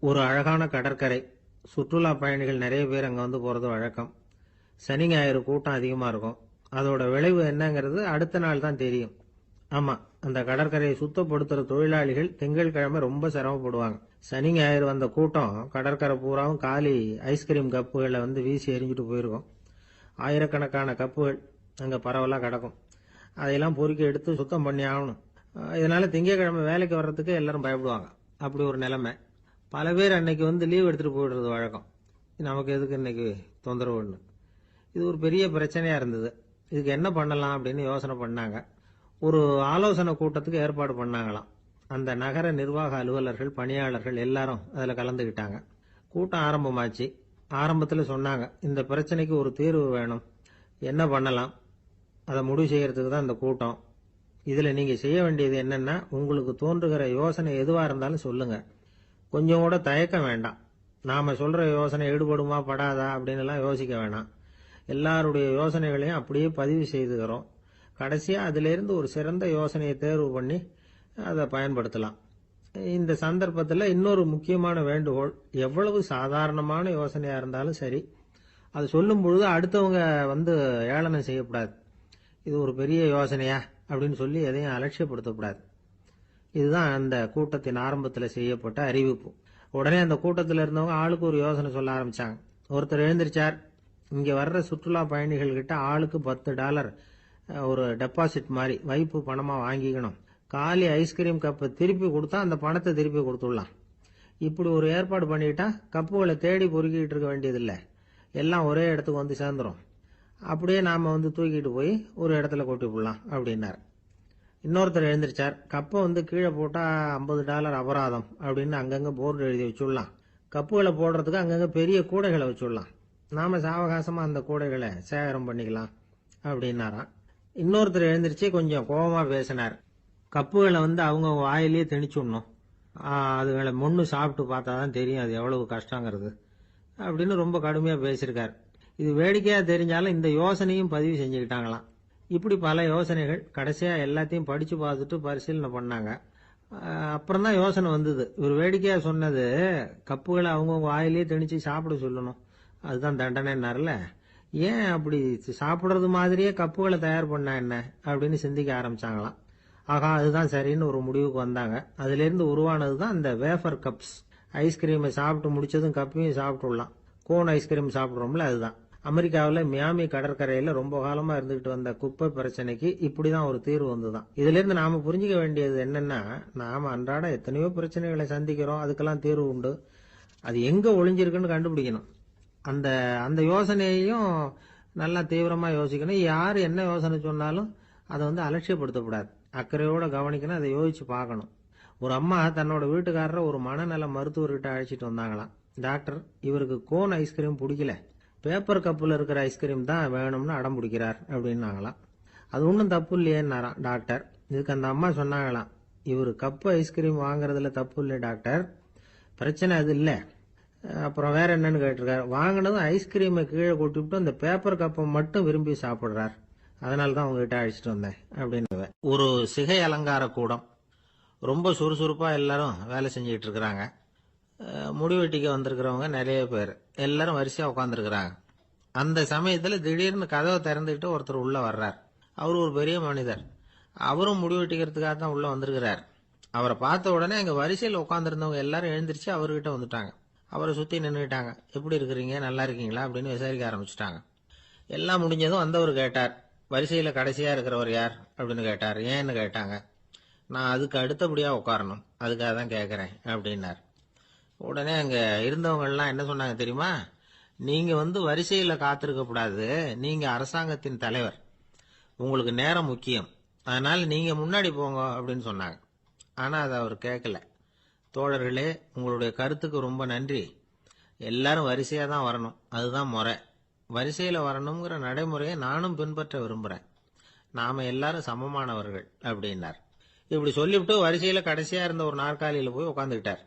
ஒரு அழகான கடற்கரை. சுற்றுலா பயணிகள் நிறைய பேர் அங்கே வந்து போகிறது வழக்கம். சனி ஞாயிறு கூட்டம் அதிகமாக இருக்கும். அதோட விளைவு என்னங்கிறது அடுத்த நாள் தான் தெரியும். ஆமாம், அந்த கடற்கரையை சுத்தப்படுத்துகிற தொழிலாளிகள் திங்கட்கிழமை ரொம்ப சிரமப்படுவாங்க. சனி ஞாயிறு வந்த கூட்டம் கடற்கரை பூராவும் காலி ஐஸ்கிரீம் கப்புகளை வந்து வீசி எறிஞ்சிட்டு போயிருக்கும். ஆயிரக்கணக்கான கப்புகள் அங்கே பரவலாக கிடக்கும். அதையெல்லாம் பொறுக்கி எடுத்து சுத்தம் பண்ணி ஆகணும். இதனால திங்கட்கிழமை வேலைக்கு வர்றதுக்கு எல்லாரும் பயப்படுவாங்க. அப்படி ஒரு நிலைமை. பல பேர் அன்னைக்கு வந்து லீவ் எடுத்துட்டு போயிடுறது வழக்கம். நமக்கு எதுக்கு இன்னைக்கு தொந்தரவுன்னு. இது ஒரு பெரிய பிரச்சனையா இருந்தது. இதுக்கு என்ன பண்ணலாம் அப்படின்னு யோசனை பண்ணாங்க. ஒரு ஆலோசனை கூட்டத்துக்கு ஏற்பாடு பண்ணாங்களாம். அந்த நகர நிர்வாக அலுவலர்கள், பணியாளர்கள் எல்லாரும் அதில் கலந்துக்கிட்டாங்க. கூட்டம் ஆரம்பமாச்சு. ஆரம்பத்தில் சொன்னாங்க, இந்த பிரச்சனைக்கு ஒரு தீர்வு வேணும், என்ன பண்ணலாம், அதை முடிவு செய்யறதுக்கு தான் இந்த கூட்டம். இதில் நீங்கள் செய்ய வேண்டியது என்னன்னா, உங்களுக்கு தோன்றுகிற யோசனை எதுவாக இருந்தாலும் சொல்லுங்க. கொஞ்சம் கூட தயக்கம் வேண்டாம். நாம சொல்ற யோசனை ஈடுபடுமா படாதா அப்படின்னு எல்லாம் யோசிக்க வேணாம். எல்லாருடைய யோசனைகளையும் அப்படியே பதிவு செய்துக்கிறோம். கடைசியா அதிலிருந்து ஒரு சிறந்த யோசனையை தேர்வு பண்ணி அதை பயன்படுத்தலாம். இந்த சந்தர்ப்பத்தில் இன்னொரு முக்கியமான வேண்டுகோள், எவ்வளவு சாதாரணமான யோசனையா இருந்தாலும் சரி, அது சொல்லும் பொழுது அடுத்தவங்க வந்து ஏளனம் செய்யக்கூடாது. இது ஒரு பெரிய யோசனையா அப்படின்னு சொல்லி எதையும் அலட்சியப்படுத்தக்கூடாது. இதுதான் அந்த கூட்டத்தின் ஆரம்பத்தில் செய்யப்பட்ட அறிவிப்பு. உடனே அந்த கூட்டத்தில் இருந்தவங்க ஆளுக்கு ஒரு யோசனை சொல்ல ஆரம்பிச்சாங்க. ஒருத்தர் எழுந்திருச்சார், இங்க வர்ற சுற்றுலா பயணிகள் கிட்ட ஆளுக்கு $10 ஒரு டெபாசிட் மாதிரி வைப்பு பணமா வாங்கிக்கணும். காலி ஐஸ்கிரீம் கப்பை திருப்பி கொடுத்தா அந்த பணத்தை திருப்பி கொடுத்துடலாம். இப்படி ஒரு ஏற்பாடு பண்ணிட்டா கப்புகளை தேடி பொறுக்கிட்டு இருக்க வேண்டியதில்லை. எல்லாம் ஒரே இடத்துக்கு வந்து சேர்ந்துரும். அப்படியே நாம வந்து தூக்கிட்டு போய் ஒரு இடத்துல கொட்டி போடலாம் அப்படின்னாரு. இன்னொருத்தர் எழுந்திருச்சார், கப்பை வந்து கீழே போட்டா $50 அபராதம் அப்படின்னு அங்கங்க போர்டு எழுதி வச்சுடலாம். கப்புகளை போடுறதுக்கு அங்கங்க பெரிய கூடைகளை வச்சுடலாம். நாம சாவகாசமா அந்த கூடைகளை சேகரம் பண்ணிக்கலாம் அப்படின்னாராம். இன்னொருத்தர் எழுந்திருச்சு கொஞ்சம் கோபமா பேசினார். கப்புகளை வந்து அவங்க வாயிலேயே திணிச்சுடணும், அதுகளை முன்னு சாப்பிட்டு பார்த்தாதான் தெரியும் அது எவ்வளவு கஷ்டங்கிறது அப்படின்னு ரொம்ப கடுமையா பேசியிருக்காரு. இது வேடிக்கையா தெரிஞ்சாலும் இந்த யோசனையும் பதிவு செஞ்சுக்கிட்டாங்களாம். இப்படி பல யோசனைகள். கடைசியா எல்லாத்தையும் படிச்சு பார்த்துட்டு பரிசீலனை பண்ணாங்க. அப்புறம் தான் யோசனை வந்தது. இவர் வேடிக்கையா சொன்னது, கப்புகளை அவங்கவுங்க வாயிலேயே திணிச்சு சாப்பிட சொல்லணும், அதுதான் தண்டனைன்னாருல. ஏன் அப்படி சாப்பிடுறது மாதிரியே கப்புகளை தயார் பண்ண என்ன அப்படின்னு சிந்திக்க ஆரம்பிச்சாங்களாம். ஆகா, அதுதான் சரின்னு ஒரு முடிவுக்கு வந்தாங்க. அதுல இருந்து உருவானது தான் இந்த வேஃபர் கப்ஸ். ஐஸ்கிரீமை சாப்பிட்டு முடிச்சதும் கப்பையும் சாப்பிட்டுடலாம். கோன் ஐஸ்கிரீம் சாப்பிட்றோம்ல, அதுதான். அமெரிக்காவில் மியாமி கடற்கரையில ரொம்ப காலமா இருந்துகிட்டு வந்த குப்பை பிரச்சனைக்கு இப்படிதான் ஒரு தீர்வு வந்துதான். இதுல இருந்து நாம புரிஞ்சுக்க வேண்டியது என்னன்னா, நாம அன்றாட எத்தனையோ பிரச்சனைகளை சந்திக்கிறோம், அதுக்கெல்லாம் தீர்வு உண்டு. அது எங்க ஒளிஞ்சிருக்குன்னு கண்டுபிடிக்கணும். அந்த அந்த யோசனையையும் நல்லா தீவிரமா யோசிக்கணும். யார் என்ன யோசனை சொன்னாலும் அதை வந்து அலட்சியப்படுத்தக்கூடாது. அக்கறையோட கவனிக்கணும், அதை யோசிச்சு பார்க்கணும். ஒரு அம்மா தன்னோட வீட்டுக்காரரை ஒரு மனநல மருத்துவர்கிட்ட அழைச்சிட்டு வந்தாங்களாம். டாக்டர், இவருக்கு கோன் ஐஸ்கிரீம் பிடிக்கல, பேப்பர் கப்பில் இருக்கிற ஐஸ்கிரீம் தான் வேணும்னு அடம் பிடிக்கிறார் அப்படின்னாங்களாம். அது ஒன்றும் தப்பு இல்லையேன்னாராம் டாக்டர். இதுக்கு அந்த அம்மா சொன்னாங்களாம், இவர் கப்பு ஐஸ்கிரீம் வாங்குறதுல தப்பு இல்லை டாக்டர், பிரச்சனை அது இல்லை. அப்புறம் வேற என்னன்னு கேட்டிருக்காரு. வாங்கினதும் ஐஸ்கிரீமை கீழே கொட்டிவிட்டு அந்த பேப்பர் கப்பை மட்டும் விரும்பி சாப்பிடுறார், அதனால தான் உங்ககிட்ட அழைச்சிட்டு வந்தேன் அப்படின்னு. ஒரு சிகை அலங்கார கூடம். ரொம்ப சுறுசுறுப்பா எல்லாரும் வேலை செஞ்சுக்கிட்டு இருக்கிறாங்க. முடிவெட்டிக்க வந்திருக்கிறவங்க நிறைய பேர் எல்லாரும் வரிசையா உட்காந்துருக்கிறாங்க. அந்த சமயத்துல திடீர்னு கதவை திறந்துக்கிட்டு ஒருத்தர் உள்ள வர்றார். அவர் ஒரு பெரிய மனிதர். அவரும் முடிவெட்டிக்கிறதுக்காக தான் உள்ள வந்திருக்கிறார். அவரை பார்த்த உடனே அங்க வரிசையில் உட்காந்துருந்தவங்க எல்லாரும் எழுந்திருச்சு அவர்கிட்ட வந்துட்டாங்க. அவரை சுத்தி நின்றுட்டாங்க. எப்படி இருக்கிறீங்க, நல்லா இருக்கீங்களா அப்படின்னு விசாரிக்க ஆரம்பிச்சுட்டாங்க. எல்லாம் முடிஞ்சதும் வந்தவர் கேட்டார், வரிசையில கடைசியா இருக்கிறவர் யார் அப்படின்னு கேட்டார். ஏன்னு கேட்டாங்க. நான் அதுக்கு அடுத்தபடியா உட்காரணும், அதுக்காக தான் கேட்கறேன் அப்படின்னார். உடனே அங்க இருந்தவங்க எல்லாம் என்ன சொன்னாங்க தெரியுமா, நீங்க வந்து வரிசையில காத்திருக்க கூடாது, நீங்க அரசாங்கத்தின் தலைவர், உங்களுக்கு நேரம் முக்கியம், அதனால நீங்க முன்னாடி போங்க அப்படின்னு சொன்னாங்க. ஆனா அதை அவர் கேட்கல. தோழர்களே, உங்களுடைய கருத்துக்கு ரொம்ப நன்றி. எல்லாரும் வரிசையா தான் வரணும், அதுதான் முறை. வரிசையில வரணுங்கிற நடைமுறையை நானும் பின்பற்ற விரும்புறேன். நாம எல்லாரும் சமமானவர்கள் அப்படின்னார். இப்படி சொல்லிவிட்டு வரிசையில கடைசியா இருந்த ஒரு நாற்காலியில போய் உட்காந்துக்கிட்டார்.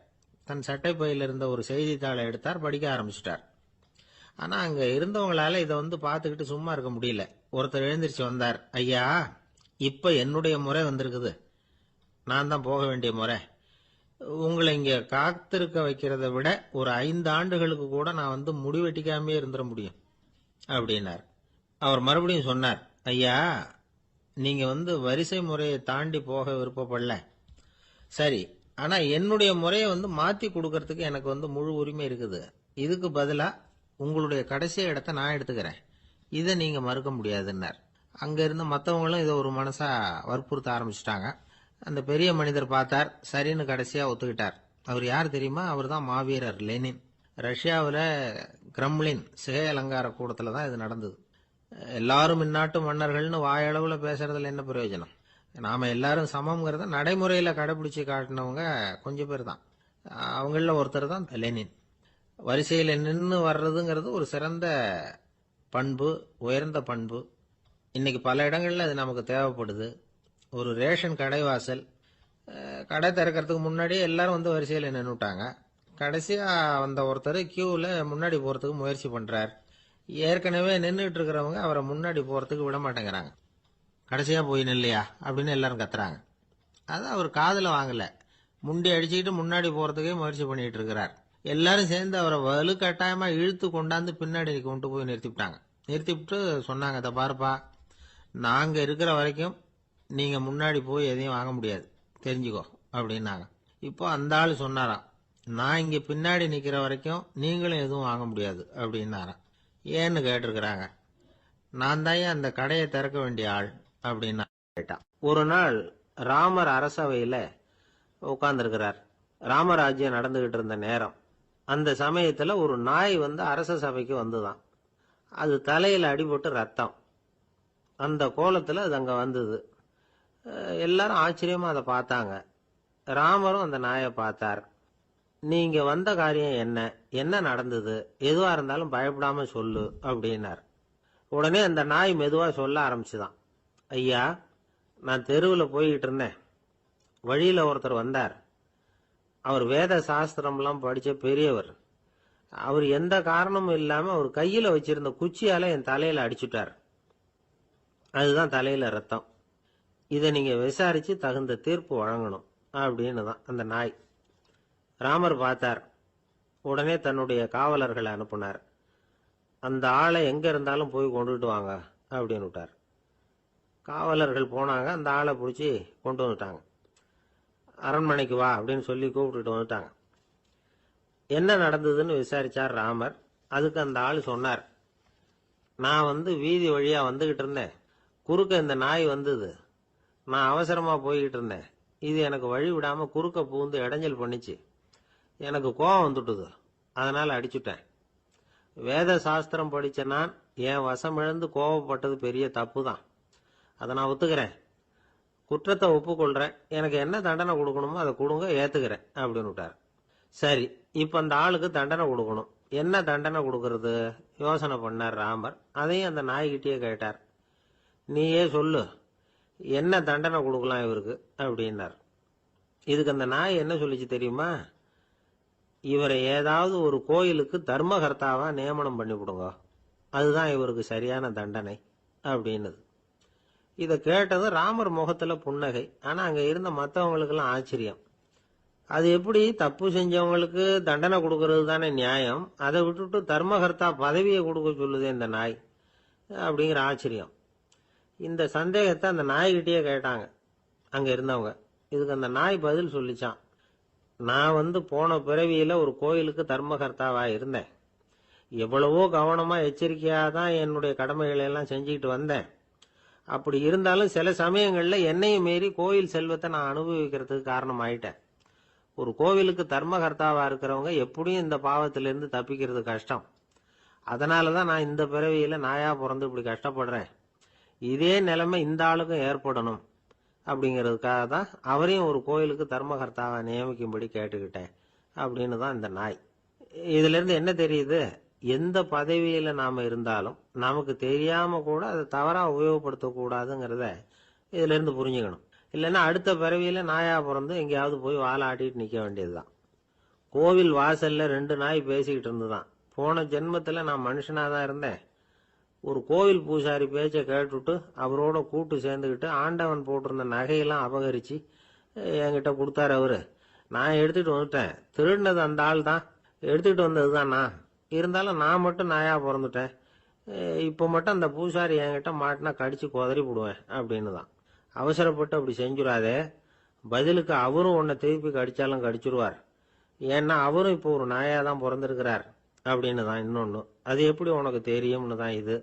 தன் சட்டை பையில இருந்த ஒரு செய்தித்தாளை எடுத்தார், படிக்க ஆரம்பிச்சுட்டார். ஆனா அங்க இருந்தவங்களால இதை வந்து பார்த்துக்கிட்டு சும்மா இருக்க முடியல. ஒருத்தர் எழுந்திருச்சு வந்தார். ஐயா, இப்ப என்னுடைய முறை வந்திருக்குது, நான் தான் போக வேண்டிய முறை. உங்களை இங்க காத்திருக்க வைக்கிறதை விட ஒரு 5 ஆண்டுகளுக்கு கூட நான் முடிவெட்டிக்காமே இருந்துட முடியும் அப்படின்னார். அவர் மறுபடியும் சொன்னார், ஐயா, நீங்க வரிசை முறையை தாண்டி போக விருப்பப்படல, சரி, ஆனா என்னுடைய முறையை மாத்தி கொடுக்கறதுக்கு எனக்கு முழு உரிமை இருக்குது. இதுக்கு பதிலா உங்களுடைய கடைசி இடத்தை நான் எடுத்துக்கிறேன், இதை நீங்க மறுக்க முடியாதுன்னார். அங்க இருந்த மற்றவங்களும் இதை ஒரு மனசா வற்புறுத்த ஆரம்பிச்சிட்டாங்க. அந்த பெரிய மனிதர் பார்த்தார், சரின்னு கடைசியா ஒத்துக்கிட்டார். அவர் யார் தெரியுமா? அவர் தான் மாவீரர் லெனின். ரஷ்யாவில் கிரெம்ளின் சிகை அலங்கார கூடத்துல தான் இது நடந்தது. எல்லாரும் இந்நாட்டு மன்னர்கள்னு வாயளவுல பேசுறதுல என்ன பிரயோஜனம்? நாம எல்லாரும் சமம்ங்கிறத நடைமுறையில கடைபிடிச்சு காட்டினவங்க கொஞ்சம் பேர் தான். அவங்கள ஒருத்தர் தான் லெனின். வரிசையில் நின்று வர்றதுங்கிறது ஒரு சிறந்த பண்பு, உயர்ந்த பண்பு. இன்னைக்கு பல இடங்கள்ல அது நமக்கு தேவைப்படுது. ஒரு ரேஷன் கடைவாசல், கடை திறக்கிறதுக்கு முன்னாடியே எல்லாரும் வரிசையில் நின்றுட்டாங்க. கடைசியா வந்த ஒருத்தர் கியூவில் முன்னாடி போறதுக்கு முயற்சி பண்றார். ஏற்கனவே நின்றுட்டு இருக்கிறவங்க அவரை முன்னாடி போறதுக்கு விட மாட்டேங்கிறாங்க. கடைசியா போய் நில்லையா அப்படின்னு எல்லாரும் கத்துறாங்க. அது அவர் காதுல வாங்கல. முண்டி அடிச்சுக்கிட்டு முன்னாடி போறதுக்கே முயற்சி பண்ணிட்டு இருக்கிறார். எல்லாரும் சேர்ந்து அவரை வலுக்கட்டாயமா இழுத்து கொண்டாந்து பின்னாடி கொண்டு போய் நிறுத்திவிட்டு சொன்னாங்க, இதை பாருப்பா, நாங்க இருக்கிற வரைக்கும் நீங்க முன்னாடி போய் எதையும் வாங்க முடியாது, தெரிஞ்சுக்கோ அப்படின்னாங்க. இப்போ அந்த ஆள் சொன்னாராம், நான் இங்க பின்னாடி நிக்கிற வரைக்கும் நீங்களும் எதுவும் வாங்க முடியாது அப்படின்னாராம். ஏன்னு கேட்டிருக்கிறாங்க. நான் தான் அந்த கடையை திறக்க வேண்டிய ஆள் அப்படின்னு கேட்டான். ஒரு நாள் ராமர் அரசவையில உட்கார்ந்துருக்கிறார். ராமராஜ்யம் நடந்துகிட்டு இருந்த நேரம். அந்த சமயத்துல ஒரு நாய் அரச சபைக்கு வந்துதான். அது தலையில அடிபட்டு ரத்தம். அந்த கோலத்துல அது அங்க வந்தது. எல்லாரும் ஆச்சரியமா அதை பார்த்தாங்க. ராமரும் அந்த நாயை பார்த்தார். நீங்க வந்த காரியம் என்ன, என்ன நடந்தது, எதுவா இருந்தாலும் பயப்படாம சொல்லு அப்படின்னார். உடனே அந்த நாய் மெதுவா சொல்ல ஆரம்பிச்சுதான். ஐயா, நான் தெருவில் போய்கிட்டு இருந்தேன். வழியில ஒருத்தர் வந்தார். அவர் வேத சாஸ்திரம்லாம் படிச்ச பெரியவர். அவர் எந்த காரணமும் இல்லாம அவர் கையில வச்சிருந்த குச்சியால என் தலையில அடிச்சுட்டார். அதுதான் தலையில ரத்தம். இதை நீங்க விசாரிச்சு தகுந்த தீர்ப்பு வழங்கணும் அப்படின்னு தான் அந்த நாய். ராமர் பார்த்தார். உடனே தன்னுடைய காவலர்களை அனுப்புனார். அந்த ஆளை எங்க இருந்தாலும் போய் கொண்டுட்டு வாங்க அப்படின்னு விட்டார். காவலர்கள் போனாங்க. அந்த ஆளை பிடிச்சி கொண்டு வந்துட்டாங்க. அரண்மனைக்கு வா அப்படின்னு சொல்லி கூப்பிட்டுட்டு வந்துட்டாங்க. என்ன நடந்ததுன்னு விசாரிச்சார் ராமர். அதுக்கு அந்த ஆள் சொன்னார், நான் வீதி வழியா வந்துகிட்டு இருந்தேன். குறுக்க இந்த நாய் வந்தது. நான் அவசரமா போய்கிட்டு இருந்தேன். இது எனக்கு வழி விடாம குறுக்க பூந்து இடைஞ்சல் பண்ணிச்சு. எனக்கு கோபம் வந்துட்டுது. அதனால அடிச்சுட்டேன். வேத சாஸ்திரம் படிச்ச நான் என் வசம் இழந்து கோபப்பட்டது பெரிய தப்பு தான். அதை நான் ஒத்துக்கிறேன். குற்றத்தை ஒப்புக்கொள்றேன். எனக்கு என்ன தண்டனை கொடுக்கணுமோ அதை கொடுங்க, ஏத்துக்கிறேன் அப்படின்னு விட்டார். சரி, இப்ப அந்த ஆளுக்கு தண்டனை கொடுக்கணும். என்ன தண்டனை கொடுக்கறது யோசனை பண்ணார் ராமர். அதையும் அந்த நாய்கிட்டயே கேட்டார். நீயே சொல்லு, என்ன தண்டனை கொடுக்கலாம் இவருக்கு அப்படின்னார். இதுக்கு அந்த நாய் என்ன சொல்லிச்சு தெரியுமா? இவரை ஏதாவது ஒரு கோயிலுக்கு தர்மகர்த்தாவா நியமனம் பண்ணி விடுங்க, அதுதான் இவருக்கு சரியான தண்டனை அப்படின்னது. இதை கேட்டது ராமர் முகத்துல புன்னகை. ஆனா அங்க இருந்த மற்றவங்களுக்கு எல்லாம் ஆச்சரியம். அது எப்படி, தப்பு செஞ்சவங்களுக்கு தண்டனை கொடுக்கறது தானே நியாயம், அதை விட்டுட்டு தர்மகர்த்தா பதவியை கொடுக்க சொல்லுதே இந்த நாய் அப்படிங்கிற ஆச்சரியம். இந்த சந்தேகத்தை அந்த நாய்கிட்டயே கேட்டாங்க அங்க இருந்தவங்க. இதுக்கு அந்த நாய் பதில் சொல்லிச்சான். நான் போன பிறவியில ஒரு கோயிலுக்கு தர்மகர்த்தாவா இருந்தேன். எவ்வளவோ கவனமா எச்சரிக்கையா தான் என்னுடைய கடமைகளை எல்லாம் செஞ்சுக்கிட்டு வந்தேன். அப்படி இருந்தாலும் சில சமயங்கள்ல என்னையும் மீறி கோயில் செல்வத்தை நான் அனுபவிக்கிறதுக்கு காரணம் ஆயிட்டேன். ஒரு கோவிலுக்கு தர்மகர்த்தாவா இருக்கிறவங்க எப்படியும் இந்த பாவத்திலிருந்து தப்பிக்கிறது கஷ்டம். அதனாலதான் நான் இந்த பிறவியில நாயா பிறந்து இப்படி கஷ்டப்படுறேன். இதே நிலைமை இந்த ஆளுக்கும் ஏற்படணும் அப்படிங்கிறதுக்காக தான் அவரையும் ஒரு கோயிலுக்கு தர்மகர்த்தாவை நியமிக்கும்படி கேட்டுக்கிட்டேன் அப்படின்னு தான் இந்த நாய். இதுல இருந்து என்ன தெரியுது? எந்த பதவியில நாம இருந்தாலும் நமக்கு தெரியாம கூட அதை தவறா உபயோகப்படுத்தக்கூடாதுங்கிறத இதுல இருந்து புரிஞ்சுக்கணும். இல்லைன்னா அடுத்த பிறவியில நாயா பிறந்து எங்கேயாவது போய் வாழை ஆட்டிட்டு நிக்க வேண்டியதுதான். கோவில் வாசல்ல 2 நாய் பேசிக்கிட்டு இருந்துதான். போன ஜென்மத்துல நான் மனுஷனாதான் இருந்தேன். ஒரு கோவில் பூசாரி பேச்சை கேட்டுட்டு அவரோட கூட்டு சேர்ந்துக்கிட்டு ஆண்டவன் போட்டிருந்த நகையெல்லாம் அபகரிச்சு என்கிட்ட கொடுத்தாரு அவரு. நான் எடுத்துட்டு வந்துட்டேன். திருடினது அந்த ஆள் தான், எடுத்துக்கிட்டு வந்தது தான் நான். இருந்தாலும் நான் மட்டும் நாயா பிறந்துட்டேன். இப்போ மட்டும் அந்த பூசாரி என்கிட்ட மாட்டினா கடிச்சு குதறி போடுவேன் அப்படின்னு தான். அவசரப்பட்டு அப்படி செஞ்சுடாதே. பதிலுக்கு அவரும் உன்னை திருப்பி கடிச்சாலும் கடிச்சிருவார். ஏன்னா அவரும் இப்போ ஒரு நாயா தான் பிறந்திருக்கிறார் அப்படின்னு தான் இன்னொன்று. அது எப்படி உனக்கு தெரியும்னு தான் இது.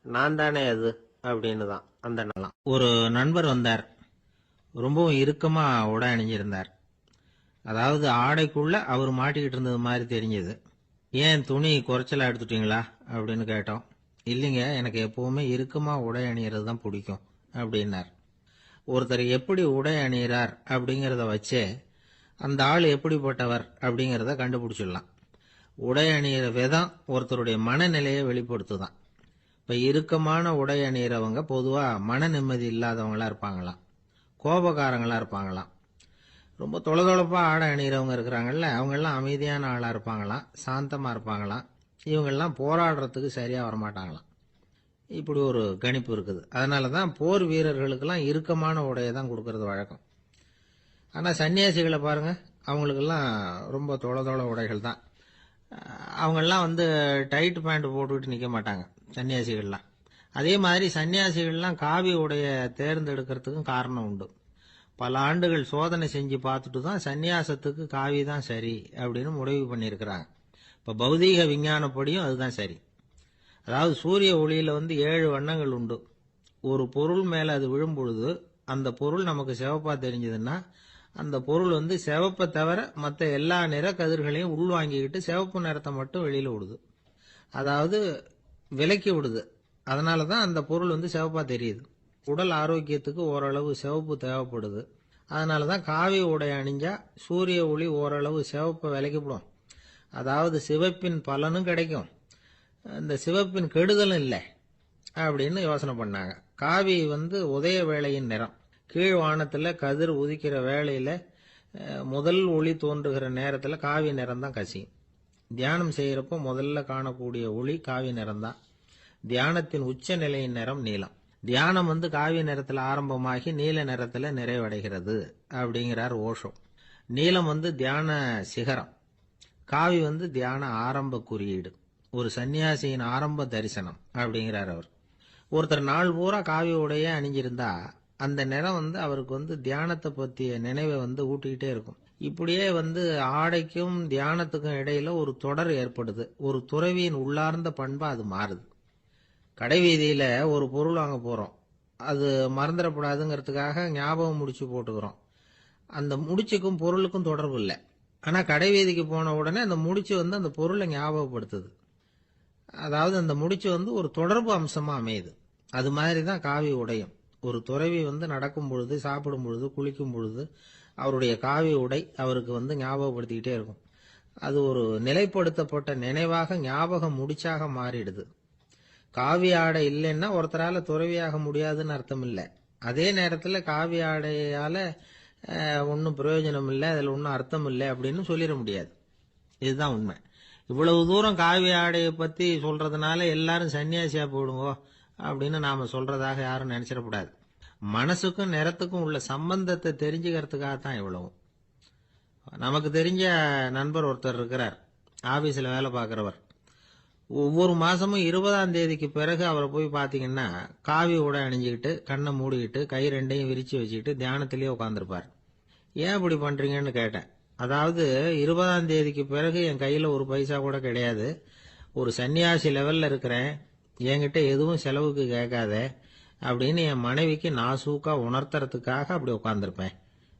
நான் தானே அது அப்படின்னு தான் அந்த நலம். ஒரு நண்பர் வந்தார். ரொம்பவும் இறுக்கமா உடை அணிஞ்சிருந்தார். அதாவது ஆடைக்குள்ள அவர் மாட்டிக்கிட்டு இருந்தது மாதிரி தெரிஞ்சது. ஏன் துணி குறைச்சலா எடுத்துட்டீங்களா அப்படின்னு கேட்டோம். இல்லைங்க, எனக்கு எப்பவுமே இறுக்கமா உடை அணியறது தான் பிடிக்கும் அப்படின்னார். ஒருத்தர் எப்படி உடை அணிகிறார் அப்படிங்கிறத வச்சே அந்த ஆள் எப்படிப்பட்டவர் அப்படிங்கிறத கண்டுபிடிச்சிடலாம். உடை அணிகிற விதம் ஒருத்தருடைய மனநிலையை வெளிப்படுத்துதான். இப்ப இறுக்கமான உடை அணிகிறவங்க பொதுவா மன நிம்மதி இல்லாதவங்களா இருப்பாங்களாம், கோபக்காரங்களா இருப்பாங்களாம். ரொம்ப தொலைதொலைப்பா ஆடை அணிகிறவங்க இருக்கிறாங்கல்ல, அவங்கெல்லாம் அமைதியான ஆளா இருப்பாங்களாம், சாந்தமா இருப்பாங்களாம். இவங்கெல்லாம் போராடுறதுக்கு சரியா வரமாட்டாங்களாம். இப்படி ஒரு கணிப்பு இருக்குது. அதனாலதான் போர் வீரர்களுக்கெல்லாம் இறுக்கமான உடையை தான் கொடுக்கறது வழக்கம். ஆனா சன்னியாசிகளை பாருங்க, அவங்களுக்கெல்லாம் ரொம்ப தொலை உடைகள் தான். அவங்கெல்லாம் டைட் பேண்ட் போட்டுக்கிட்டு நிக்க மாட்டாங்க சன்னியாசிகள்லாம். அதே மாதிரி சன்னியாசிகள்லாம் காவி உடைய தேர்ந்தெடுக்கிறதுக்கும் காரணம் உண்டு. பல ஆண்டுகள் சோதனை செஞ்சு பார்த்துட்டு தான் சன்னியாசத்துக்கு காவி தான் சரி அப்படின்னு முடிவு பண்ணியிருக்கிறாங்க. இப்ப பௌதீக விஞ்ஞானப்படியும் அதுதான் சரி. அதாவது சூரிய ஒளியில 7 வண்ணங்கள் உண்டு. ஒரு பொருள் மேல அது விழும் பொழுது அந்த பொருள் நமக்கு சிவப்பா தெரிஞ்சதுன்னா அந்த பொருள் சிவப்பை தவிர மற்ற எல்லா நிற கதிர்களையும் உள்வாங்கிக்கிட்டு சிவப்பு நிறத்தை மட்டும் வெளியில விடுது. அதாவது விலக்கி விடுது. அதனாலதான் அந்த பொருள் சிவப்பா தெரியுது. உடல் ஆரோக்கியத்துக்கு ஓரளவு சிவப்பு தேவைப்படுது. அதனாலதான் காவி உடை அணிஞ்சா சூரிய ஒளி ஓரளவு சிவப்பை விலக்கிவிடும். அதாவது சிவப்பின் பலனும் கிடைக்கும், இந்த சிவப்பின் கெடுதலும் இல்லை அப்படின்னு யோசனை பண்ணாங்க. காவி உதய வேளையின் நிறம். கீழ் வானத்துல கதிர் உதிக்கிற வேளையில முதல் ஒளி தோன்றுகிற நேரத்துல காவி நிறம் தான் கசியும். தியானம் செய்யறப்போ முதல்ல காணக்கூடிய ஒளி காவி நிறம் தான். தியானத்தின் உச்ச நிலையின் நிறம் நீலம். தியானம் காவி நிறத்துல ஆரம்பமாகி நீல நிறத்துல நிறைவடைகிறது அப்படிங்கிறார் ஓஷோ. நீலம் தியான சிகரம், காவி தியான ஆரம்ப குறியீடு, ஒரு சன்னியாசியின் ஆரம்ப தரிசனம் அப்படிங்கிறார் அவர். ஒருத்தர் நாள் பூரா காவி உடைய அணிஞ்சிருந்தா அந்த நிறம் அவருக்கு தியானத்தை பற்றிய நினைவை ஊட்டிக்கிட்டே இருக்கும். இப்படியே ஆடைக்கும் தியானத்துக்கும் இடையில ஒரு தொடர் ஏற்படுது. ஒரு துறவியின் உள்ளார்ந்த பண்பா அது மாறுது. கடை வீதியில ஒரு பொருள் வாங்க போறோம். அது மறந்துடக்கூடாதுங்கிறதுக்காக ஞாபகம் முடிச்சு போட்டுக்கிறோம். அந்த முடிச்சுக்கும் பொருளுக்கும் தொடர்பு இல்லை. ஆனா கடை வீதிக்கு போன உடனே அந்த முடிச்சு அந்த பொருளை ஞாபகப்படுத்துது. அதாவது அந்த முடிச்சு ஒரு தொடர்பு அம்சமா அமையுது. அது மாதிரிதான் காவி உடையும். ஒரு துறவி நடக்கும் பொழுது, சாப்பிடும் பொழுது, குளிக்கும் பொழுது அவருடைய காவி உடை அவருக்கு ஞாபகப்படுத்திக்கிட்டே இருக்கும். அது ஒரு நிலைப்படுத்தப்பட்ட நினைவாக ஞாபக முடிச்சாக மாறிடுது. காவி ஆடை இல்லைன்னா ஒருத்தரால துறவியாக முடியாதுன்னு அர்த்தம் இல்லை. அதே நேரத்துல காவி ஆடையால ஒன்னும் பிரயோஜனம் இல்லை, அதுல ஒன்னும் அர்த்தம் இல்லை அப்படின்னு சொல்லிட முடியாது. இதுதான் உண்மை. இவ்வளவு தூரம் காவி ஆடையை பத்தி சொல்றதுனால எல்லாரும் சன்னியாசியா போடுங்கோ அப்படின்னு நாம சொல்றதாக யாரும் நினைச்சிடக்கூடாது. மனசுக்கும் நிறத்துக்கும் உள்ள சம்பந்தத்தை தெரிஞ்சுக்கிறதுக்காகத்தான் இவ்வளவும். நமக்கு தெரிஞ்ச நண்பர் ஒருத்தர் இருக்கிறார், ஆபீஸ்ல வேலை பார்க்கிறவர். ஒவ்வொரு மாசமும் 20ஆம் தேதிக்கு பிறகு அவரை போய் பாத்தீங்கன்னா காவி உடை அணிஞ்சுக்கிட்டு, கண்ணை மூடிக்கிட்டு, கை ரெண்டையும் விரிச்சு வச்சுக்கிட்டு தியானத்திலேயே உட்காந்துருப்பார். ஏன் இப்படி பண்றீங்கன்னு கேட்டேன். அதாவது 20ஆம் தேதிக்கு பிறகு என் கையில ஒரு பைசா கூட கிடையாது, ஒரு சன்னியாசி லெவல்ல இருக்கிறேன், என்கிட்ட எதுவும் செலவுக்கு கேட்காத அப்படின்னு என் மனைவிக்கு நாசூக்கா உணர்த்துறதுக்காக அப்படி உட்கார்ந்துருப்பேன்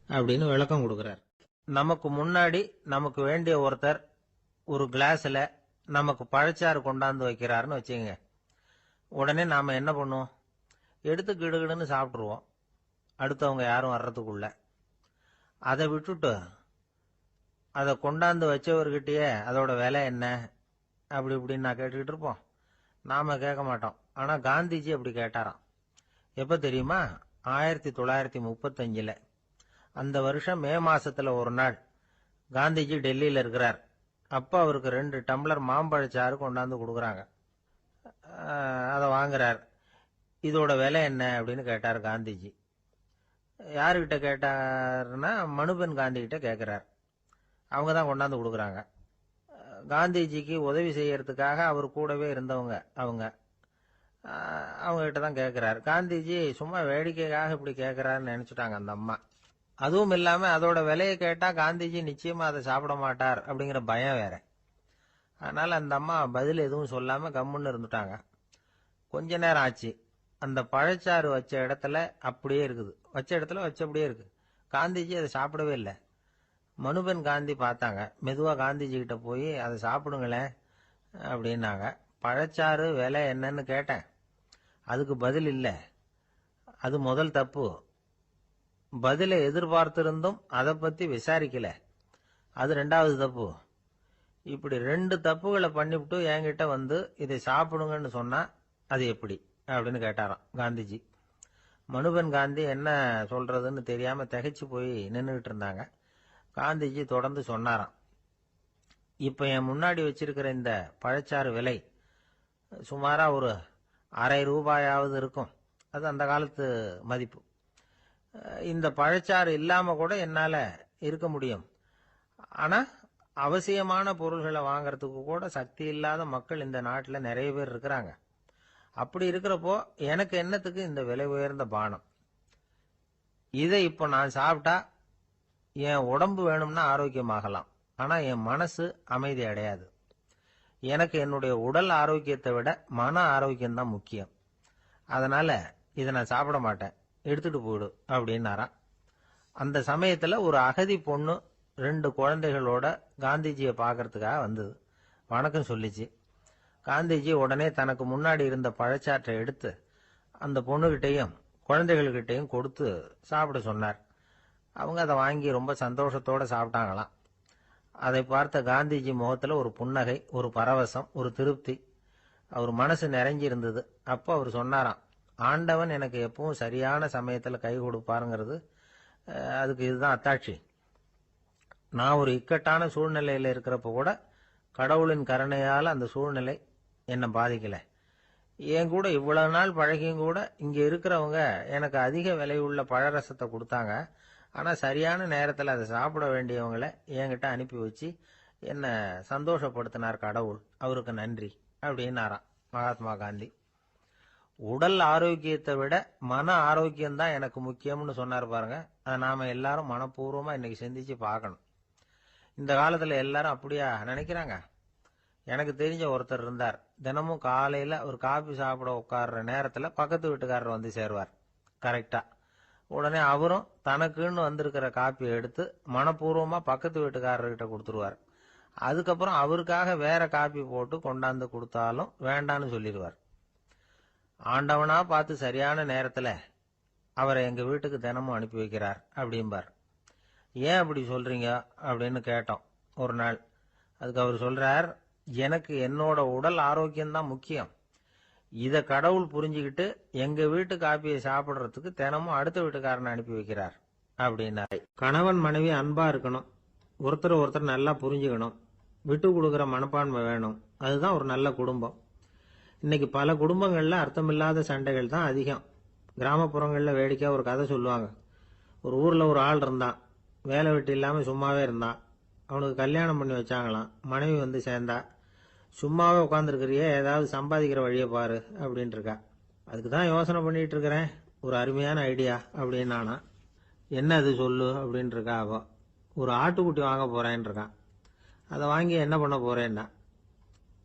அப்படின்னு விளக்கம் கொடுக்கிறார். நமக்கு முன்னாடி நமக்கு வேண்டிய ஒருத்தர் ஒரு கிளாஸ்ல நமக்கு பழச்சாறு கொண்டாந்து வைக்கிறாருன்னு வச்சுங்க. உடனே நாம என்ன பண்ணுவோம்? எடுத்து கிடுகிடுன்னு சாப்பிட்ருவோம், அடுத்தவங்க யாரும் வர்றதுக்குள்ள. அதை விட்டுட்டு அதை கொண்டாந்து வச்சவர்கிட்டயே அதோட விலை என்ன அப்படி இப்படின்னு நான் கேட்டுக்கிட்டு இருப்போம். நாம கேட்க மாட்டோம். ஆனா காந்திஜி அப்படி கேட்டாராம். எப்ப தெரியுமா? 1935. அந்த வருஷம் மே மாசத்துல ஒரு நாள் காந்திஜி டெல்லியில இருக்கிறார். அப்ப அவருக்கு 2 டம்ளர் மாம்பழச்சாறு கொண்டாந்து கொடுக்குறாங்க. அதை வாங்குறார். இதோட விலை என்ன அப்படின்னு கேட்டார் காந்திஜி. யாருகிட்ட கேட்டாருன்னா மனுபென் காந்தி கிட்ட கேட்கிறார். அவங்க தான் கொண்டாந்து கொடுக்குறாங்க. காந்திஜிக்கு உதவி செய்யறதுக்காக அவர் கூடவே இருந்தவங்க அவங்க கிட்ட தான் கேட்கிறாரு. காந்திஜி சும்மா வேடிக்கைக்காக இப்படி கேட்கிறாருன்னு நினைச்சுட்டாங்க அந்த அம்மா. அதுவும் இல்லாம அதோட விலையை கேட்டா காந்திஜி நிச்சயமா அதை சாப்பிட மாட்டார் அப்படிங்கிற பயம் வேற. அதனால அந்த அம்மா பதில் எதுவும் சொல்லாம கம்முன்னு இருந்துட்டாங்க. கொஞ்ச நேரம் ஆச்சு. அந்த பழச்சாறு வச்ச இடத்துல அப்படியே இருக்குது. வச்ச இடத்துல வச்சபடியே இருக்கு. காந்திஜி அதை சாப்பிடவே இல்லை. மனுபென் காந்தி பார்த்தாங்க. மெதுவா காந்திஜி கிட்ட போய் அதை சாப்பிடுங்களேன் அப்படின்னாங்க. பழச்சாறு விலை என்னன்னு கேட்டேன். அதுக்கு பதில் இல்லை. அது முதல் தப்பு. பதிலை எதிர்பார்த்திருந்தும் அதை பத்தி விசாரிக்கல. அது ரெண்டாவது தப்பு. இப்படி 2 தப்புகளை பண்ணிவிட்டு என்கிட்ட வந்து இதை சாப்பிடுங்கன்னு சொன்னா அது எப்படி அப்படின்னு கேட்டாராம் காந்திஜி. மனுபென் காந்தி என்ன சொல்றதுன்னு தெரியாம திகைச்சு போய் நின்றுகிட்டு இருந்தாங்க. காந்திஜி தொடர்ந்து சொன்னாராம். இப்ப என் முன்னாடி வச்சிருக்கிற இந்த பழச்சாறு விலை சுமாரா ஒரு ₹1/2 இருக்கும். அது அந்த காலத்து மதிப்பு. இந்த பழச்சாறு இல்லாம கூட என்னால இருக்க முடியும். ஆனா அவசியமான பொருள்களை வாங்கறதுக்கு கூட சக்தி இல்லாத மக்கள் இந்த நாட்டில் நிறைய பேர் இருக்கிறாங்க. அப்படி இருக்கிறப்போ எனக்கு என்னத்துக்கு இந்த விலை உயர்ந்த பானம்? இதை இப்போ நான் சாப்பிட்டா என் உடம்பு வேணும்னா ஆரோக்கியமாகலாம். ஆனா என் மனசு அமைதி அடையாது. எனக்கு என்னுடைய உடல் ஆரோக்கியத்தை விட மன ஆரோக்கியம்தான் முக்கியம். அதனால இதை நான் சாப்பிட மாட்டேன், எடுத்துட்டு போயிடு அப்படின்னாராம். அந்த சமயத்துல ஒரு அகதி பொண்ணு 2 குழந்தைகளோட காந்திஜியை பார்க்கறதுக்காக வந்தது. வணக்கம் சொல்லிச்சு. காந்திஜி உடனே தனக்கு முன்னாடி இருந்த பழச்சாற்றை எடுத்து அந்த பொண்ணுகிட்டையும் குழந்தைகள்கிட்டையும் கொடுத்து சாப்பிட சொன்னார். அவங்க அதை வாங்கி ரொம்ப சந்தோஷத்தோட சாப்பிட்டாங்களாம். அதை பார்த்த காந்திஜி முகத்துல ஒரு புன்னகை, ஒரு பரவசம், ஒரு திருப்தி. அவர் மனசு நிறைஞ்சி இருந்தது. அப்போ அவர் சொன்னாராம், ஆண்டவன் எனக்கு எப்பவும் சரியான சமயத்துல கை கொடுப்பாருங்கிறது அதுக்கு இதுதான் அத்தாட்சி. நான் ஒரு இக்கட்டான சூழ்நிலையில இருக்கிறப்ப கூட கடவுளின் கருணையால அந்த சூழ்நிலை என்னை பாதிக்கல. என் கூட இவ்வளவு நாள் பழகியும் கூட இங்க இருக்கிறவங்க எனக்கு அதிக விலையுள்ள பழரசத்தை கொடுத்தாங்க. ஆனா சரியான நேரத்துல அதை சாப்பிட வேண்டியவங்களை என்கிட்ட அனுப்பி வச்சு என்ன சந்தோஷப்படுத்தினார் கடவுள். அவருக்கு நன்றி அப்படின்னாராம் மகாத்மா காந்தி. உடல் ஆரோக்கியத்தை விட மன ஆரோக்கியம்தான் எனக்கு முக்கியம்னு சொன்னார் பாருங்க. அதை நாம எல்லாரும் மனப்பூர்வமா இன்னைக்கு சிந்திச்சு பார்க்கணும். இந்த காலத்துல எல்லாரும் அப்படியா நினைக்கிறாங்க? எனக்கு தெரிஞ்ச ஒருத்தர் இருந்தார். தினமும் காலையில ஒரு காபி சாப்பிட உட்கார்ற நேரத்துல பக்கத்து வீட்டுக்காரர் வந்து சேருவார் கரெக்டா. உடனே அவரும் தனக்குன்னு வந்திருக்கிற காப்பியை எடுத்து மனப்பூர்வமா பக்கத்து வீட்டுக்காரர்கிட்ட கொடுத்துருவார். அதுக்கப்புறம் அவருக்காக வேற காப்பி போட்டு கொண்டாந்து கொடுத்தாலும் வேண்டான்னு சொல்லிடுவார். ஆண்டவனா பார்த்து சரியான நேரத்துல அவரை எங்க வீட்டுக்கு தினமும் அனுப்பி வைக்கிறார் அப்படிம்பார். ஏன் அப்படி சொல்றீங்க அப்படின்னு கேட்டோம் ஒரு நாள். அதுக்கு அவர் சொல்றார், எனக்கு என்னோட உடல் ஆரோக்கியம்தான் முக்கியம். இத கடவுள் புரிஞ்சுக்கிட்டு எங்க வீட்டு காப்பியை சாப்பிடுறதுக்கு தினமும் அடுத்த வீட்டுக்காரனை அனுப்பி வைக்கிறார் அப்படின்னாரு. கணவன் மனைவி அன்பா இருக்கணும், ஒருத்தர் ஒருத்தர் நல்லா புரிஞ்சுக்கணும், விட்டு கொடுக்கற மனப்பான்மை வேணும். அதுதான் ஒரு நல்ல குடும்பம். இன்னைக்கு பல குடும்பங்கள்ல அர்த்தமில்லாத சண்டைகள் தான் அதிகம். கிராமப்புறங்கள்ல வேடிக்கை ஒரு கதை சொல்லுவாங்க. ஒரு ஊர்ல ஒரு ஆள் இருந்தான். வேலை வெட்டி இல்லாம சும்மாவே இருந்தான். அவனுக்கு கல்யாணம் பண்ணி வச்சாங்களாம். மனைவி வந்து சேர்ந்தா. சும்மாவே உட்காந்துருக்கிறியே, ஏதாவது சம்பாதிக்கிற வழியை பாரு அப்படின்ட்டு இருக்கா. அதுக்கு தான் யோசனை பண்ணிட்டு இருக்கிறேன், ஒரு அருமையான ஐடியா அப்படின்னு நானா. என்ன அது சொல்லு அப்படின்னு இருக்கா அவ. ஒரு ஆட்டுக்குட்டி வாங்க போறேன்னு இருக்கான். அதை வாங்கி என்ன பண்ண போறேன்னா,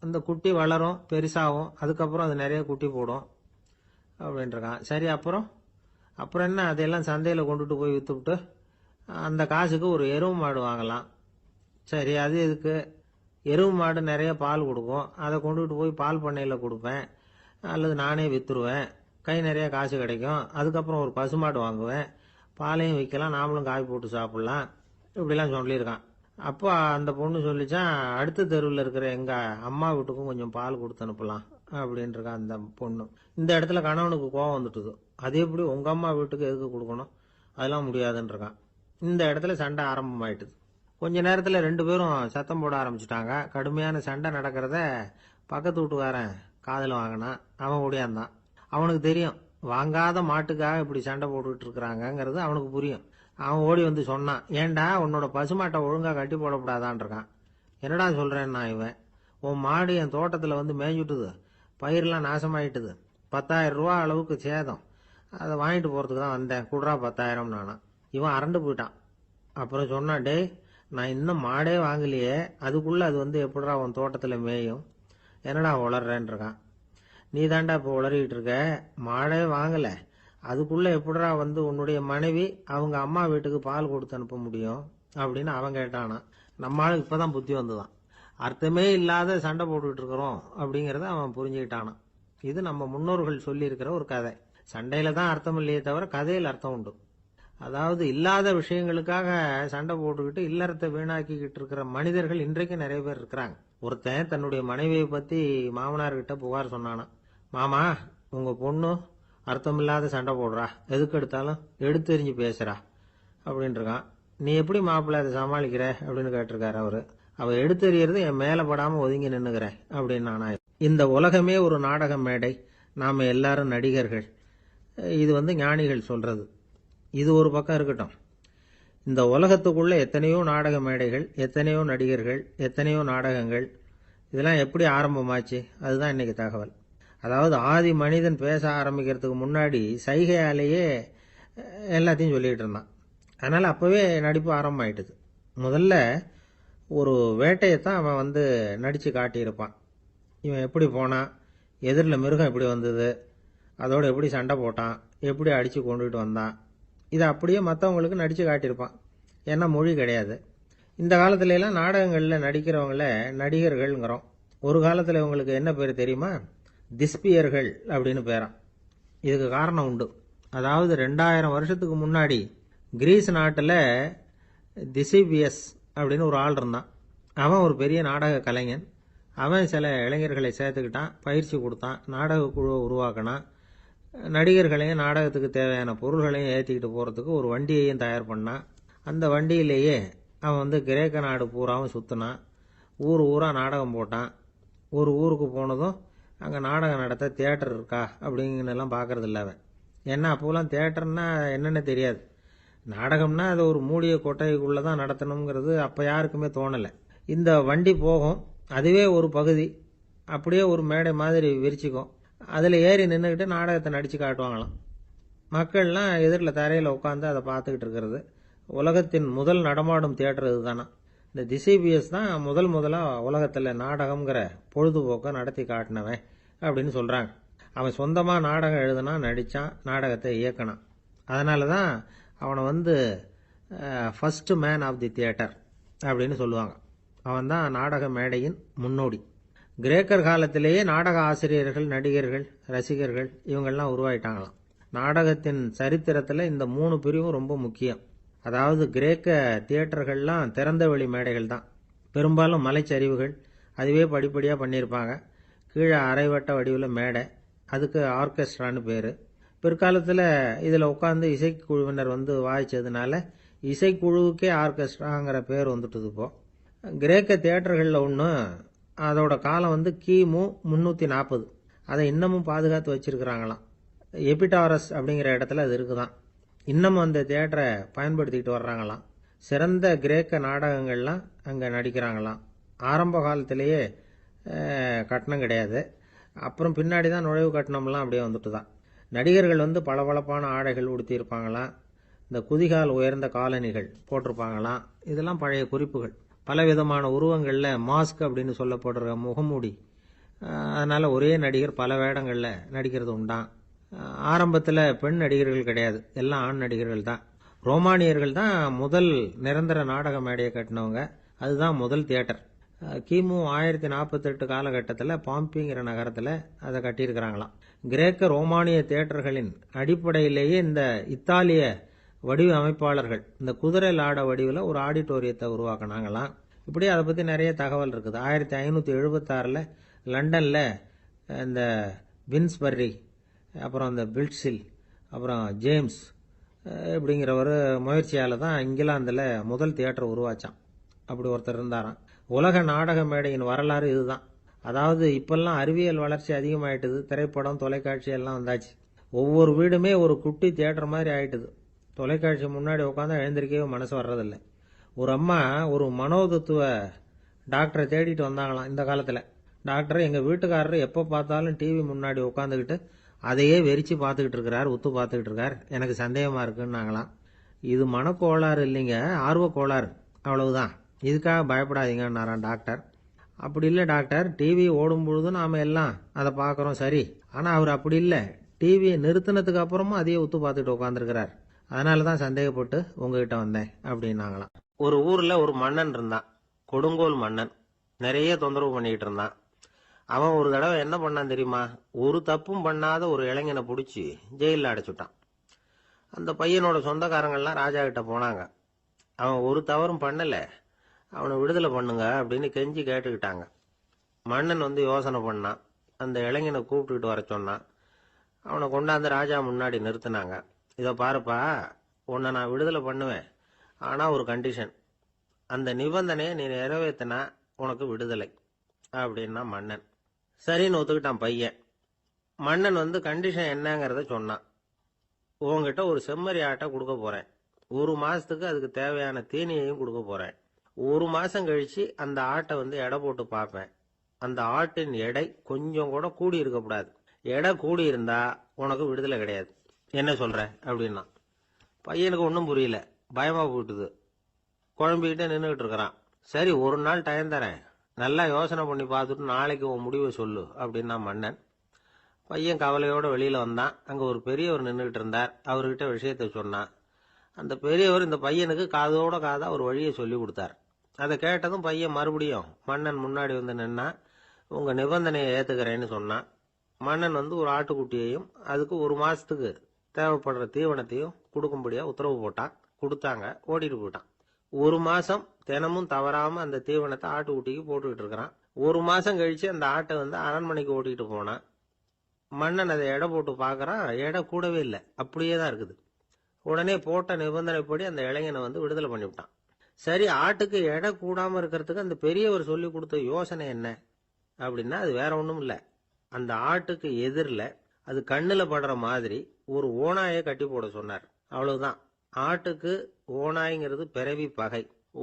அந்த குட்டி வளரும், பெருசாகும், அதுக்கப்புறம் அது நிறைய குட்டி போடும் அப்படின்ட்டு இருக்கான். சரி, அப்புறம் என்ன, அதையெல்லாம் சந்தையில கொண்டுட்டு போய் வித்துவிட்டு அந்த காசுக்கு ஒரு எருவு மாடு வாங்கலாம். சரி, அது எதுக்கு? எருவு மாடு நிறைய பால் கொடுக்கும், அதை கொண்டுகிட்டு போய் பால் பண்ணையில கொடுப்பேன், அல்லது நானே வித்துருவேன், கை நிறைய காசு கிடைக்கும். அதுக்கப்புறம் ஒரு பசுமாடு வாங்குவேன், பாலையும் விற்கலாம், நாமளும் காய் போட்டு சாப்பிடலாம், இப்படிலாம் சொல்லியிருக்கான். அப்போ அந்த பொண்ணு சொல்லிச்சான், அடுத்த தெருவில் இருக்கிற எங்க அம்மா வீட்டுக்கும் கொஞ்சம் பால் கொடுத்து அனுப்பலாம் அப்படின்னு இருக்கான் அந்த பொண்ணு. இந்த இடத்துல கணவனுக்கு கோவம் வந்துட்டுது. அது எப்படி உங்க அம்மா வீட்டுக்கு எதுக்கு கொடுக்கணும், அதெல்லாம் முடியாதுன்னு இருக்கான். இந்த இடத்துல சண்டை ஆரம்பமாயிட்டுது. கொஞ்ச நேரத்துல 2 பேரும் சத்தம் போட ஆரம்பிச்சுட்டாங்க. கடுமையான சண்டை நடக்கிறத பக்கத்து வீட்டுக்காரன் காதல வாங்கினான். அவன் ஓடியாந்தான். அவனுக்கு தெரியும், வாங்காத மாட்டுக்காக இப்படி சண்டை போட்டுக்கிட்டு இருக்கிறாங்கிறது அவனுக்கு புரியும். அவன் ஓடி வந்து சொன்னான், ஏண்டா உன்னோட பசுமாட்டை ஒழுங்கா கட்டி போடக்கூடாதான் இருக்கான். என்னடா சொல்றேன்னா இவன், உன் மாடு என் தோட்டத்தில் வந்து மேய்ஞ்சுட்டுது, பயிரெல்லாம் நாசமாயிட்டுது, 10,000 ரூபா அளவுக்கு சேதம், அதை வாங்கிட்டு போறதுக்கு தான் வந்தேன், குடுறா 10,000 நானா. இவன் அரண்டு போயிட்டான். அப்புறம் சொன்னான், டேய் நான் இன்னும் மாடே வாங்கலையே, அதுக்குள்ள அது வந்து எப்படிடா உன் தோட்டத்தில் மேயும், என்னடா உளர்றேன்னு இருக்கான். நீ தாண்டா இப்போ உளறிக்கிட்டு இருக்க, மாடே வாங்கலை, அதுக்குள்ள எப்படிடா வந்து உன்னுடைய மனைவி அவங்க அம்மா வீட்டுக்கு பால் கொடுத்து அனுப்ப முடியும் அப்படின்னு அவன் கேட்டானா. நம்மளால இப்பதான் புத்தி வந்துதான். அர்த்தமே இல்லாத சண்டை போட்டுக்கிட்டு இருக்கிறோம் அப்படிங்கறத அவன் புரிஞ்சுக்கிட்டானான். இது நம்ம முன்னோர்கள் சொல்லி இருக்கிற ஒரு கதை. சண்டையில தான் அர்த்தம் இல்லையே தவிர கதையில் அர்த்தம் உண்டு. அதாவது இல்லாத விஷயங்களுக்காக சண்டை போட்டுக்கிட்டு இல்லறத்தை வீணாக்கிக்கிட்டு இருக்கிற மனிதர்கள் இன்றைக்கு நிறைய பேர் இருக்கிறாங்க. ஒருத்தன் தன்னுடைய மனைவியை பத்தி மாமனார்கிட்ட புகார் சொன்னானா, மாமா உங்க பொண்ணு அர்த்தமில்லாத சண்டை போடுறா, எதுக்கு எடுத்தாலும் எடுத்தெறிஞ்சு பேசுறா அப்படின்னு இருக்கான். நீ எப்படி மாப்பிள்ள அதை சமாளிக்கிற அப்படின்னு கேட்டிருக்காரு அவரு. அவ எடுத்தெறியறது என் மேல படாம ஒதுங்கி நின்னுக்கிறேன் அப்படின்னு நானா. இந்த உலகமே ஒரு நாடக மேடை, நாம எல்லாரும் நடிகர்கள். இது வந்து ஞானிகள் சொல்றது. இது ஒரு பக்கம் இருக்கட்டும். இந்த உலகத்துக்குள்ள எத்தனையோ நாடக மேடைகள், எத்தனையோ நடிகர்கள், எத்தனையோ நாடகங்கள், இதெல்லாம் எப்படி ஆரம்பமாச்சு, அதுதான் இன்னைக்கு தகவல். அதாவது ஆதி மனிதன் பேச ஆரம்பிக்கிறதுக்கு முன்னாடி சைகையாலேயே எல்லாத்தையும் சொல்லிட்டு இருந்தான். அதனால அப்பவே நடிப்பு ஆரம்பமாயிட்டுது. முதல்ல ஒரு வேட்டையத்தான் அவன் வந்து நடிச்சு காட்டியிருப்பான். இவன் எப்படி போனான், எதிரில் மிருகம் எப்படி வந்தது, அதோட எப்படி சண்டை போட்டான், எப்படி அடிச்சு கொண்டுகிட்டு வந்தான், இதை அப்படியே மற்றவங்களுக்கு நடிச்சு காட்டியிருப்பான். ஏன்னா மொழி கிடையாது. இந்த காலத்துல எல்லாம் நாடகங்களில் நடிக்கிறவங்கள நடிகர்கள்ங்கிறோம். ஒரு காலத்தில் இவங்களுக்கு என்ன பேர் தெரியுமா, திஸ்பியர்கள் அப்படின்னு பேராம். இதுக்கு காரணம் உண்டு. அதாவது 2000 வருஷத்துக்கு முன்னாடி கிரீஸ் நாட்டில் திசிபியஸ் அப்படின்னு ஒரு ஆள் இருந்தான். அவன் ஒரு பெரிய நாடக கலைஞன். அவன் சில இளைஞர்களை சேர்த்துக்கிட்டான், பயிற்சி கொடுத்தான், நாடக குழுவை உருவாக்கினான், நடிகர்களையும் நாடகத்துக்கு தேவையான பொருள்களையும் ஏற்றிக்கிட்டு போகிறதுக்கு ஒரு வண்டியையும் தயார் பண்ணான். அந்த வண்டியிலேயே அவன் வந்து கிரேக்க நாடு பூராவும் சுற்றினான், ஊர் ஊராக நாடகம் போட்டான். ஒரு ஊருக்கு போனதும் அங்கே நாடகம் நடத்த தியேட்டர் இருக்கா அப்படிங்கலாம் பார்க்கறது இல்லை அவன். ஏன்னா அப்போலாம் தியேட்டர்னா என்னென்ன தெரியாது. நாடகம்னா அது ஒரு மூடிய கொட்டைக்குள்ளே தான் நடத்தணுங்கிறது அப்போ யாருக்குமே தோணலை. இந்த வண்டி போகும், அதுவே ஒரு பகுதி, அப்படியே ஒரு மேடை மாதிரி விரிச்சிக்கும், அதில் ஏறி நின்றுக்கிட்டு நாடகத்தை நடித்து காட்டுவாங்களாம். மக்கள்லாம் எதிரில் தரையில் உட்காந்து அதை பார்த்துக்கிட்டு இருக்கிறது. உலகத்தின் முதல் நடமாடும் தியேட்டர் இது தானா. இந்த திசிபியஸ் தான் முதலாக உலகத்தில் நாடகம்ங்கிற பொழுதுபோக்கை நடத்தி காட்டினவன் அப்படின்னு சொல்கிறாங்க. அவன் சொந்தமாக நாடகம் எழுதுனான், நடித்தான், நாடகத்தை இயக்கினான். அதனால தான் அவனை வந்து first man of the theatre அப்படின்னு சொல்லுவாங்க. அவன் தான் நாடக மேடையின் முன்னோடி. கிரேக்கர் காலத்திலேயே நாடக ஆசிரியர்கள், நடிகர்கள், ரசிகர்கள் இவங்கெல்லாம் உருவாயிட்டாங்களாம். நாடகத்தின் சரித்திரத்தில் இந்த 3 பிரிவும் ரொம்ப முக்கியம். அதாவது கிரேக்க தியேட்டர்கள்லாம் திறந்த வெளி மேடைகள் தான். பெரும்பாலும் மலைச்சரிவுகள், அதுவே படிப்படியாக பண்ணியிருப்பாங்க. கீழே அரைவட்ட வடிவில் மேடை, அதுக்கு ஆர்கெஸ்ட்ரான்னு பேர். பிற்காலத்தில் இதில் உட்காந்து இசைக்குழுவினர் வந்து வாய்ச்சதுனால இசைக்குழுவுக்கே ஆர்கெஸ்ட்ராங்கிற பேர் வந்துட்டுது. இப்போ கிரேக்க தியேட்டர்களில் ஒன்று, அதோட காலம் வந்து கிமு 340. அதை இன்னமும் பாதுகாத்து வச்சிருக்கிறாங்களாம். எபிடாரஸ் அப்படிங்கிற இடத்துல அது இருக்குதான். இன்னமும் அந்த தியேட்டரை பயன்படுத்திக்கிட்டு வர்றாங்களாம். சிறந்த கிரேக்க நாடகங்கள்லாம் அங்கே நடிக்கிறாங்களாம். ஆரம்ப காலத்திலேயே கட்டணம் கிடையாது, அப்புறம் பின்னாடி தான் நுழைவு கட்டணம்லாம் அப்படியே வந்துட்டு தான். நடிகர்கள் வந்து பளபளப்பான ஆடைகள் உடுத்தியிருப்பாங்களாம், இந்த குதிகால் உயர்ந்த காலணிகள் போட்டிருப்பாங்களாம். இதெல்லாம் பழைய குறிப்புகள். பலவிதமான உருவங்களில் மாஸ்க் அப்படின்னு சொல்லப்படுற முகமூடி, அதனால் ஒரே நடிகர் பல வேடங்களில் நடிக்கிறது உண்டான். ஆரம்பத்தில் பெண் நடிகர்கள் கிடையாது, எல்லாம் ஆண் நடிகர்கள் தான். ரோமானியர்கள் தான் முதல் நிரந்தர நாடக மேடையை கட்டினவங்க. அதுதான் முதல் தியேட்டர். கிமு 1048 காலகட்டத்தில் பாம்பிங்கிற நகரத்தில் அதை கட்டியிருக்கிறாங்களாம். கிரேக்க ரோமானிய தியேட்டர்களின் அடிப்படையிலேயே இந்த இத்தாலிய வடிவ அமைப்பாளர்கள் இந்த குதிரை லாட வடிவில் ஒரு ஆடிட்டோரியத்தை உருவாக்கினாங்களாம். இப்படி அதை பற்றி நிறைய தகவல் இருக்குது. 1576 லண்டனில் இந்த வின்ஸ்பர்ரி, அப்புறம் இந்த பில்ட்ஸில், அப்புறம் ஜேம்ஸ் இப்படிங்கிறவர் முயற்சியால் தான் இங்கிலாந்தில் முதல் தியேட்டர் உருவாச்சான். அப்படி ஒருத்தர் இருந்தாராம். உலக நாடக மேடையின் வரலாறு இதுதான். அதாவது இப்பெல்லாம் அறிவியல் வளர்ச்சி அதிகமாயிட்டுது, திரைப்படம், தொலைக்காட்சி எல்லாம் வந்தாச்சு. ஒவ்வொரு வீடுமே ஒரு குட்டி தியேட்டர் மாதிரி ஆயிட்டுது. தொலைக்காட்சி முன்னாடி உட்காந்து எழுந்திருக்கவே மனசு வர்றதில்ல. ஒரு அம்மா ஒரு மனோதத்துவ டாக்டரை தேடிட்டு வந்தாங்களாம் இந்த காலத்துல. டாக்டர், எங்க வீட்டுக்காரர் எப்ப பார்த்தாலும் டிவி முன்னாடி உட்காந்துக்கிட்டு அதையே வெறிச்சு பார்த்துக்கிட்டு இருக்கிறார், உத்து பார்த்துக்கிட்டு இருக்கார், எனக்கு சந்தேகமா இருக்குன்னாங்களாம். இது மனக்கோளாறு இல்லைங்க, ஆர்வ கோளாறு, அவ்வளவுதான், இதுக்காக பயப்படாதீங்கன்னாராம் டாக்டர். அப்படி இல்லை டாக்டர், டிவி ஓடும் பொழுது நாம எல்லாம் அதை பார்க்கறோம் சரி, ஆனா அவர் அப்படி இல்லை, டிவியை நிறுத்தினதுக்கு அப்புறமும் அதையே உத்து பார்த்துட்டு உட்காந்துருக்கிறார், அதனாலதான் சந்தேகப்பட்டு உங்ககிட்ட வந்தேன் அப்படின்னாங்களாம். ஒரு ஊர்ல ஒரு மன்னன் இருந்தான், கொடுங்கோல் மன்னன். நிறைய தொந்தரவு பண்ணிக்கிட்டு இருந்தான். அவன் ஒரு தடவை என்ன பண்ணான் தெரியுமா? ஒரு தப்பும் பண்ணாத ஒரு இளைஞனை பிடிச்சி ஜெயிலில் அடைச்சுட்டான். அந்த பையனோட சொந்தக்காரங்கள்லாம் ராஜா கிட்ட போனாங்க. அவன் ஒரு தவறும் பண்ணல, அவனை விடுதலை பண்ணுங்க அப்படின்னு கெஞ்சி கேட்டுக்கிட்டாங்க. மன்னன் யோசனை பண்ணான். அந்த இளைஞனை கூப்பிட்டுக்கிட்டு வர சொன்னான். அவனை கொண்டாந்து ராஜா முன்னாடி நிறுத்தினாங்க. இதை பாருப்பா, உன்னை நான் விடுதலை பண்ணுவேன், ஆனா ஒரு கண்டிஷன், அந்த நிபந்தனையை நீ நிறைவேற்றினா உனக்கு விடுதலை அப்படின்னா மன்னன். சரின்னு ஒத்துக்கிட்டான் பையன். மன்னன் கண்டிஷன் என்னங்கிறத சொன்னான். உங்ககிட்ட ஒரு செம்மறி ஆட்டை கொடுக்க போறேன், ஒரு மாசத்துக்கு அதுக்கு தேவையான தீனியையும் கொடுக்க போறேன், ஒரு மாசம் கழிச்சு அந்த ஆட்டை எடை போட்டு பார்ப்பேன், அந்த ஆட்டின் எடை கொஞ்சம் கூட கூடி இருக்கக்கூடாது, எடை கூடி இருந்தா உனக்கு விடுதலை கிடையாது, என்ன சொல்ற அப்படின்னா. பையனுக்கு ஒன்றும் புரியல, பயமா போயிட்டுது, குழம்பிக்கிட்டே நின்றுகிட்டு இருக்கிறான். சரி, ஒரு நாள் டைம் தரேன், நல்லா யோசனை பண்ணி பார்த்துட்டு நாளைக்கு உன் முடிவை சொல்லு அப்படின்னா மன்னன். பையன் கவலையோட வெளியில வந்தான். அங்க ஒரு பெரியவர் நின்றுகிட்டு இருந்தார். அவர்கிட்ட விஷயத்த சொன்னான். அந்த பெரியவர் இந்த பையனுக்கு காதோட காதா ஒரு வழியை சொல்லி கொடுத்தார். அதை கேட்டதும் பையன் மறுபடியும் மன்னன் முன்னாடி நின்னா, உங்க நிபந்தனையை ஏத்துக்கிறேன்னு சொன்னான். மன்னன் ஒரு ஆட்டுக்குட்டியையும் அதுக்கு ஒரு மாசத்துக்கு தேவைப்படுற தீவனத்தையும் கொடுக்கும்படியா உத்தரவு போட்டான். கொடுத்தாங்க, ஓடிட்டு போயிட்டான். ஒரு மாசம் தினமும் தவறாம அந்த தீவனத்தை ஆட்டுக்குட்டிக்கு போட்டுக்கிட்டு இருக்கிறான். ஒரு மாசம் கழிச்சு அந்த ஆட்டை அரண்மனைக்கு ஓட்டிக்கிட்டு போனான். மன்னன் அதை எடை போட்டு பார்க்கறான், எடை கூடவே இல்லை, அப்படியே தான் இருக்குது. உடனே போட்ட நிபந்தனைப்படி அந்த இளைஞனை விடுதலை பண்ணிவிட்டான். சரி, ஆட்டுக்கு எடை கூடாம இருக்கிறதுக்கு அந்த பெரியவர் சொல்லி கொடுத்த யோசனை என்ன அப்படின்னா, அது வேற ஒண்ணும் இல்லை. அந்த ஆட்டுக்கு எதிரில் அது கண்ணுல படுற மாதிரி ஒரு ஓநாயை கட்டி போட சொன்னார், அவ்வளவுதான். ஆட்டுக்கு ஓநாய்ங்கிறது பிறவி பகை.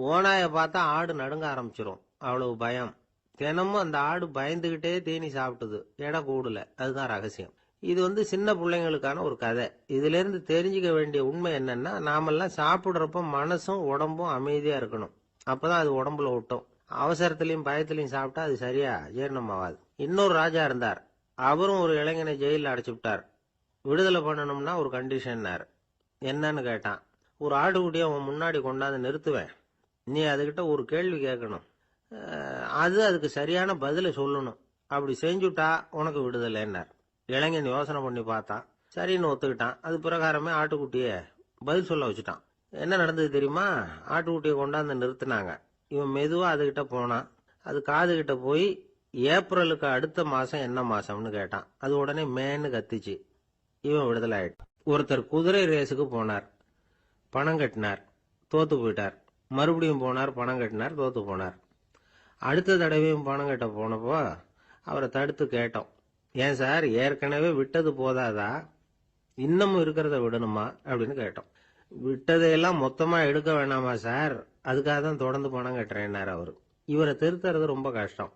ஓநாயை பார்த்தா ஆடு நடுங்க ஆரம்பிச்சிரும், அவ்வளவு பயம். தினமும் அந்த ஆடு பயந்துகிட்டே தீனி சாப்பிட்டுது, எடை கூடல, அதுதான் ரகசியம். இது சின்ன பிள்ளைங்களுக்கான ஒரு கதை. இதுல இருந்து தெரிஞ்சுக்க வேண்டிய உண்மை என்னன்னா, நாமெல்லாம் சாப்பிடுறப்ப மனசும் உடம்பும் அமைதியா இருக்கணும், அப்பதான் அது உடம்புல ஒட்டும். அவசரத்திலையும் பயத்திலையும் சாப்பிட்டா அது சரியா ஜீரணம் ஆகாது. இன்னொரு ராஜா இருந்தார். அவரும் ஒரு இளைஞனை ஜெயிலில் அடைச்சு விட்டார். விடுதலை பண்ணணும்னா ஒரு கண்டிஷன்னார். என்னன்னு கேட்டான். ஒரு ஆட்டுக்குட்டியை அவன் முன்னாடி கொண்டாந்து நிறுத்துவேன், நீ அதுகிட்ட ஒரு கேள்வி கேட்கணும், அதுக்கு சரியான பதிலை சொல்லணும், அப்படி செஞ்சுட்டா உனக்கு விடுதலைன்னார். இளைஞன் யோசனை பண்ணி பார்த்தான். சரின்னு ஒத்துக்கிட்டான். அது பிரகாரமே ஆட்டுக்குட்டிய பதில் சொல்ல வச்சுட்டான். என்ன நடந்தது தெரியுமா? ஆட்டுக்குட்டியை கொண்டாந்து நிறுத்தினாங்க. இவன் மெதுவா அதுகிட்ட போனான். அது காதுகிட்ட போய் ஏப்ரலுக்கு அடுத்த மாசம் என்ன மாசம்னு கேட்டான். அது உடனே மேன்னு கத்திச்சு. இவன் விடுதலை ஆயிட்டான். ஒருத்தர் குதிரை ரேஸுக்கு போனார், பணம் கட்டினார், தோத்து போயிட்டார். மறுபடியும் போனார், பணம் கட்டினார், தோத்து போனார். அடுத்த தடவையும் பணம் கட்ட போனப்போ அவரை தடுத்து கேட்டோம், ஏன் சார், ஏற்கனவே விட்டது போதாதா, இன்னமும் இருக்கிறத விடணுமா அப்படின்னு கேட்டோம். விட்டதையெல்லாம் மொத்தமா எடுக்க வேணாமா சார், அதுக்காக தான் தொடர்ந்து பணம் கட்டுறேன்னாரு அவரு. இவரை திருத்துறது ரொம்ப கஷ்டம்.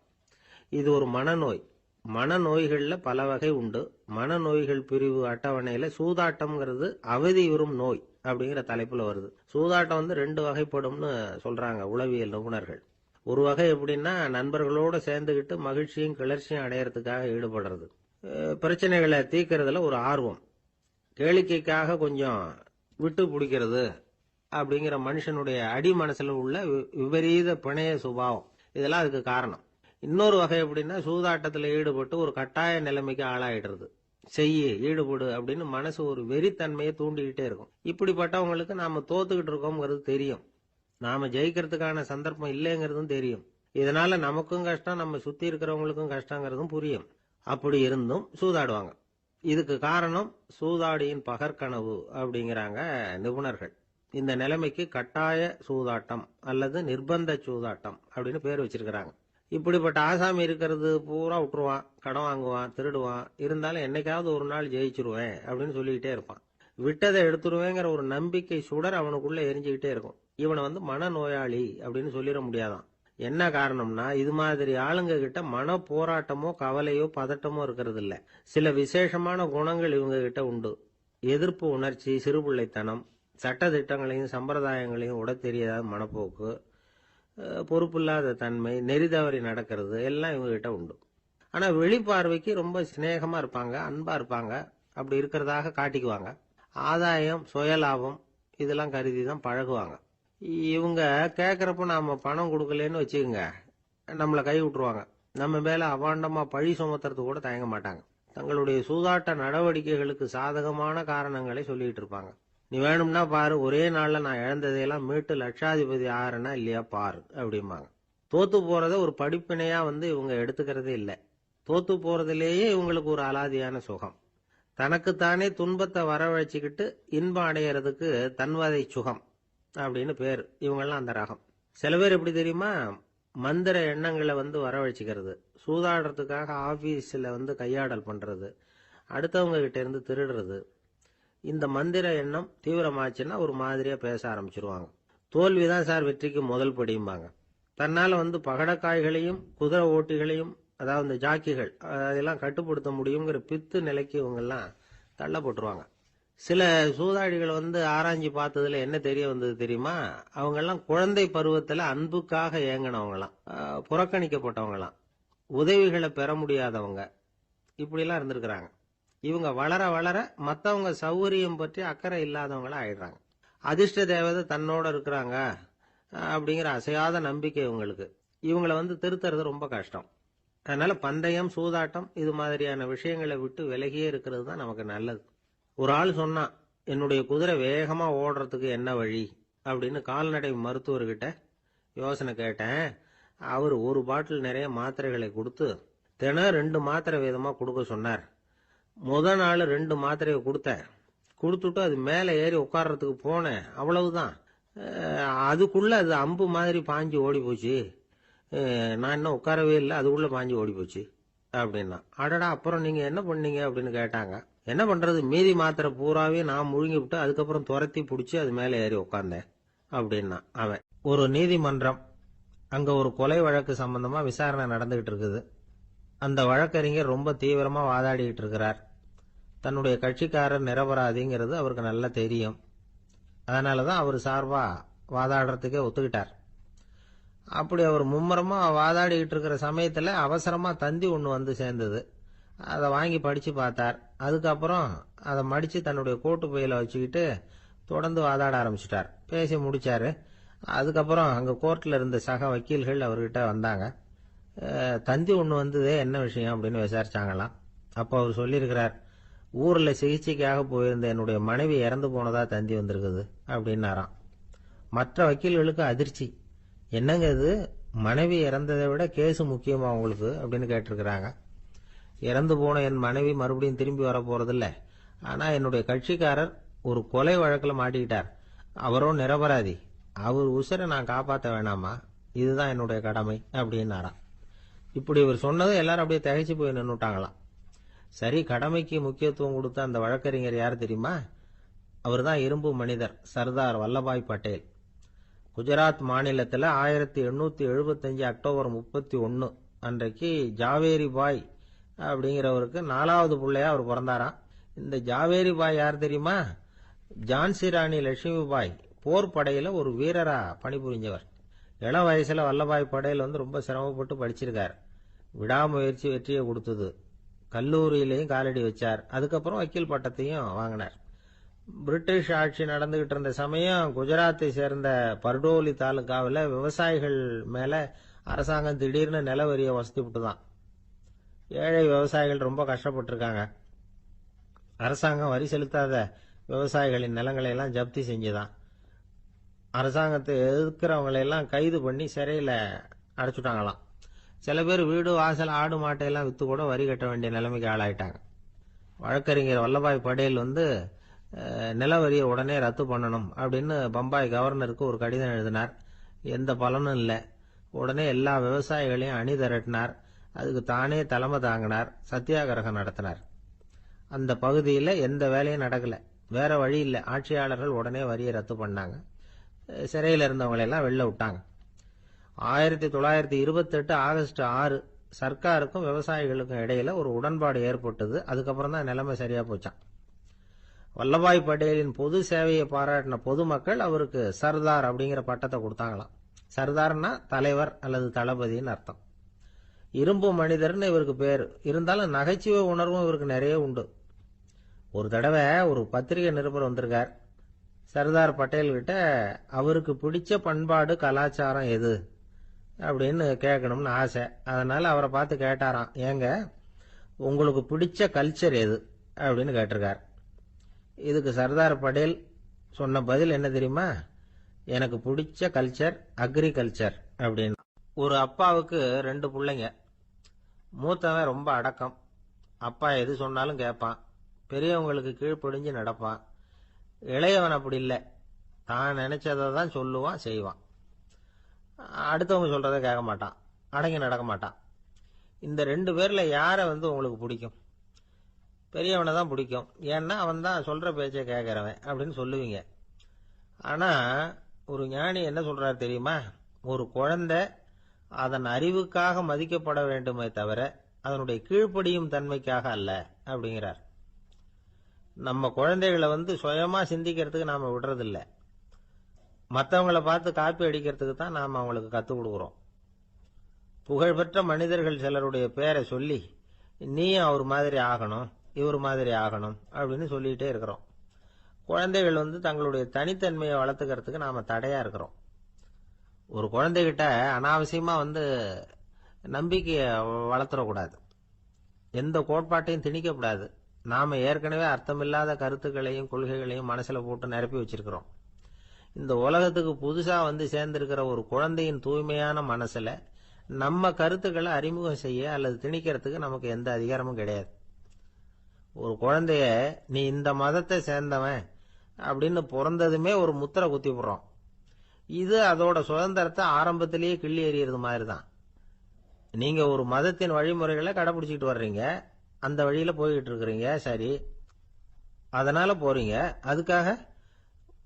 இது ஒரு மனநோய். மனநோய்கள்ல பல வகை உண்டு. மனநோய்கள் பிரிவு அட்டவணையில சூதாட்டம்ங்கிறது அவதி வரும் நோய் அப்படிங்கிற தலைப்புல வருது. சூதாட்டம் 2 வகைப்படும்னு சொல்றாங்க உளவியல் நிபுணர்கள். ஒரு வகை எப்படின்னா, நண்பர்களோட சேர்ந்துகிட்டு மகிழ்ச்சியும் கிளர்ச்சியும் அடையறதுக்காக ஈடுபடுறது, பிரச்சனைகளை தீர்க்கறதுல ஒரு ஆர்வம், கேளிக்கைக்காக கொஞ்சம் விட்டு பிடிக்கிறது அப்படிங்கிற மனுஷனுடைய அடி மனசுல உள்ள விபரீத பிணைய சுபாவம், இதெல்லாம் அதுக்கு காரணம். இன்னொரு வகை எப்படின்னா, சூதாட்டத்தில் ஈடுபட்டு ஒரு கட்டாய நிலைமைக்கு ஆளாயிடுறது, ஈடுபடு அப்படின்னு மனசு ஒரு வெறித்தன்மையை தூண்டிக்கிட்டே இருக்கும். இப்படிப்பட்டவங்களுக்கு நாம தோத்துக்கிட்டு இருக்கோம்ங்கிறது தெரியும், நாம ஜெயிக்கிறதுக்கான சந்தர்ப்பம் இல்லைங்கிறதும் தெரியும். இதனால நமக்கும் கஷ்டம், நம்ம சுத்தி இருக்கிறவங்களுக்கும் கஷ்டங்கிறதும் புரியும். அப்படி இருந்தும் சூதாடுவாங்க. இதுக்கு காரணம் சூதாடியின் பகற்கனவு அப்படிங்கிறாங்க நிபுணர்கள். இந்த நிலைமைக்கு கட்டாய சூதாட்டம் அல்லது நிர்பந்த சூதாட்டம் அப்படின்னு பேர் வச்சிருக்கிறாங்க. இப்படிப்பட்ட ஆசாமி இருக்கிறது பூரா விட்டுருவான், கடன் வாங்குவான், திருடுவான், இருந்தாலும் என்னைக்காவது ஒரு நாள் ஜெயிச்சிருவேன் அப்படின்னு சொல்லிக்கிட்டே இருப்பான். விட்டதை எடுத்துருவேங்கிற ஒரு நம்பிக்கை சுடர் அவனுக்குள்ள எரிஞ்சுக்கிட்டே இருக்கும். இவனை மனநோயாளி அப்படின்னு சொல்லிட முடியாதான். என்ன காரணம்னா, இது மாதிரி ஆளுங்க கிட்ட மன போராட்டமோ கவலையோ பதட்டமோ இருக்கிறது இல்ல. சில விசேஷமான குணங்கள் இவங்க கிட்ட உண்டு. எதிர்ப்பு உணர்ச்சி, சிறுபிள்ளைத்தனம், சட்ட திட்டங்களையும் சம்பிரதாயங்களையும் உட தெரியாத மனப்போக்கு, பொறுப்பில்லாத தன்மை, நெறி தவறி நடக்கிறது எல்லாம் இவங்க கிட்ட உண்டு. ஆனா வெளிப்பார்வைக்கு ரொம்ப சிநேகமா இருப்பாங்க, அன்பா இருப்பாங்க. அப்படி இருக்கிறதாக காட்டிக்குவாங்க. ஆதாயம், சுயலாபம் இதெல்லாம் கருதி தான் பழகுவாங்க. இவங்க கேட்கறப்ப நாம பணம் கொடுக்கலன்னு வச்சுக்கோங்க, நம்மளை கை விட்டுருவாங்க. நம்ம மேல அபாண்டமா பழி சுமத்துறது கூட தயங்க மாட்டாங்க. தங்களுடைய சூதாட்ட நடவடிக்கைகளுக்கு சாதகமான காரணங்களை சொல்லிட்டு இருப்பாங்க. நீ வேணும்னா பாரு, ஒரே நாள்ல நான் இழந்ததையெல்லாம் மீட்டு லட்சாதிபதி ஆறனா இல்லையா பாரு அப்படிம்பாங்க. தோத்து போறத ஒரு படிப்பினையா இவங்க எடுத்துக்கிறதே இல்லை. தோத்து போறதுலேயே இவங்களுக்கு ஒரு அலாதியான சுகம். தனக்குத்தானே துன்பத்தை வரவழைச்சுக்கிட்டு இன்பம் அடையறதுக்கு தன்வதை சுகம் அப்படின்னு பேர். இவங்கெல்லாம் அந்த ரகம். சில பேர் எப்படி தெரியுமா, மந்திர எண்ணங்களை வரவழைச்சிக்கிறது, சூதாடுறதுக்காக ஆபீஸ்ல கையாடல் பண்றது, அடுத்தவங்க கிட்ட இருந்து திருடுறது. இந்த மந்திர எண்ணம் தீவிரமாச்சுன்னா ஒரு மாதிரியா பேச ஆரம்பிச்சிருவாங்க. தோல்விதான் சார் வெற்றிக்கு முதல் படியும்பாங்க. தன்னால பகடக்காய்களையும் குதிரை ஓட்டிகளையும், அதாவது இந்த ஜாக்கிகள், அதெல்லாம் கட்டுப்படுத்த முடியுங்கிற பித்து நிலைக்கு இவங்கெல்லாம் தள்ளப்பட்டுருவாங்க. சில சூதாடிகள் ஆராய்ச்சி பார்த்ததுல என்ன தெரிய வந்தது தெரியுமா, அவங்கெல்லாம் குழந்தை பருவத்துல அன்புக்காக ஏங்கினவங்களாம், புறக்கணிக்கப்பட்டவங்களாம், உதவிகளை பெற முடியாதவங்க, இப்படிலாம் இருந்திருக்கிறாங்க. இவங்க வளர வளர மற்றவங்க சௌகரியம் பற்றி அக்கறை இல்லாதவங்களா ஆயிடுறாங்க. அதிர்ஷ்ட தேவதை தன்னோட இருக்கிறாங்க அப்படிங்கிற அசையாத நம்பிக்கை இவங்களுக்கு. இவங்களை திருத்துறது ரொம்ப கஷ்டம். அதனால பந்தயம், சூதாட்டம் இது மாதிரியான விஷயங்களை விட்டு விலகியே இருக்கிறது தான் நமக்கு நல்லது. ஒரு ஆள் சொன்னான், என்னுடைய குதிரை வேகமா ஓடுறதுக்கு என்ன வழி அப்படின்னு கால்நடை மருத்துவர்கிட்ட யோசனை கேட்டேன். அவர் ஒரு பாட்டில் நிறைய மாத்திரைகளை கொடுத்து தினம் 2 மாத்திரை வீதமா கொடுக்க சொன்னார். முதல் நாள் 2 மாத்திரையை கொடுத்துட்டு அது மேலே ஏறி உட்கார்றதுக்கு போனேன். அவ்வளவுதான். அதுக்குள்ள அது அம்பு மாதிரி பாஞ்சு ஓடி போச்சு. நான் இன்னும் உட்காரவே இல்லை, அதுக்குள்ள பாஞ்சு ஓடி போச்சு அப்படின்னா. அடடா, அப்புறம் நீங்க என்ன பண்ணீங்க அப்படின்னு கேட்டாங்க. என்ன பண்றது, மீதி மாத்திரை பூராவே நான் முழுங்கி விட்டு அதுக்கப்புறம் துரத்தி பிடிச்சி அது மேலே ஏறி உட்கார்ந்தேன் அப்படின்னா அவன். ஒரு நீதிமன்றம், அங்க ஒரு கொலை வழக்கு சம்பந்தமா விசாரணை நடந்துகிட்டு இருக்குது. அந்த வழக்கறிஞர் ரொம்ப தீவிரமா வாதாடிட்டு இருக்கிறார். தன்னுடைய கட்சிக்காரர் நிரபராதிங்கிறது அவருக்கு நல்லா தெரியும். அதனாலதான் அவர் சார்பா வாதாடுறதுக்கே ஒத்துக்கிட்டார். அப்படி அவர் மும்முரமா வாதாடிக்கிட்டு இருக்கிற சமயத்துல அவசரமா தந்தி ஒண்ணு சேர்ந்தது. அதை வாங்கி படிச்சு பார்த்தார். அதுக்கப்புறம் அதை மடிச்சு தன்னுடைய கோட்டு பையில வச்சுக்கிட்டு தொடர்ந்து வாதாட ஆரம்பிச்சிட்டார். பேசி முடிச்சாரு. அதுக்கப்புறம் அங்க கோர்ட்ல இருந்த சக வக்கீல்கள் அவர்கிட்ட வந்தாங்க. தந்தி ஒண்ணு வந்ததே, என்ன விஷயம் அப்படின்னு விசாரிச்சாங்களாம். அப்போ அவர் சொல்லியிருக்கிறார், ஊர்ல சிகிச்சைக்காக போயிருந்த என்னுடைய மனைவி இறந்து போனதா தந்தி வந்திருக்குது அப்படின்னாராம். மற்ற வக்கீல்களுக்கு அதிர்ச்சி. என்னங்க இது, மனைவி இறந்ததை விட கேஸ் முக்கியமா உங்களுக்கு அப்படின்னு கேட்டிருக்கிறாங்க. இறந்து போன என் மனைவி மறுபடியும் திரும்பி வர போறதில்ல. ஆனா என்னுடைய கட்சிக்காரர் ஒரு கொலை வழக்குல மாட்டிக்கிட்டார். அவரும் நிரபராதி. அவர் உசுரை நான் காப்பாற்ற வேணாமா, இதுதான் என்னுடைய கடமை அப்படின்னாராம். இப்படி இவர் சொன்னது எல்லாரும் அப்படியே திகைச்சு போய் நின்னுட்டாங்களாம். சரி, கடமைக்கு முக்கியத்துவம் கொடுத்த அந்த வழக்கறிஞர் யார் தெரியுமா? அவர் தான் இரும்பு மனிதர் சர்தார் வல்லபாய் பட்டேல். குஜராத் மாநிலத்தில் 1875 அக்டோபர் 31 அன்றைக்கு ஜாவேரி பாய் அப்படிங்கிறவருக்கு 4வது பிள்ளையா அவர் பிறந்தாராம். இந்த ஜாவேரி பாய் யார் தெரியுமா? ஜான்சி ராணி லட்சுமி பாய் போர் படையில ஒரு வீரரா பணிபுரிஞ்சவர். இளம் வயசுல வல்லபாய் படேல் ரொம்ப சிரமப்பட்டு படிச்சிருக்கார். விடாமுயற்சி வெற்றியை கொடுத்தது. கல்லூரியிலையும் காலடி வச்சார். அதுக்கப்புறம் வக்கீல் பட்டத்தையும் வாங்கினார். பிரிட்டிஷ் ஆட்சி நடந்துகிட்டு இருந்த சமயம் குஜராத்தை சேர்ந்த பர்டோலி தாலுகாவில் விவசாயிகள் மேல அரசாங்கம் திடீர்னு நில வரியை வசதி விட்டுதான். ஏழை விவசாயிகள் ரொம்ப கஷ்டப்பட்டிருக்காங்க. அரசாங்கம் வரி செலுத்தாத விவசாயிகளின் நிலங்களை எல்லாம் ஜப்தி செஞ்சுதான். அரசாங்கத்தை எதிர்க்கிறவங்களை எல்லாம் கைது பண்ணி சிறையில அடைச்சுட்டாங்களாம். சில பேர் வீடு வாசல் ஆடு மாட்டையெல்லாம் வித்து கூட வரி கட்ட வேண்டிய நிலைமைக்கு ஆளாயிட்டாங்க. வழக்கறிஞர் வல்லபாய் படேல் நில வரியை உடனே ரத்து பண்ணணும் அப்படின்னு பம்பாய் கவர்னருக்கு ஒரு கடிதம் எழுதினார். எந்த பலனும் இல்லை. உடனே எல்லா விவசாயிகளையும் அணி திரட்டினார். அதுக்கு தானே தலைமை தாங்கினார். சத்தியாகிரகம் நடத்தினார். அந்த பகுதியில் எந்த வேலையும் நடக்கல. வேற வழி இல்லை, ஆட்சியாளர்கள் உடனே வரியை ரத்து பண்ணாங்க. சிறையில் இருந்தவங்களெல்லாம் வெளில விட்டாங்க. 1928 ஆகஸ்ட் 6 சர்க்காருக்கும் விவசாயிகளுக்கும் இடையில ஒரு உடன்பாடு ஏற்பட்டது. அதுக்கப்புறம் தான் நிலைமை சரியா போச்சான். வல்லபாய் பட்டேலின் பொது சேவையை பாராட்டின பொதுமக்கள் அவருக்கு சர்தார் அப்படிங்கிற பட்டத்தை கொடுத்தாங்களாம். சர்தார்னா தலைவர் அல்லது தளபதினு அர்த்தம். இரும்பு மனிதர்னு இவருக்கு பேரு. இருந்தாலும் நகைச்சுவை உணர்வும் இவருக்கு நிறைய உண்டு. ஒரு தடவை ஒரு பத்திரிகை நிருபர் வந்திருக்கார். சர்தார் பட்டேல் கிட்ட அவருக்கு பிடிச்ச பண்பாடு கலாச்சாரம் எது அப்படின்னு கேட்கணும்னு ஆசை. அதனால அவரை பார்த்து கேட்டாராம், ஏங்க உங்களுக்கு பிடிச்ச கல்ச்சர் எது அப்படின்னு கேட்டிருக்கார். இதுக்கு சர்தார் பட்டேல் சொன்ன பதில் என்ன தெரியுமா? எனக்கு பிடிச்ச கல்ச்சர் அக்ரிகல்ச்சர் அப்படின்னு. ஒரு அப்பாவுக்கு 2 பிள்ளைங்க. மூத்தவன் ரொம்ப அடக்கம். அப்பா எது சொன்னாலும் கேட்பான். பெரியவங்களுக்கு கீழ்ப்படிஞ்சு நடப்பான். இளையவன் அப்படி இல்லை, தான் நினைச்சதை தான் சொல்லுவான், செய்வான். அடுத்தவங்க சொல்றதை கேட்க மாட்டான், அடங்கி நடக்க மாட்டான். இந்த 2 பேர்ல யாரை உங்களுக்கு பிடிக்கும்? பெரியவனை தான் பிடிக்கும். ஏன்னா அவன் தான் சொல்ற பேச்சை கேட்கறவன் அப்படின்னு சொல்லுவீங்க. ஆனா ஒரு ஞானி என்ன சொல்றாரு தெரியுமா? ஒரு குழந்தை அதன் அறிவுக்காக மதிக்கப்பட வேண்டுமே தவிர அதனுடைய கீழ்ப்படியும் தன்மைக்காக அல்ல அப்படிங்கிறார். நம்ம குழந்தைகளை சுயமா சிந்திக்கிறதுக்கு நாம விடுறதில்லை. மற்றவங்களை பார்த்து காப்பி அடிக்கிறதுக்கு தான் நாம் அவங்களுக்கு கற்றுக் கொடுக்குறோம். புகழ்பெற்ற மனிதர்கள் சிலருடைய பேரை சொல்லி நீயும் அவர் மாதிரி ஆகணும், இவர் மாதிரி ஆகணும் அப்படின்னு சொல்லிகிட்டே இருக்கிறோம். குழந்தைகள் தங்களுடைய தனித்தன்மையை வளர்த்துக்கிறதுக்கு நாம் தடையா இருக்கிறோம். ஒரு குழந்தைகிட்ட அனாவசியமா நம்பிக்கையை வளர்த்துடக்கூடாது. எந்த கோட்பாட்டையும் திணிக்கக்கூடாது. நாம ஏற்கனவே அர்த்தமில்லாத கருத்துக்களையும் கொள்கைகளையும் மனசுல போட்டு நிரப்பி வச்சிருக்கிறோம். இந்த உலகத்துக்கு புதுசா சேர்ந்திருக்கிற ஒரு குழந்தையின் தூய்மையான மனசுல நம்ம கருத்துக்களை அறிமுகம் செய்ய அல்லது திணிக்கிறதுக்கு நமக்கு எந்த அதிகாரமும் கிடையாது. ஒரு குழந்தைய நீ இந்த மதத்தை சேர்ந்தவன் அப்படின்னு பிறந்ததுமே ஒரு முத்திரை குத்தி போடுறோம். இது அதோட சுதந்திரத்தை ஆரம்பத்திலேயே கிள்ளி எறியறது மாதிரி தான். நீங்க ஒரு மதத்தின் வழிமுறைகளை கடைபிடிச்சிட்டு வர்றீங்க, அந்த வழியில போய்கிட்டு இருக்கிறீங்க, சரி, அதனால போறீங்க. அதுக்காக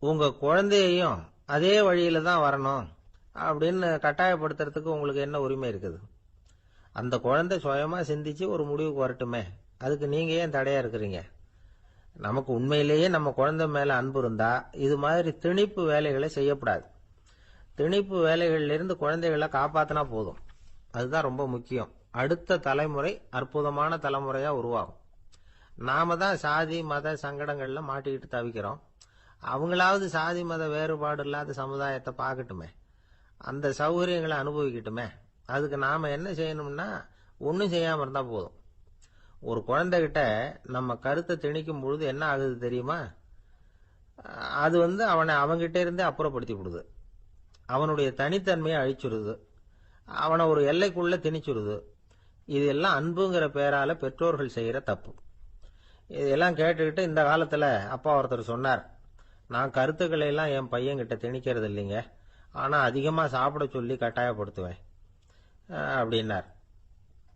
உங்க குழந்தையையும் அதே வழியில தான் வரணும் அப்படின்னு கட்டாயப்படுத்துறதுக்கு உங்களுக்கு என்ன உரிமை இருக்குது? அந்த குழந்தை சுயமா சிந்திச்சு ஒரு முடிவுக்கு வரட்டுமே, அதுக்கு நீங்க ஏன் தடையா இருக்கிறீங்க? நமக்கு உண்மையிலேயே நம்ம குழந்தை மேல அன்பு இருந்தா இது மாதிரி திணிப்பு வேலைகளை செய்யக்கூடாது. திணிப்பு வேலைகள்ல இருந்து குழந்தைகளை காப்பாத்தினா போதும். அதுதான் ரொம்ப முக்கியம். அடுத்த தலைமுறை அற்புதமான தலைமுறையா உருவாகும். நாம தான் சாதி மத சங்கடங்கள்ல மாட்டிக்கிட்டு தவிக்கிறோம். அவங்களாவது சாதி மத வேறுபாடு இல்லாத சமுதாயத்தை பார்க்கட்டுமே, அந்த சௌகரியங்களை அனுபவிக்கட்டுமே. அதுக்கு நாம என்ன செய்யணும்னா ஒன்னும் செய்யாம இருந்தா போதும். ஒரு குழந்தைகிட்ட நம்ம கருத்தை திணிக்கும் பொழுது என்ன ஆகுது தெரியுமா? அது அவனை அவங்கிட்ட இருந்தே அப்புறப்படுத்தி விடுது. அவனுடைய தனித்தன்மையை அழிச்சுடுது. அவனை ஒரு எல்லைக்குள்ள திணிச்சுடுது. இதெல்லாம் அன்புங்கிற பேரால பெற்றோர்கள் செய்யற தப்பு. இதெல்லாம் கேட்டுக்கிட்டு இந்த காலத்துல அப்பா ஒருத்தர் சொன்னார், நான் கருத்துக்களை எல்லாம் என் பையன்கிட்ட திணிக்கிறது இல்லைங்க, ஆனா அதிகமா சாப்பிட சொல்லி கட்டாயப்படுத்துவேன் அப்படின்னார்.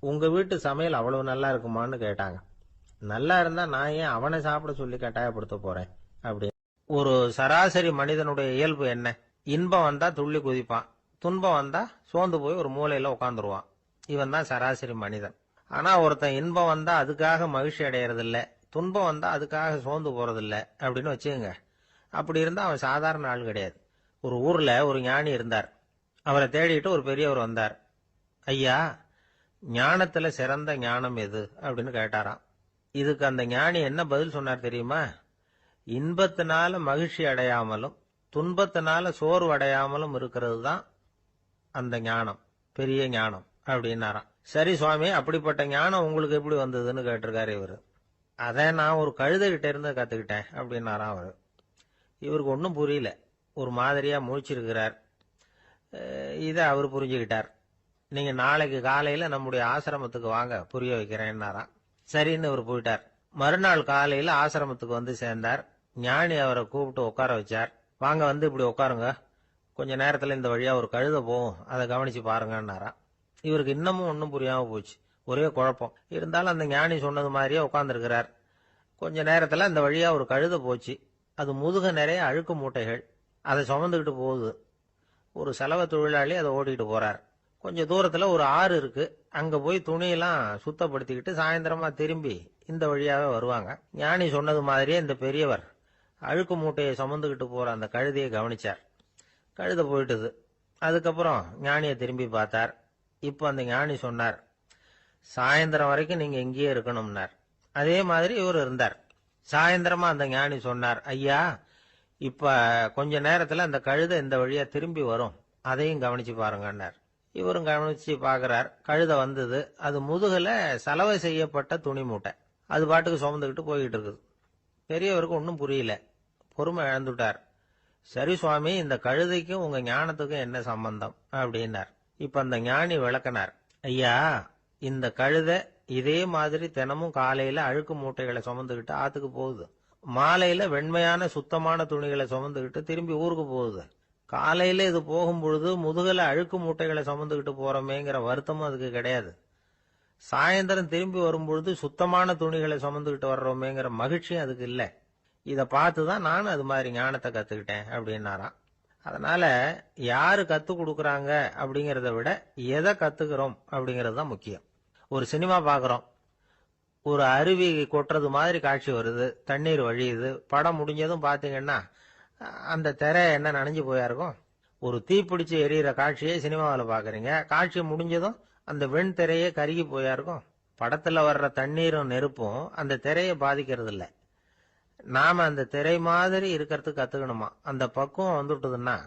உங்க வீட்டு சமையல் அவ்வளவு நல்லா இருக்குமான்னு கேட்டாங்க. நல்லா இருந்தா நான் ஏன் அவனை சாப்பிட சொல்லி கட்டாயப்படுத்த போறேன் அப்படி. ஒரு சராசரி மனிதனுடைய இயல்பு என்ன? இன்பம் வந்தா துள்ளி குதிப்பான், துன்பம் வந்தா சோர்ந்து போய் ஒரு மூலையில உட்காந்துருவான். இவன் தான் சராசரி மனிதன். ஆனா ஒருத்தன் இன்பம் வந்தா அதுக்காக மகிழ்ச்சி அடையறதில்ல, துன்பம் வந்தா அதுக்காக சோர்ந்து போறதில்ல அப்படின்னு வச்சுக்கோங்க. அப்படி இருந்தா அவன் சாதாரண ஆள் கிடையாது. ஒரு ஊர்ல ஒரு ஞானி இருந்தார். அவரை தேடிட்டு ஒரு பெரியவர் வந்தார். ஐயா, ஞானத்துல சிறந்த ஞானம் எது அப்படின்னு கேட்டாராம். இதுக்கு அந்த ஞானி என்ன பதில் சொன்னார் தெரியுமா? இன்பத்தினால மகிழ்ச்சி அடையாமலும் துன்பத்தினால சோர்வு அடையாமலும் இருக்கிறது தான் அந்த ஞானம், பெரிய ஞானம் அப்படின்னாராம். சரி சுவாமி, அப்படிப்பட்ட ஞானம் உங்களுக்கு எப்படி வந்ததுன்னு கேட்டிருக்காரு இவரு. அதை நான் ஒரு கழுதைகிட்ட இருந்து கத்துக்கிட்டேன் அப்படின்னாராம் அவரு. இவருக்கு ஒன்றும் புரியல, ஒரு மாதிரியா முழிச்சிருக்கிறார். இதை அவர் புரிஞ்சுக்கிட்டார். நீங்க நாளைக்கு காலையில நம்முடைய ஆசிரமத்துக்கு வாங்க, புரிய வைக்கிறேன்னாராம். சரின்னு அவர் போயிட்டார். மறுநாள் காலையில ஆசிரமத்துக்கு சேர்ந்தார். ஞானி அவரை கூப்பிட்டு உட்கார வச்சார். வாங்க, இப்படி உட்காருங்க, கொஞ்ச நேரத்துல இந்த வழியா ஒரு கழுதை போகும், அதை கவனிச்சு பாருங்கன்னாராம். இவருக்கு இன்னமும் ஒன்னும் புரியாம போச்சு, ஒரே குழப்பம். இருந்தாலும் அந்த ஞானி சொன்னது மாதிரியே உட்கார்ந்துருக்கிறார். கொஞ்ச நேரத்துல அந்த வழியா ஒரு கழுதை போச்சு. அது முதுக நிறைய அழுக்கு மூட்டைகள், அதை சுமந்துக்கிட்டு போகுது. ஒரு சலவை தொழிலாளி அதை ஓட்டிட்டு போறார். கொஞ்சம் தூரத்துல ஒரு ஆறு இருக்கு. அங்க போய் துணியெல்லாம் சுத்தப்படுத்திக்கிட்டு சாயந்தரமா திரும்பி இந்த வழியாவே வருவாங்க. ஞானி சொன்னது மாதிரியே இந்த பெரியவர் அழுக்கு மூட்டையை சுமந்துக்கிட்டு போற அந்த கழுதையை கவனிச்சார். கழுதை போயிட்டுது. அதுக்கப்புறம் ஞானியை திரும்பி பார்த்தார். இப்ப அந்த ஞானி சொன்னார், சாயந்தரம் வரைக்கும் நீங்க இங்கேயே இருக்கணும்னார். அதே மாதிரி இவர் இருந்தார். சாயந்தரமா அந்த ஞானி சொன்னார், ஐயா, இப்ப கொஞ்ச நேரத்துல அந்த கழுதை இந்த வழியா திரும்பி வரும், அதையும் கவனிச்சு பாருங்கன்னார். இவரும் கவனிச்சு பாக்குறார். கழுதை வந்தது. அது முதுகுல சலவை செய்யப்பட்ட துணி மூட்டை. அது பாட்டுக்கு சுமந்துக்கிட்டு போய்கிட்டு இருக்குது. பெரியவருக்கு ஒன்றும் புரியல. பொறுமை இழந்துட்டார். சரி சுவாமி, இந்த கழுதைக்கும் உங்க ஞானத்துக்கும் என்ன சம்பந்தம் அப்படின்னார். இப்ப அந்த ஞானி விளக்கினார். ஐயா, இந்த கழுதை இதே மாதிரி தினமும் காலையில அழுக்கு மூட்டைகளை சுமந்துக்கிட்டு ஆத்துக்கு போகுது. மாலையில வெண்மையான சுத்தமான துணிகளை சுமந்துக்கிட்டு திரும்பி ஊருக்கு போகுது. காலையில இது போகும் பொழுது முதுகல அழுக்கு மூட்டைகளை சுமந்துக்கிட்டு போறோமேங்கிற வருத்தமும் அதுக்கு கிடையாது. சாயந்தரம் திரும்பி வரும்பொழுது சுத்தமான துணிகளை சுமந்துக்கிட்டு வர்றோமேங்கிற மகிழ்ச்சியும் அதுக்கு இல்லை. இதை பார்த்துதான் நானும் அது மாதிரி ஞானத்தை கத்துக்கிட்டேன் அப்படின்னாராம். அதனால யாரு கத்து கொடுக்கறாங்க அப்படிங்கறத விட எதை கத்துக்கிறோம் அப்படிங்கறது தான் முக்கியம். ஒரு சினிமா பாக்குறோம், ஒரு அருவி கொட்டுறது மாதிரி காட்சி வருது, தண்ணீர் வழியுது. படம் முடிஞ்சதும் பாத்தீங்கன்னா அந்த திரை என்ன நனைஞ்சு போயா இருக்கும். ஒரு தீப்பிடிச்சு எரியிற காட்சியை சினிமாவில் பாக்குறீங்க. காட்சி முடிஞ்சதும் அந்த வெண் திரையே கருகி போயா இருக்கும். படத்துல வர்ற தண்ணீரும் நெருப்பும் அந்த திரையை பாதிக்கிறது இல்லை. நாம அந்த திரை மாதிரி இருக்கிறதுக்கு கத்துக்கணுமா. அந்த பக்குவம் வந்துட்டுதுன்னா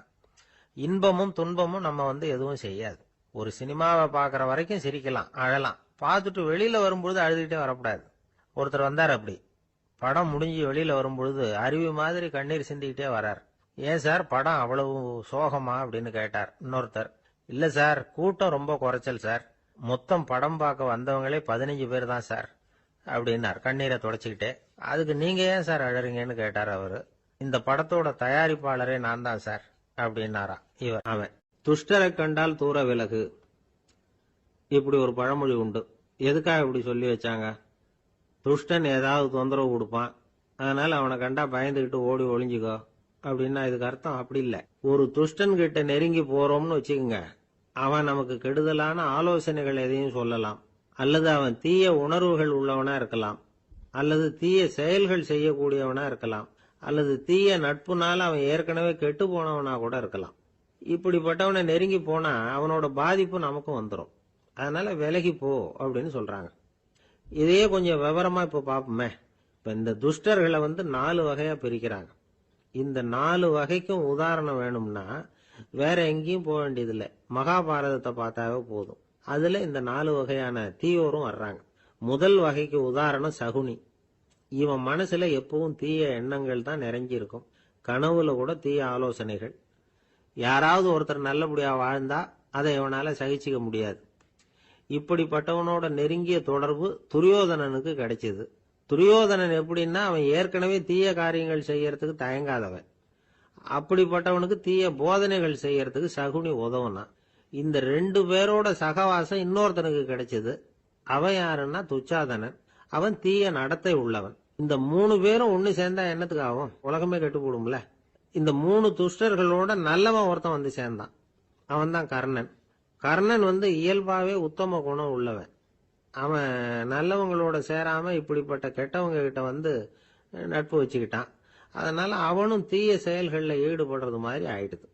இன்பமும் துன்பமும் நம்ம எதுவும் செய்யாது. ஒரு சினிமாவை பாக்குற வரைக்கும் சிரிக்கலாம், அழலாம். பார்த்துட்டு வெளியில வரும்பொழுது அழுதுகிட்டே வரக்கூடாது. ஒருத்தர் வந்தார். அப்படி படம் முடிஞ்சு வெளியில வரும்பொழுது அருவி மாதிரி கண்ணீர் சிந்திக்கிட்டே வரார். ஏன் சார், படம் அவ்வளவு சோகமா அப்படின்னு கேட்டார். இன்னொருத்தர், இல்ல சார், கூட்டம் ரொம்ப குறைச்சல் சார், மொத்தம் படம் பார்க்க வந்தவங்களே 15 பேர் தான் சார் அப்படின்னார் கண்ணீரை தொடச்சுக்கிட்டே. அதுக்கு நீங்க ஏன் சார் அழறீங்கன்னு கேட்டார் அவரு. இந்த படத்தோட தயாரிப்பாளரே நான் தான் சார் அப்படின்னாரா இவர். அவன், துஷ்டரை கண்டால் தூர விலகு, இப்படி ஒரு பழமொழி உண்டு. எதுக்காக இப்படி சொல்லி வச்சாங்க? துஷ்டன் ஏதாவது தொந்தரவு கொடுப்பான், அதனால அவனை கண்டா பயந்துகிட்டு ஓடி ஒளிஞ்சுக்கோ அப்படின்னா இதுக்கு அர்த்தம் அப்படி இல்லை. ஒரு துஷ்டன் கிட்ட நெருங்கி போறோம்னு வச்சுக்கோங்க, அவன் நமக்கு கெடுதலான ஆலோசனைகள் எதையும் சொல்லலாம், அல்லது அவன் தீய உணர்வுகள் உள்ளவனா இருக்கலாம், அல்லது தீய செயல்கள் செய்யக்கூடியவனா இருக்கலாம், அல்லது தீய நட்புனால அவன் ஏற்கனவே கெட்டு போனவனா கூட இருக்கலாம். இப்படிப்பட்டவனை நெருங்கி போனா அவனோட பாதிப்பு நமக்கும் வந்துடும். அதனால விலகி போ அப்படின்னு சொல்றாங்க. இதையே கொஞ்சம் விவரமா இப்ப பாப்போமே. இப்ப இந்த துஷ்டர்களை 4 வகையா பிரிக்கிறாங்க. இந்த 4 வகைக்கும் உதாரணம் வேணும்னா வேற எங்கேயும் போக வேண்டியதில்லை, மகாபாரதத்தை பார்த்தாவே போதும். அதுல இந்த 4 வகையான தீயோரும் வர்றாங்க. முதல் வகைக்கு உதாரணம் சகுனி. இவன் மனசுல எப்பவும் தீய எண்ணங்கள் தான் நிறைஞ்சி இருக்கும். கனவுல கூட தீய ஆலோசனைகள். யாராவது ஒருத்தர் நல்லபடியா வாழ்ந்தா அதை இவனால சகிச்சுக்க முடியாது. இப்படிப்பட்டவனோட நெருங்கிய தொடர்பு துரியோதனனுக்கு கிடைச்சது. துரியோதனன் எப்படின்னா அவன் ஏற்கனவே தீய காரியங்கள் செய்யறதுக்கு தயங்காதவன். அப்படிப்பட்டவனுக்கு தீய போதனைகள் செய்யறதுக்கு சகுனி உதவுனா. இந்த 2 பேரோட சகவாசம் இன்னொருத்தனுக்கு கிடைச்சது. அவன் யாருன்னா துச்சாதனன். அவன் தீய நடத்தை உள்ளவன். இந்த 3 பேரும் ஒண்ணு சேர்ந்தா என்னத்துக்கு ஆகும்? உலகமே கெட்டு போடும்ல. இந்த 3 துஷ்டர்களோட நல்லவன் ஒருத்தன் சேர்ந்தான். அவன் தான் கர்ணன். கர்ணன் இயல்பாவே உத்தம குணம் உள்ளவன். அவன் நல்லவங்களோட சேராம இப்படிப்பட்ட கெட்டவங்க கிட்ட நட்பு வச்சுக்கிட்டான். அதனால அவனும் தீய செயல்கள்ல ஈடுபடுறது மாதிரி ஆயிடுது.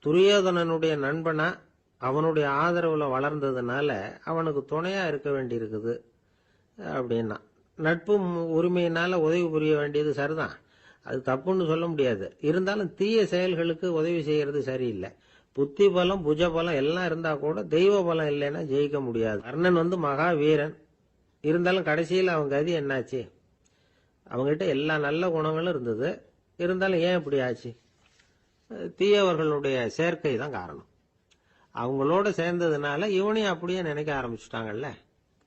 துரியோதனனுடைய நண்பனா அவனுடைய ஆதரவுல வளர்ந்ததுனால அவனுக்கு துணையா இருக்க வேண்டி இருக்குது அப்படின்னா. நட்பு உரிமையினால உதவி புரிய வேண்டியது சரிதான், அது தப்புன்னு சொல்ல முடியாது. இருந்தாலும் தீய செயல்களுக்கு உதவி செய்யறது சரியில்லை. புத்தி பலம் புஜ பலம் எல்லாம் இருந்தா கூட தெய்வ பலம் இல்லைன்னா ஜெயிக்க முடியாது. கர்ணன் மகா வீரன். இருந்தாலும் கடைசியில் அவன் கதி என்னாச்சு? அவங்ககிட்ட எல்லா நல்ல குணங்களும் இருந்தது. இருந்தாலும் ஏன் இப்படி ஆச்சு? தீயவர்களுடைய சேர்க்கை தான் காரணம். அவங்களோட சேர்ந்ததுனால இவனையும் அப்படியே நினைக்க ஆரம்பிச்சுட்டாங்கல்ல.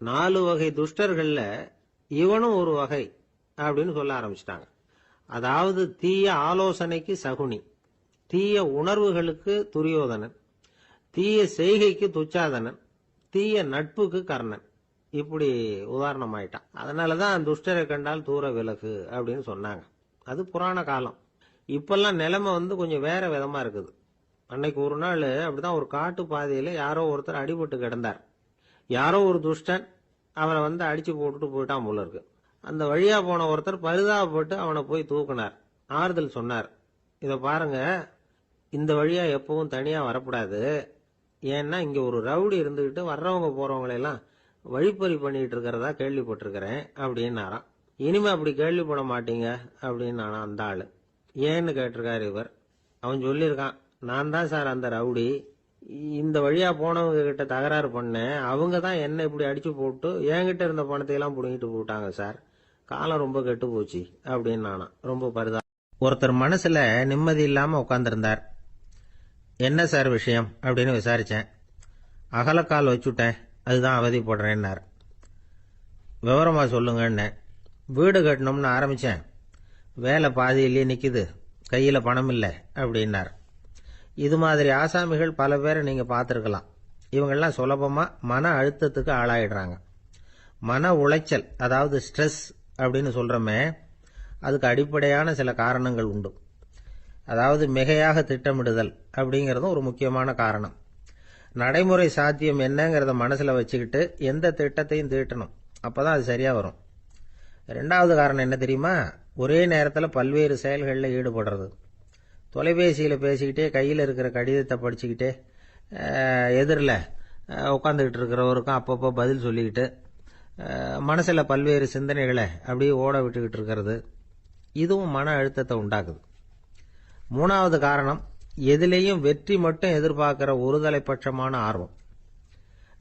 4 வகை துஷ்டர்கள்ல இவனும் ஒரு வகை அப்படின்னு சொல்ல ஆரம்பிச்சிட்டாங்க. அதாவது தீய ஆலோசனைக்கு சகுனி, தீய உணர்வுகளுக்கு துரியோதனன், தீய செய்கைக்கு துச்சாதனன், தீய நட்புக்கு கர்ணன். இப்படி உதாரணம் ஆயிட்டான். அதனாலதான் துஷ்டரை கண்டால் தூர விலகு அப்படின்னு சொன்னாங்க. அது புராண காலம். இப்பெல்லாம் நிலைமை கொஞ்சம் வேற விதமா இருக்குது. அன்னைக்கு ஒரு நாள் அப்படிதான் ஒரு காட்டு பாதையில யாரோ ஒருத்தர் அடிபட்டு கிடந்தார். யாரோ ஒரு துஷ்டன் அவரை அடிச்சு போட்டுட்டு போயிட்டான் போல இருக்கு. அந்த வழியா போன ஒருத்தர் பரிதாபப்பட்டு அவனை போய் தூக்குனார், ஆறுதல் சொன்னார். இத பாருங்க, இந்த வழியா எப்பவும் தனியா வரக்கூடாது. ஏன்னா இங்க ஒரு ரவுடி இருந்துகிட்டு வர்றவங்க போறவங்களெல்லாம் வழிப்பறி பண்ணிட்டு இருக்கிறதா கேள்விப்பட்டிருக்கிறேன் அப்படின்னாராம். இனிமே அப்படி கேள்விப்பட மாட்டீங்க அப்படின்னு அந்த ஆளு. ஏன்னு கேட்டிருக்காரு இவர். அவன் சொல்லியிருக்கான், நான் தான் சார் அந்த ரவுடி. இந்த வழியா போனவங்க கிட்ட தகராறு பண்ணேன். அவங்க தான் என்ன இப்படி அடிச்சு போட்டு என்கிட்ட இருந்த பணத்தை எல்லாம் புடுங்கிட்டு போட்டாங்க சார். காலம் ரொம்ப கெட்டு போச்சு அப்படின்னு ரொம்ப பரிதா. ஒருத்தர் மனசுல நிம்மதி இல்லாம உட்கார்ந்திருந்தார். என்ன சார் விஷயம் அப்படின்னு விசாரிச்சேன். அகலக்கால் வச்சுட்டேன், அதுதான் அவதிப்படுறேன்னார். விவரமா சொல்லுங்கன்னு. வீடு கட்டணும்னு ஆரம்பிச்சேன், வேலை பாதியிலேயே நிக்குது, கையில பணம் இல்லை அப்படின்னார். இது மாதிரி ஆசாமிகள் பல பேரை நீங்க பார்த்துருக்கலாம். இவங்கெல்லாம் சுலபமா மன அழுத்தத்துக்கு ஆளாயிடுறாங்க. மன உளைச்சல், அதாவது ஸ்ட்ரெஸ் அப்படின்னு சொல்றோமே, அதுக்கு அடிப்படையான சில காரணங்கள் உண்டு. அதாவது மிகையாக திட்டமிடுதல் அப்படிங்கறதும் ஒரு முக்கியமான காரணம். நடைமுறை சாத்தியம் என்னங்கிறத மனசுல வச்சுக்கிட்டு எந்த திட்டத்தையும் தீட்டணும், அப்பதான் அது சரியா வரும். ரெண்டாவது காரணம் என்ன தெரியுமா? ஒரே நேரத்தில் பல்வேறு செயல்களில் ஈடுபடுறது. தொலைபேசியில் பேசிக்கிட்டே கையில் இருக்கிற கடிதத்தை படிச்சுக்கிட்டே எதிரில் உட்காந்துக்கிட்டு இருக்கிறவருக்கும் அப்பப்போ பதில் சொல்லிக்கிட்டு மனசில் பல்வேறு சிந்தனைகளை அப்படியே ஓட விட்டுக்கிட்டு இருக்கிறது. இதுவும் மன அழுத்தத்தை உண்டாக்குது. மூணாவது காரணம், எதிலேயும் வெற்றி மட்டும் எதிர்பார்க்கிற ஒருதலைப்பட்சமான ஆர்வம்.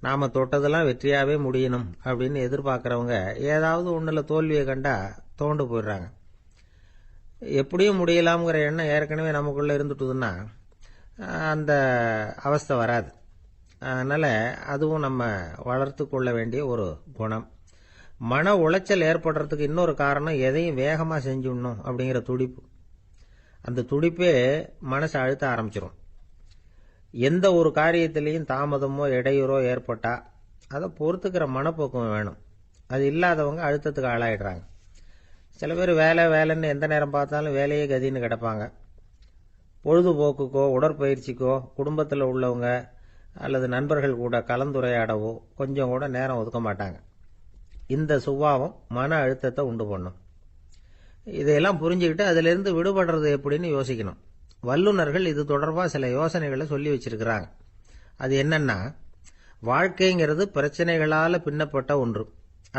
நாம தொட்டதெல்லாம் வெற்றியாவே முடியணும் அப்படின்னு எதிர்பார்க்கிறவங்க ஏதாவது ஒண்ணுல தோல்வியை கண்டா தோண்டு போயிடுறாங்க. எப்படியும் முடியலாம்ங்கிற எண்ணம் ஏற்கனவே நமக்குள்ள இருந்துட்டுதுன்னா அந்த அவஸ்தை வராது. அதனால அதுவும் நம்ம வளர்த்து கொள்ள வேண்டிய ஒரு குணம். மன உளைச்சல் ஏற்படுறதுக்கு இன்னொரு காரணம், எதையும் வேகமா செஞ்சுடணும் அப்படிங்கிற துடிப்பு. அந்த துடிப்பே மனசை அழுத்த ஆரம்பிச்சிடும். எந்த ஒரு காரியத்திலையும் தாமதமோ இடையூறோ ஏற்பட்டா அதை பொறுத்துக்கிற மனப்போக்கம் வேணும். அது இல்லாதவங்க அழுத்தத்துக்கு ஆளாயிடுறாங்க. சில பேர் வேலை வேலைன்னு எந்த நேரம் பார்த்தாலும் வேலையே கதின்னு கிடப்பாங்க. பொழுதுபோக்குக்கோ உடற்பயிற்சிக்கோ குடும்பத்தில் உள்ளவங்க அல்லது நண்பர்கள் கூட கலந்துரையாடவோ கொஞ்சம் கூட நேரம் ஒதுக்க மாட்டாங்க. இந்த சுபாவம் மன அழுத்தத்தை உண்டு பண்ணும். இதையெல்லாம் புரிஞ்சுக்கிட்டு அதிலிருந்து விடுபடுறது எப்படின்னு யோசிக்கணும். வல்லுநர்கள் இது தொடர்பாக சில யோசனைகளை சொல்லி வச்சிருக்கிறாங்க. அது என்னன்னா, வாழ்க்கைங்கிறது பிரச்சனைகளால பின்னப்பட்ட ஒன்று.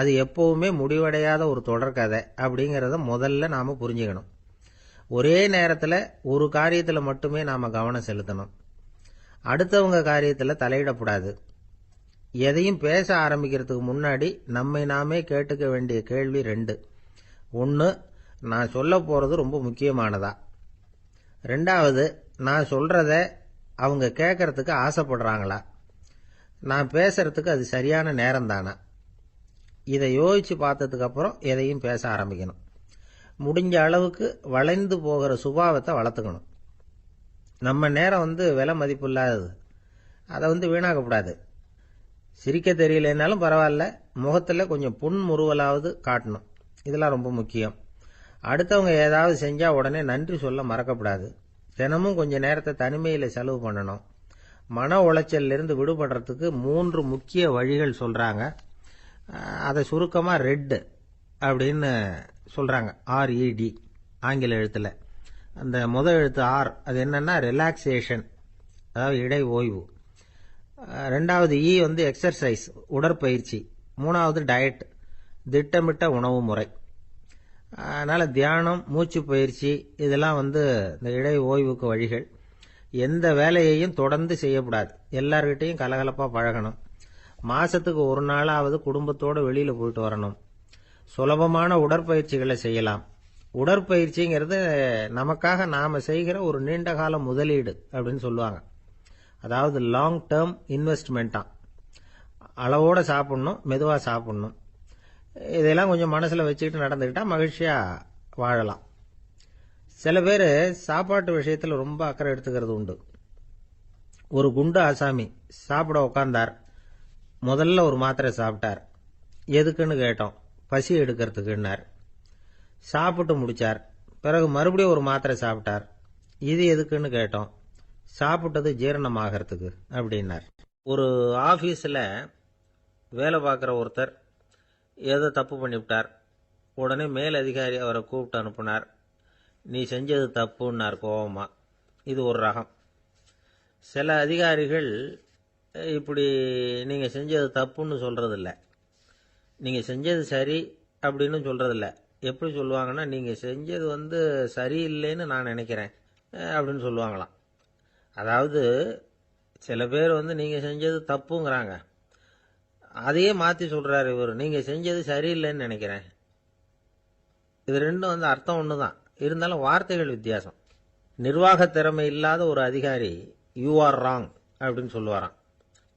அது எப்பவுமே முடிவடையாத ஒரு தொடர்கதை அப்படிங்கிறத முதல்ல நாம புரிஞ்சுக்கணும். ஒரே நேரத்தில் ஒரு காரியத்தில் மட்டுமே நாம கவனம் செலுத்தணும். அடுத்தவங்க காரியத்தில் தலையிடக்கூடாது. எதையும் பேச ஆரம்பிக்கிறதுக்கு முன்னாடி நம்மை நாமே கேட்டுக்க வேண்டிய கேள்வி 2. 1, நான் சொல்ல போறது ரொம்ப முக்கியமானதா? 2வது, நான் சொல்றத அவங்க கேட்கறதுக்கு ஆசைப்படுறாங்களா? நான் பேசுறதுக்கு அது சரியான நேரம் தானா? இதை யோசிச்சு பார்த்ததுக்கு அப்புறம் எதையும் பேச ஆரம்பிக்கணும். முடிஞ்ச அளவுக்கு வளைந்து போகிற சுபாவத்தை வளர்த்துக்கணும். நம்ம நேரம் விலை மதிப்பு இல்லாதது. அதை வீணாக்கக்கூடாது. சிரிக்க தெரியலனாலும் பரவாயில்ல, முகத்தில் கொஞ்சம் புன்முறுவலாவது காட்டணும். இதெல்லாம் ரொம்ப முக்கியம். அடுத்தவங்க ஏதாவது செஞ்சா உடனே நன்றி சொல்ல மறக்கப்படாது. தினமும் கொஞ்ச நேரத்தை தனிமையில் செலவு பண்ணணும். மன உளைச்சலிருந்து விடுபடுறதுக்கு 3 முக்கிய வழிகள் சொல்றாங்க. அதை சுருக்கமா ரெட் அப்படின்னு சொல்றாங்க. RED ஆங்கில எழுத்துல. அந்த முதல் எழுத்து R, அது என்னன்னா ரிலாக்ஸேஷன், அதாவது இடை ஓய்வு. 2வது E எக்ஸர்சைஸ், உடற்பயிற்சி. 3வது டயட், திட்டமிட்ட உணவு முறை. அதனால தியானம், மூச்சு பயிற்சி இதெல்லாம் இந்த இடை ஓய்வுக்கு வழிகள். எந்த வேலையையும் தொடர்ந்து செய்யக்கூடாது. எல்லார்கிட்டையும் கலகலப்பா பழகணும். மாசத்துக்கு ஒரு நாளாவது குடும்பத்தோடு வெளியில போயிட்டு வரணும். சுலபமான உடற்பயிற்சிகளை செய்யலாம். உடற்பயிற்சிங்கிறது நமக்காக நாம செய்கிற ஒரு நீண்டகால முதலீடு அப்படின்னு சொல்லுவாங்க. அதாவது லாங் டேர்ம் இன்வெஸ்ட்மெண்டா. அளவோட சாப்பிடணும், மெதுவா சாப்பிடணும். இதெல்லாம் கொஞ்சம் மனசுல வச்சுக்கிட்டு நடந்துக்கிட்டா மகிழ்ச்சியா வாழலாம். சில பேர் சாப்பாட்டு விஷயத்துல ரொம்ப அக்கறை எடுத்துக்கிறது உண்டு. ஒரு குண்டு ஆசாமி சாப்பிட உட்கார்ந்தார். முதல்ல ஒரு மாத்திரை சாப்பிட்டார். எதுக்குன்னு கேட்டோம். பசி எடுக்கிறதுக்குன்னார். சாப்பிட்டு முடிச்சார். பிறகு மறுபடியும் ஒரு மாத்திரை சாப்பிட்டார். இது எதுக்குன்னு கேட்டோம். சாப்பிட்டது ஜீரணமாகறதுக்கு அப்படின்னார். ஒரு ஆபீஸ்ல வேலை பார்க்குற ஒருத்தர் ஏதோ தப்பு பண்ணிவிட்டார். உடனே மேல் அதிகாரி அவரை கூப்பிட்டு அனுப்புனார். நீ செஞ்சது தப்புன்னார் கோபமா. இது ஒரு ரகம். சில அதிகாரிகள் இப்படி நீங்க செஞ்சது தப்புன்னு சொல்றதில்ல, நீங்க செஞ்சது சரி அப்படின்னு சொல்றதில்ல. எப்படி சொல்லுவாங்கன்னா, நீங்க செஞ்சது சரியில்லைன்னு நான் நினைக்கிறேன் அப்படின்னு சொல்லுவாங்களாம். அதாவது சில பேர் நீங்க செஞ்சது தப்புங்கிறாங்க, அதையே மாத்தி சொல்றாரு இவர், நீங்க செஞ்சது சரியில்லைன்னு நினைக்கிறேன். இது ரெண்டும் அர்த்தம் ஒண்ணுதான், இருந்தாலும் வார்த்தைகள் வித்தியாசம். நிர்வாக திறமை இல்லாத ஒரு அதிகாரி யூ ஆர் ராங் அப்படின்னு சொல்லுவாராம்.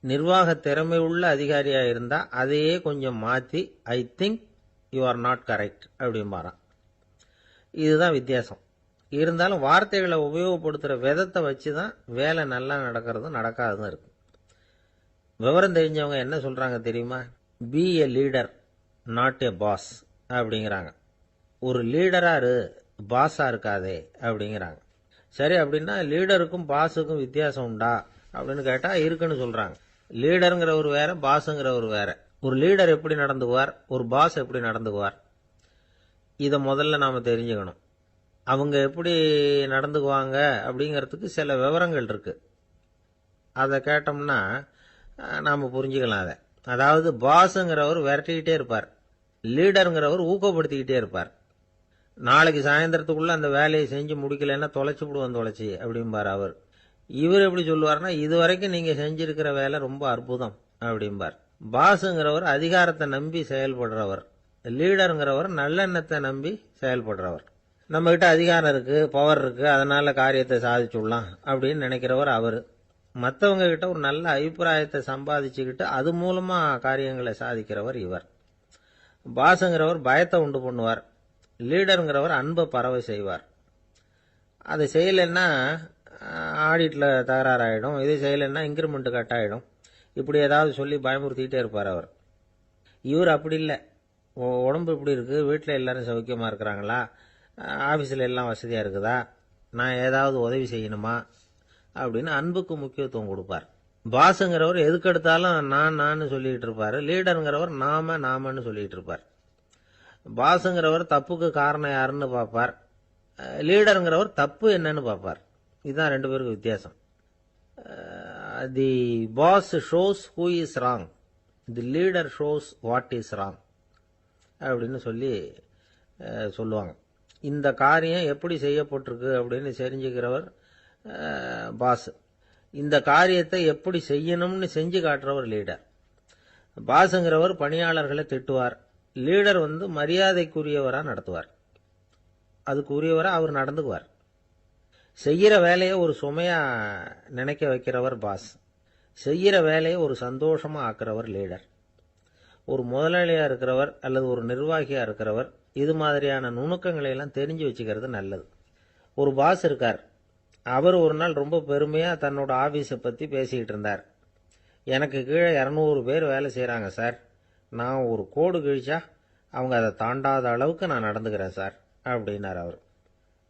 நிர்வாக திறமை உள்ள அதிகாரியா இருந்தா அதையே கொஞ்சம் மாத்தி I think you are not correct அப்படிம்பாராம். இதுதான் வித்தியாசம். இருந்தாலும் வார்த்தைகளை உபயோகப்படுத்துற விதத்தை வச்சுதான் வேலை நல்லா நடக்கிறதும் நடக்காததும் இருக்கு. விவரம் தெரிஞ்சவங்க என்ன சொல்றாங்க தெரியுமா? Be a leader not a boss அப்படிங்கிறாங்க. ஒரு லீடரா இரு, பாஸா இருக்காதே அப்படிங்கிறாங்க. சரி, அப்படின்னா லீடருக்கும் பாஸுக்கும் வித்தியாசம் உண்டா அப்படின்னு கேட்டா இருக்குன்னு சொல்றாங்க. லீடருங்கிறவர் வேற, பாஸுங்கிறவர் வேற. ஒரு லீடர் எப்படி நடந்துக்குவார், ஒரு பாஸ் எப்படி நடந்துக்குவார், இதை முதல்ல நாம தெரிஞ்சுக்கணும். அவங்க எப்படி நடந்துக்குவாங்க அப்படிங்கிறதுக்கு சில விவரங்கள் இருக்கு. அதை கேட்டோம்னா நாம புரிஞ்சுக்கலாம் அதை. அதாவது பாஸுங்கிறவர் விரட்டிக்கிட்டே இருப்பார், லீடருங்கிறவர் ஊக்கப்படுத்திக்கிட்டே இருப்பார். நாளைக்கு சாயந்தரத்துக்குள்ள அந்த வேலையை செஞ்சு முடிக்கலன்னா தொலைச்சு விடுவோம் தொலைச்சி அப்படிம்பார் அவர். இவர் எப்படி சொல்லுவார்னா, இதுவரைக்கும் நீங்க செஞ்சிருக்கிற வேலை ரொம்ப அற்புதம் அப்படிம்பார். பாஸுங்கிறவர் அதிகாரத்தை நம்பி செயல்படுறவர், லீடருங்கிறவர் நல்லெண்ணத்தை நம்பி செயல்படுறவர். நம்ம கிட்ட அதிகாரம் இருக்கு, பவர் இருக்கு, அதனால காரியத்தை சாதிச்சுடலாம் அப்படின்னு நினைக்கிறவர் அவரு. மற்றவங்க கிட்ட ஒரு நல்ல அபிப்பிராயத்தை சம்பாதிச்சுக்கிட்டு அது மூலமா காரியங்களை சாதிக்கிறவர் இவர். பாஸுங்கிறவர் பயத்தை உண்டு பண்ணுவார், லீடருங்கிறவர் அன்பை பரவ செய்வார். அதை செய்யலைன்னா ஆடிட்ல தகராறாயிடும், இது செய்யலைன்னா இன்கிரிமெண்ட் கட் ஆயிடும், இப்படி ஏதாவது சொல்லி பயமுறுத்திக்கிட்டே இருப்பார் அவர். இவர் அப்படி இல்லை. உடம்பு இப்படி இருக்கு, வீட்டில் எல்லாரும் சௌக்கியமா இருக்கிறாங்களா, ஆஃபீஸில் எல்லாம் வசதியா இருக்குதா, நான் ஏதாவது உதவி செய்யணுமா அப்படின்னு அன்புக்கு முக்கியத்துவம் கொடுப்பார். பாஸுங்கிறவர் எதுக்கெடுத்தாலும் நான் சொல்லிட்டு இருப்பாரு, லீடருங்கிறவர் நாமன்னு சொல்லிட்டு இருப்பார். பாஸுங்கிறவர் தப்புக்கு காரணம் யாருன்னு பார்ப்பார், லீடருங்கிறவர் தப்பு என்னன்னு பார்ப்பார். இதுதான் ரெண்டு பேருக்கு வித்தியாசம். The boss shows who is wrong, the leader shows what is wrong அப்படின்னு சொல்லுவாங்க. இந்த காரியம் எப்படி செய்யப்பட்டிருக்கு அப்படின்னு தெரிஞ்சுக்கிறவர் பாஸ், இந்த காரியத்தை எப்படி செய்யணும்னு செஞ்சு காட்டுறவர் லீடர். பாஸுங்கிறவர் பணியாளர்களை திட்டுவார், லீடர் மரியாதைக்குரியவரா நடத்துவார், அதுக்குரியவரா அவர் நடந்துக்குவார். செய்யற வேலையை ஒரு சுமையா நினைக்க வைக்கிறவர் பாஸ், செய்யற வேலையை ஒரு சந்தோஷமா ஆக்குறவர் லீடர். ஒரு முதலாளியா இருக்கிறவர் அல்லது ஒரு நிர்வாகியா இருக்கிறவர் இது மாதிரியான நுணுக்கங்களை எல்லாம் தெரிஞ்சு வச்சுக்கிறது நல்லது. ஒரு பாஸ் இருக்கார், அவர் ஒரு நாள் ரொம்ப பெருமையா தன்னோட ஆபீஸை பத்தி பேசிக்கிட்டு இருந்தார். எனக்கு கீழே 200 பேர் வேலை செய்யறாங்க சார், நான் ஒரு கோடு கிழிச்சா அவங்க அதை தாண்டாத அளவுக்கு நான் நடந்துக்கிறேன் சார் அப்படின்னார் அவர்.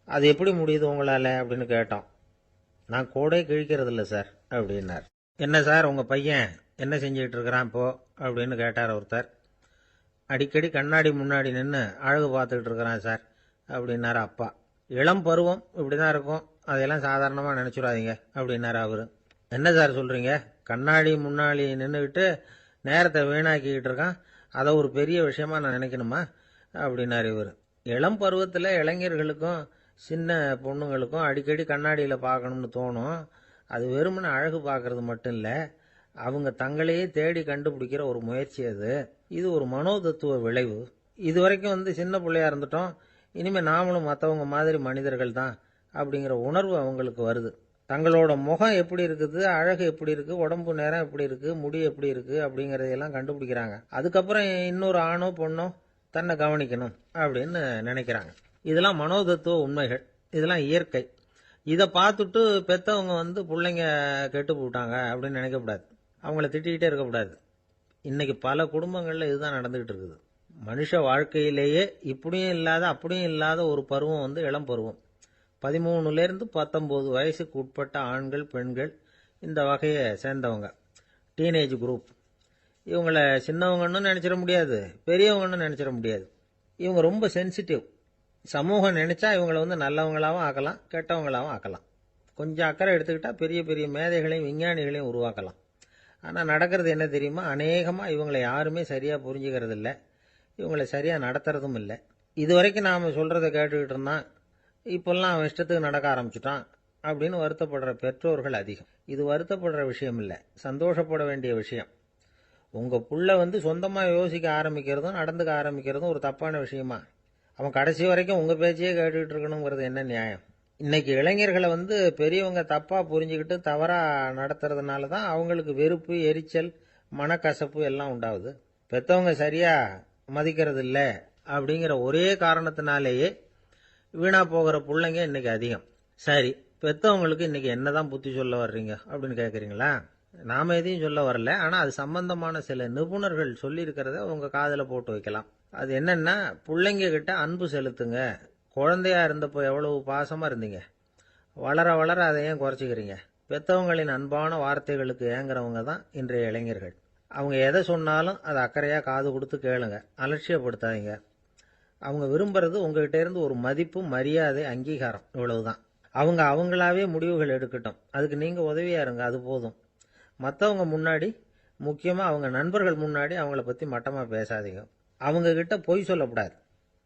அது எப்படி முடியுது உங்களால அப்படின்னு கேட்டோம். நான் கோடே கிழிக்கிறது இல்லை சார் அப்படின்னார். என்ன சார் உங்க பையன் என்ன செஞ்சுக்கிட்டு இருக்கிறான் இப்போ அப்படின்னு கேட்டார் ஒருத்தர். அடிக்கடி கண்ணாடி முன்னாடி நின்று அழகு பார்த்துக்கிட்டு இருக்கிறான் சார் அப்படின்னாரு அப்பா. இளம் பருவம் இப்படிதான் இருக்கும், அதையெல்லாம் சாதாரணமா நினைச்சுடாதீங்க அப்படின்னாரு அவரு. என்ன சார் சொல்றீங்க, கண்ணாடி முன்னாடி நின்றுக்கிட்டு நேரத்தை வீணாக்கிக்கிட்டு இருக்கான், அதை ஒரு பெரிய விஷயமா நான் நினைக்கணுமா அப்படின்னாரு இவர். இளம் பருவத்தில் இளைஞர்களுக்கும் சின்ன பொண்ணுங்களுக்கும் அடிக்கடி கண்ணாடியில் பார்க்கணும்னு தோணும். அது வெறுமனே அழகு பார்க்கறது மட்டும் இல்லை, அவங்க தங்களையே தேடி கண்டுபிடிக்கிற ஒரு முயற்சி அது. இது ஒரு மனோதத்துவ விளைவு. இது வரைக்கும் சின்ன பிள்ளையா இருந்துட்டோம், இனிமே நாமளும் மற்றவங்க மாதிரி மனிதர்கள் தான் அப்படிங்கிற உணர்வு அவங்களுக்கு வருது. தங்களோட முகம் எப்படி இருக்குது, அழகு எப்படி இருக்கு, உடம்பு நேரம் எப்படி இருக்கு, முடி எப்படி இருக்கு அப்படிங்கறதையெல்லாம் கண்டுபிடிக்கிறாங்க. அதுக்கப்புறம் இன்னொரு ஆணோ பொண்ணோ தன்னை கவனிக்கணும் அப்படின்னு நினைக்கிறாங்க. இதெல்லாம் மனோதத்துவ உண்மைகள், இதெல்லாம் இயற்கை. இதை பார்த்துட்டு பெத்தவங்க பிள்ளைங்க கெட்டு போட்டாங்க அப்படின்னு நினைக்கக்கூடாது, அவங்கள திட்டிக்கிட்டே இருக்கக்கூடாது. இன்னைக்கு பல குடும்பங்களில் இதுதான் நடந்துகிட்டு இருக்குது. மனுஷ வாழ்க்கையிலேயே இப்படியும் இல்லாத அப்படியும் இல்லாத ஒரு பருவம் வந்து இளம் பருவம். 13லேருந்து 19 வயசுக்கு உட்பட்ட ஆண்கள் பெண்கள் இந்த வகையை சேர்ந்தவங்க, டீனேஜ் குரூப். இவங்கள சின்னவங்கன்னு நினச்சிட முடியாது, பெரியவங்கன்னு நினச்சிட முடியாது. இவங்க ரொம்ப சென்சிட்டிவ். சமூகம் நினைச்சா இவங்களை வந்து நல்லவங்களாகவும் ஆக்கலாம், கெட்டவங்களாகவும் ஆக்கலாம். கொஞ்சம் அக்கறை எடுத்துக்கிட்டால் பெரிய பெரிய மேதைகளையும் விஞ்ஞானிகளையும் உருவாக்கலாம். ஆனால் நடக்கிறது என்ன தெரியுமா? அநேகமாக இவங்களை யாருமே சரியாக புரிஞ்சுக்கிறது இல்லை, இவங்களை சரியாக நடத்துறதும் இல்லை. இது வரைக்கும் நாம் சொல்கிறத கேட்டுக்கிட்டு இருந்தான், இப்போல்லாம் அவன் இஷ்டத்துக்கு நடக்க ஆரம்பிச்சுட்டான் அப்படின்னு வருத்தப்படுற பெற்றோர்கள் அதிகம். இது வருத்தப்படுற விஷயம் இல்லை, சந்தோஷப்பட வேண்டிய விஷயம். உங்கள் புள்ள வந்து சொந்தமாக யோசிக்க ஆரம்பிக்கிறதும் நடந்துக்க ஆரம்பிக்கிறதும் ஒரு தப்பான விஷயமா? அவன் கடைசி வரைக்கும் உங்கள் பேச்சையே கேட்டுக்கிட்டு இருக்கணுங்கிறது என்ன நியாயம்? இன்னைக்கு இளைஞர்களை வந்து பெரியவங்க தப்பாக புரிஞ்சுக்கிட்டு தவறாக நடத்துறதுனால தான் அவங்களுக்கு வெறுப்பு, எரிச்சல், மனக்கசப்பு எல்லாம் உண்டாகுது. பெற்றவங்க சரியாக மதிக்கிறது இல்லை அப்படிங்கிற ஒரே காரணத்தினாலேயே வீணா போகிற பிள்ளைங்க இன்னைக்கு அதிகம். சரி, பெற்றவங்களுக்கு இன்னைக்கு என்னதான் புத்தி சொல்ல வர்றீங்க அப்படின்னு கேட்குறீங்களா? நாம எதையும் சொல்ல வரல, ஆனால் அது சம்பந்தமான சில நிபுணர்கள் சொல்லியிருக்கிறத உங்க காதில் போட்டு வைக்கலாம். அது என்னன்னா, பிள்ளைங்க கிட்ட அன்பு செலுத்துங்க. குழந்தையா இருந்தப்போ எவ்வளவு பாசமா இருந்தீங்க, வளர வளர அதை ஏன் குறைச்சிக்கிறீங்க? பெற்றவங்களின் அன்பான வார்த்தைகளுக்கு ஏங்குறவங்க தான் இன்றைய இளைஞர்கள். அவங்க எதை சொன்னாலும் அதை அக்கறையாக காது கொடுத்து கேளுங்க, அலட்சியப்படுத்தாதீங்க. அவங்க விரும்புறது உங்ககிட்ட இருந்து ஒரு மதிப்பு, மரியாதை, அங்கீகாரம், இவ்வளவுதான். அவங்க அவங்களாவே முடிவுகள் எடுக்கட்டும், அதுக்கு நீங்க உதவியா இருங்க, அது போதும். மற்றவங்க முன்னாடி, முக்கியமாக அவங்க நண்பர்கள் முன்னாடி அவங்கள பற்றி மட்டமாக பேசாதீங்க. அவங்க கிட்ட பொய் சொல்லக்கூடாது.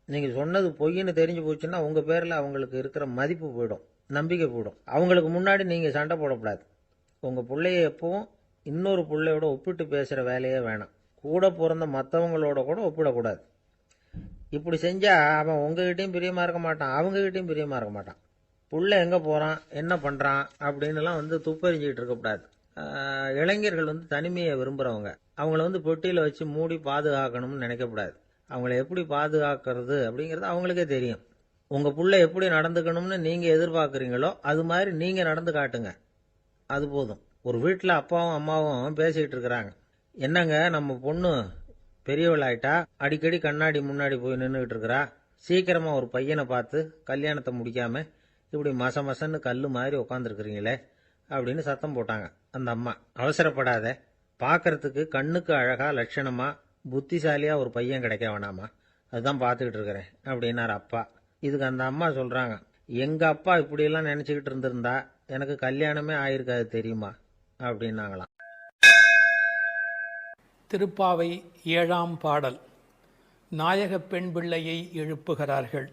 நீங்கள் சொன்னது பொய்ன்னு தெரிஞ்சு போச்சுன்னா உங்கள் பேரில் அவங்களுக்கு இருக்கிற மதிப்பு போயிடும், நம்பிக்கை போயிடும். அவங்களுக்கு முன்னாடி நீங்கள் சண்டை போடக்கூடாது. உங்கள் பிள்ளைய எப்பவும் இன்னொரு பிள்ளையோட ஒப்பிட்டு பேசுகிற வேலையே வேணாம். கூட பிறந்த மற்றவங்களோட கூட ஒப்பிடக்கூடாது. இப்படி செஞ்சால் அவன் உங்ககிட்டையும் பிரியமாக இருக்க மாட்டான், அவங்ககிட்டையும் பிரியமாக இருக்க மாட்டான். புள்ள எங்கே போகிறான், என்ன பண்ணுறான் அப்படின்னுலாம் வந்து துப்பறிஞ்சிக்கிட்டு இருக்கக்கூடாது. இளைஞர்கள் வந்து தனிமையை விரும்புகிறவங்க. அவங்கள வந்து பெட்டியில் வச்சு மூடி பாதுகாக்கணும்னு நினைக்கக்கூடாது. அவங்கள எப்படி பாதுகாக்கிறது அப்படிங்கிறது அவங்களுக்கே தெரியும். உங்கள் புள்ள எப்படி நடந்துக்கணும்னு நீங்கள் எதிர்பார்க்குறீங்களோ அது மாதிரி நீங்கள் நடந்து காட்டுங்க, அது போதும். ஒரு வீட்டில் அப்பாவும் அம்மாவும் பேசிக்கிட்டு இருக்கிறாங்க. என்னங்க, நம்ம பொண்ணு பெரியவளாயிட்டா, அடிக்கடி கண்ணாடி முன்னாடி போய் நின்றுக்கிட்டு இருக்கிறா, சீக்கிரமாக ஒரு பையனை பார்த்து கல்யாணத்தை முடிக்காம இப்படி மசன்னு கல் மாதிரி உட்காந்துருக்குறீங்களே அப்படின்னு சத்தம் போட்டாங்க. அந்த அம்மா, அவசரப்படாத, பார்க்கறதுக்கு கண்ணுக்கு அழகா லட்சணமா புத்திசாலியா ஒரு பையன் கிடைக்க வேணாமா, அதுதான் பார்த்துக்கிட்டு இருக்கிறேன் அப்படின்னாரு அப்பா. இதுக்கு அந்த அம்மா சொல்றாங்க, எங்க அப்பா இப்படியெல்லாம் நினைச்சுக்கிட்டு இருந்திருந்தா எனக்கு கல்யாணமே ஆயிருக்காது தெரியுமா அப்படின்னாங்களாம். திருப்பாவை 7ஆம் பாடல். நாயக பெண் பிள்ளையை எழுப்புகிறார்கள்.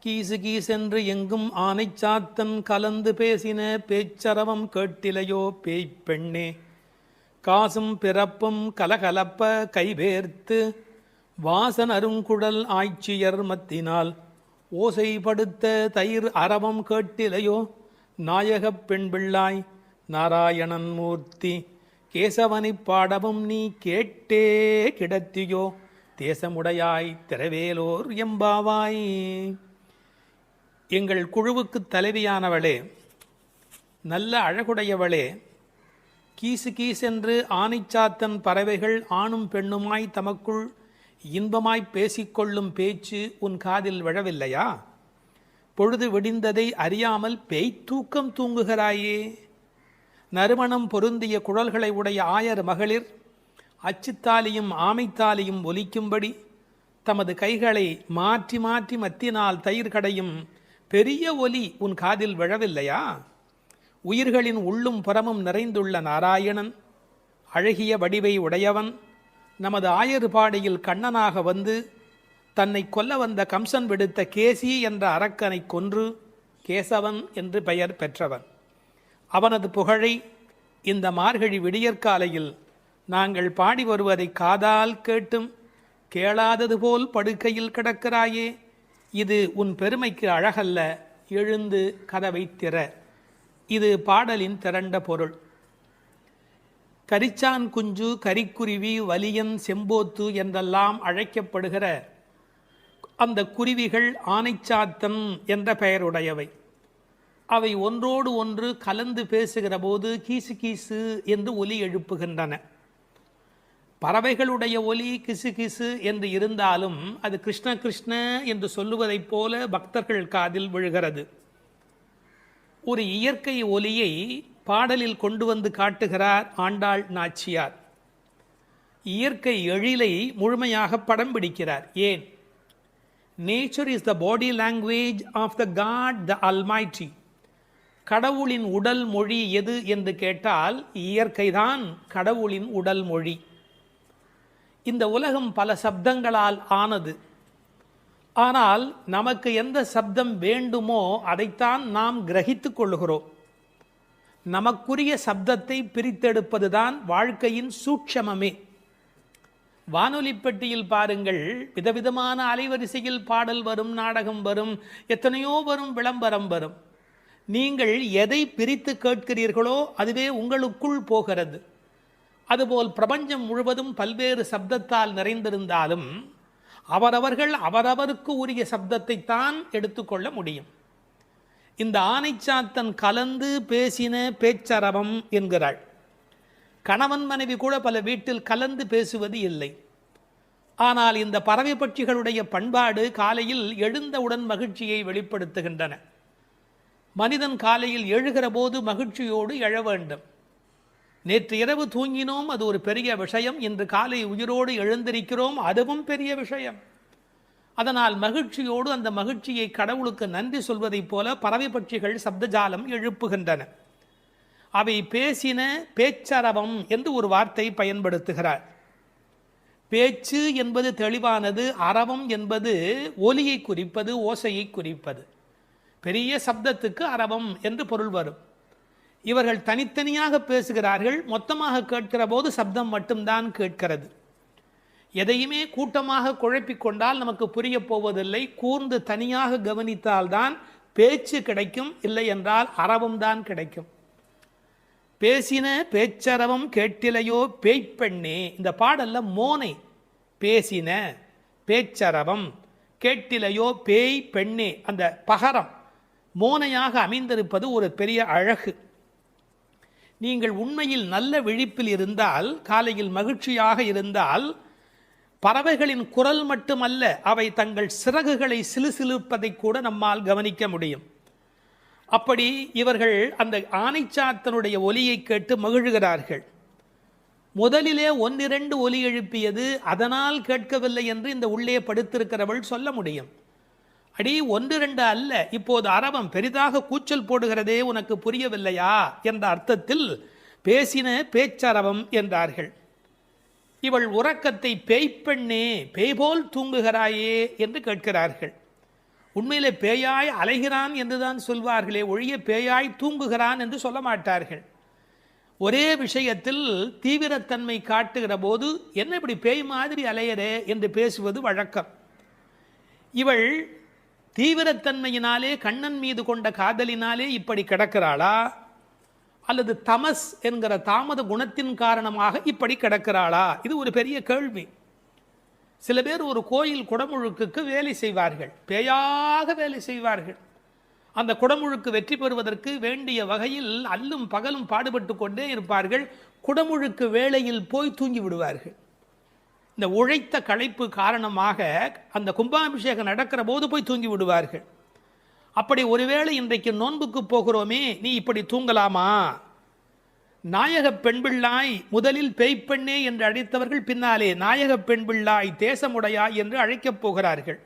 கீசு கீசென்று எங்கும் ஆனைச்சாத்தன் கலந்து பேசின பேச்சரவம் கேட்டிலையோ பேய்ப்பெண்ணே, காசும் பிறப்பும் கலகலப்ப கைவேர்த்து வாசன் அருங்குடல் ஆய்ச்சியர் மத்தினால் ஓசைப்படுத்த தயிர் அரவம் கேட்டிலையோ நாயகப் பெண் பிள்ளாய் நாராயணன் மூர்த்தி, கேசவனைப் பாடவும் நீ கேட்டே கிடத்தியோ தேசமுடையாய் திரவேலோர் எம்பாவாய். எங்கள் குழுவுக்கு தலைவியானவளே, நல்ல அழகுடையவளே, கீசு கீசென்று ஆனைச்சாத்தன் பறவைகள் ஆணும் பெண்ணுமாய் தமக்குள் இன்பமாய் பேசிக்கொள்ளும் பேச்சு உன் காதில் விழவில்லையா? பொழுது விடிந்ததை அறியாமல் பேய்த்தூக்கம் தூங்குகிறாயே. நறுமணம் பொருந்திய குழல்களை உடைய ஆயர் மகளிர் அச்சுத்தாலியும் ஆமைத்தாலியும் ஒலிக்கும்படி தமது கைகளை மாற்றி மாற்றி மத்தினால் தயிர் கடையும் பெரிய ஒலி உன் காதில் விழவில்லையா? உயிர்களின் உள்ளும் புறமும் நிறைந்துள்ள நாராயணன், அழகிய வடிவை உடையவன், நமது ஆயர்பாடியில் கண்ணனாக வந்து தன்னை கொல்ல வந்த கம்சன் விடுத்த கேசி என்ற அரக்கனை கொன்று கேசவன் என்று பெயர் பெற்றவன். அவனது புகழை இந்த மார்கழி விடியற்காலையில் நாங்கள் பாடி வருவதை காதால் கேட்டும் கேளாதது போல் படுக்கையில் கிடக்கிறாயே, இது உன் பெருமைக்கு அழகல்ல, எழுந்து கதவை திற. இது பாடலின் திரண்ட பொருள். கரிச்சான் குஞ்சு, கரிக்குருவி, வலியன், செம்போத்து என்றெல்லாம் அழைக்கப்படுகிற அந்த குருவிகள் ஆனைச்சாத்தன் என்ற பெயருடையவை. அவை ஒன்றோடு ஒன்று கலந்து பேசுகிற போது கீசு கீசு என்று ஒலி எழுப்புகின்றன. பறவைகளுடைய ஒலி கிசு கிசு என்று இருந்தாலும் அது கிருஷ்ண கிருஷ்ண என்று சொல்லுவதைப் போல பக்தர்கள் காதில் விழுகிறது. ஒரு இயற்கை ஒலியை பாடலில் கொண்டு வந்து காட்டுகிறார் ஆண்டாள் நாச்சியார். இயற்கை எழிலை முழுமையாக படம் பிடிக்கிறார். ஏன்? Nature is the body language of the God the almighty. கடவுளின் உடல் மொழி எது என்று கேட்டால் இயற்கைதான் கடவுளின் உடல் மொழி. இந்த உலகம் பல சப்தங்களால் ஆனது. ஆனால் நமக்கு எந்த சப்தம் வேண்டுமோ அதைத்தான் நாம் கிரகித்துக் கொள்கிறோம். நமக்குரிய சப்தத்தை பிரித்தெடுப்பதுதான் வாழ்க்கையின் சூட்சமமே. வானொலி பெட்டியில் பாருங்கள், விதவிதமான அலைவரிசையில் பாடல் வரும், நாடகம் வரும், எத்தனையோ வரும், விளம்பரம் வரும். நீங்கள் எதை பிரித்து கேட்கிறீர்களோ அதுவே உங்களுக்குள் போகிறது. அதுபோல் பிரபஞ்சம் முழுவதும் பல்வேறு சப்தத்தால் நிறைந்திருந்தாலும் அவரவர்கள் அவரவருக்கு உரிய சப்தத்தை தான் எடுத்துக்கொள்ள முடியும். இந்த ஆனைச்சாத்தன் கலந்து பேசின பேச்சரவம் என்கிறாள். கணவன் மனைவி கூட பல வீட்டில் கலந்து பேசுவது இல்லை. ஆனால் இந்த பறவை பட்சிகளுடைய பண்பாடு காலையில் எழுந்தவுடன் மகிழ்ச்சியை வெளிப்படுத்துகின்றன. மனிதன் காலையில் எழுகிற போது மகிழ்ச்சியோடு எழ வேண்டும். நேற்று இரவு தூங்கினோம், அது ஒரு பெரிய விஷயம். இன்று காலை உயிரோடு எழுந்திருக்கிறோம், அதுவும் பெரிய விஷயம். அதனால் மகிழ்ச்சியோடு அந்த மகிழ்ச்சியை கடவுளுக்கு நன்றி சொல்வதைப் போல பறவை பட்சிகள் சப்தஜாலம் எழுப்புகின்றன. அவை பேசின பேச்சரவம் என்று ஒரு வார்த்தை பயன்படுத்துகிறார். பேச்சு என்பது தெளிவானது, அரவம் என்பது ஒலியை குறிப்பது, ஓசையை குறிப்பது. பெரிய சப்தத்துக்கு அரவம் என்று பொருள் வரும். இவர்கள் தனித்தனியாக பேசுகிறார்கள், மொத்தமாக கேட்கிற போது சப்தம் மட்டும்தான் கேட்கிறது. எதையுமே கூட்டமாக குழப்பிக்கொண்டால் நமக்கு புரிய போவதில்லை. கூர்ந்து தனியாக கவனித்தால்தான் பேச்சு கிடைக்கும், இல்லை என்றால் அரவம் தான் கிடைக்கும். பேசின பேச்சரவம் கேட்டிலையோ பேய்ப்பெண்ணே. இந்த பாடல்ல மோனை பேசின பேச்சரவம் கேட்டிலையோ பேய் பெண்ணே, அந்த பகரம் மோனையாக அமைந்திருப்பது ஒரு பெரிய அழகு. நீங்கள் உண்மையில் நல்ல விழிப்பில் இருந்தால், காலையில் மகிழ்ச்சியாக இருந்தால், பறவைகளின் குரல் மட்டுமல்ல, அவை தங்கள் சிறகுகளை சிலுசிலுப்பதை கூட நம்மால் கவனிக்க முடியும். அப்படி இவர்கள் அந்த ஆனைச்சாத்தனுடைய ஒலியை கேட்டு மகிழ்கிறார்கள். முதலிலே ஒன்னிரண்டு ஒலி எழுப்பியது, அதனால் கேட்கவில்லை என்று இந்த உள்ளே படுத்திருக்கிறவள் சொல்ல முடியும். அடி ஒன்று ரெண்டு அல்ல, இப்போது அரவம் பெரிதாக கூச்சல் போடுகிறதே, உனக்கு புரியவில்லையா என்ற அர்த்தத்தில் பேசின பேச்சரவம் என்றார்கள். இவள் உறக்கத்தை பேய்ப்பெண்ணே, பேய்போல் தூங்குகிறாயே என்று கேட்கிறார்கள். உண்மையிலே பேயாய் அலைகிறான் என்றுதான் சொல்வார்களே ஒழிய பேயாய் தூங்குகிறான் என்று சொல்ல மாட்டார்கள். ஒரே விஷயத்தில் தீவிரத்தன்மை காட்டுகிற போது என்ன இப்படி பேய் மாதிரி அலையரே என்று பேசுவது வழக்கம். இவள் தீவிரத்தன்மையினாலே, கண்ணன் மீது கொண்ட காதலினாலே இப்படி கிடக்கிறாளா, அல்லது தமஸ் என்கிற தாமத குணத்தின் காரணமாக இப்படி கிடக்கிறாளா? இது ஒரு பெரிய கேள்வி. சில பேர் ஒரு கோயில் குடமுழுக்குக்கு வேலை செய்வார்கள், பேயாக வேலை செய்வார்கள். அந்த குடமுழுக்கு வெற்றி பெறுவதற்கு வேண்டிய வகையில் அல்லும் பகலும் பாடுபட்டு கொண்டே இருப்பார்கள். குடமுழுக்கு வேளையில் போய் தூங்கி விடுவார்கள். இந்த உழைத்த களைப்பு காரணமாக அந்த கும்பாபிஷேகம் நடக்கிற போது போய் தூங்கி விடுவார்கள். அப்படி ஒருவேளை இன்றைக்கு நோன்புக்கு போகிறோமே, நீ இப்படி தூங்கலாமா? நாயக பெண்பிள்ளாய் முதலில் பேய்ப்பெண்ணே என்று அழைத்தவர்கள் பின்னாலே நாயக பெண்பிள்ளாய் தேசமுடையாய் என்று அழைக்கப் போகிறார்கள்.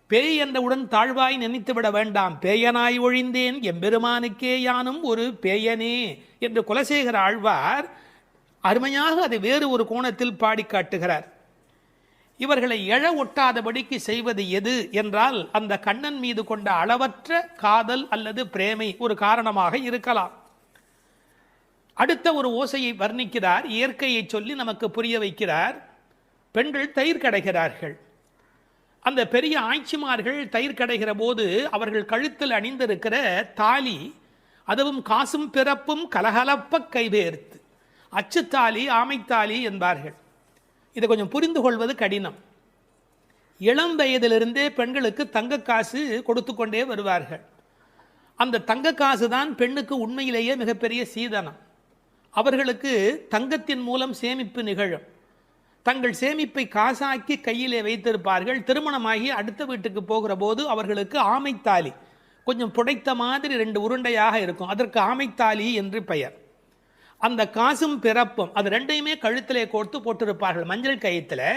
பேய் என்றவுடன் தாழ்வாய் நினைத்துவிட வேண்டாம். பேயனாய் ஒழிந்தேன் எம்பெருமானுக்கே யானும் ஒரு பேயனே என்று குலசேகர ஆழ்வார் அருமையாக அதை வேறு ஒரு கோணத்தில் பாடி காட்டுகிறார். இவர்களை எழ ஒட்டாதபடிக்கு செய்வது எது என்றால், அந்த கண்ணன் மீது கொண்ட அளவற்ற காதல் அல்லது பிரேமை ஒரு காரணமாக இருக்கலாம். அடுத்த ஒரு ஓசையை வர்ணிக்கிறார், இயற்கையை சொல்லி நமக்கு புரிய வைக்கிறார். பெண்கள் தயிர் கடைகிறார்கள். அந்த பெரிய ஆய்ச்சிமார்கள் தயிர் கடைகிற போது அவர்கள் கழுத்தில் அணிந்திருக்கிற தாலி, அதுவும் காசும் பிறப்பும் கலகலப்ப கைவேர்த்து, அச்சுத்தாலி ஆமைத்தாலி என்பார்கள். இதை கொஞ்சம் புரிந்து கொள்வது கடினம். இளம் வயதிலிருந்தே பெண்களுக்கு தங்க காசு கொடுத்து கொண்டே வருவார்கள். அந்த தங்க காசு தான் பெண்ணுக்கு உண்மையிலேயே மிகப்பெரிய சீதனம். அவர்களுக்கு தங்கத்தின் மூலம் சேமிப்பு நிகழும். தங்கள் சேமிப்பை காசாக்கி கையிலே வைத்திருப்பார்கள். திருமணமாகி அடுத்த வீட்டுக்கு போகிற போது அவர்களுக்கு ஆமைத்தாலி, கொஞ்சம் புடைத்த மாதிரி 2 உருண்டையாக இருக்கும், அதற்கு ஆமைத்தாலி என்று பெயர். அந்த காசும் பிறப்பும் அது ரெண்டையுமே கழுத்திலே கோர்த்து போட்டிருப்பார்கள் மஞ்சள் கயிற்றில்.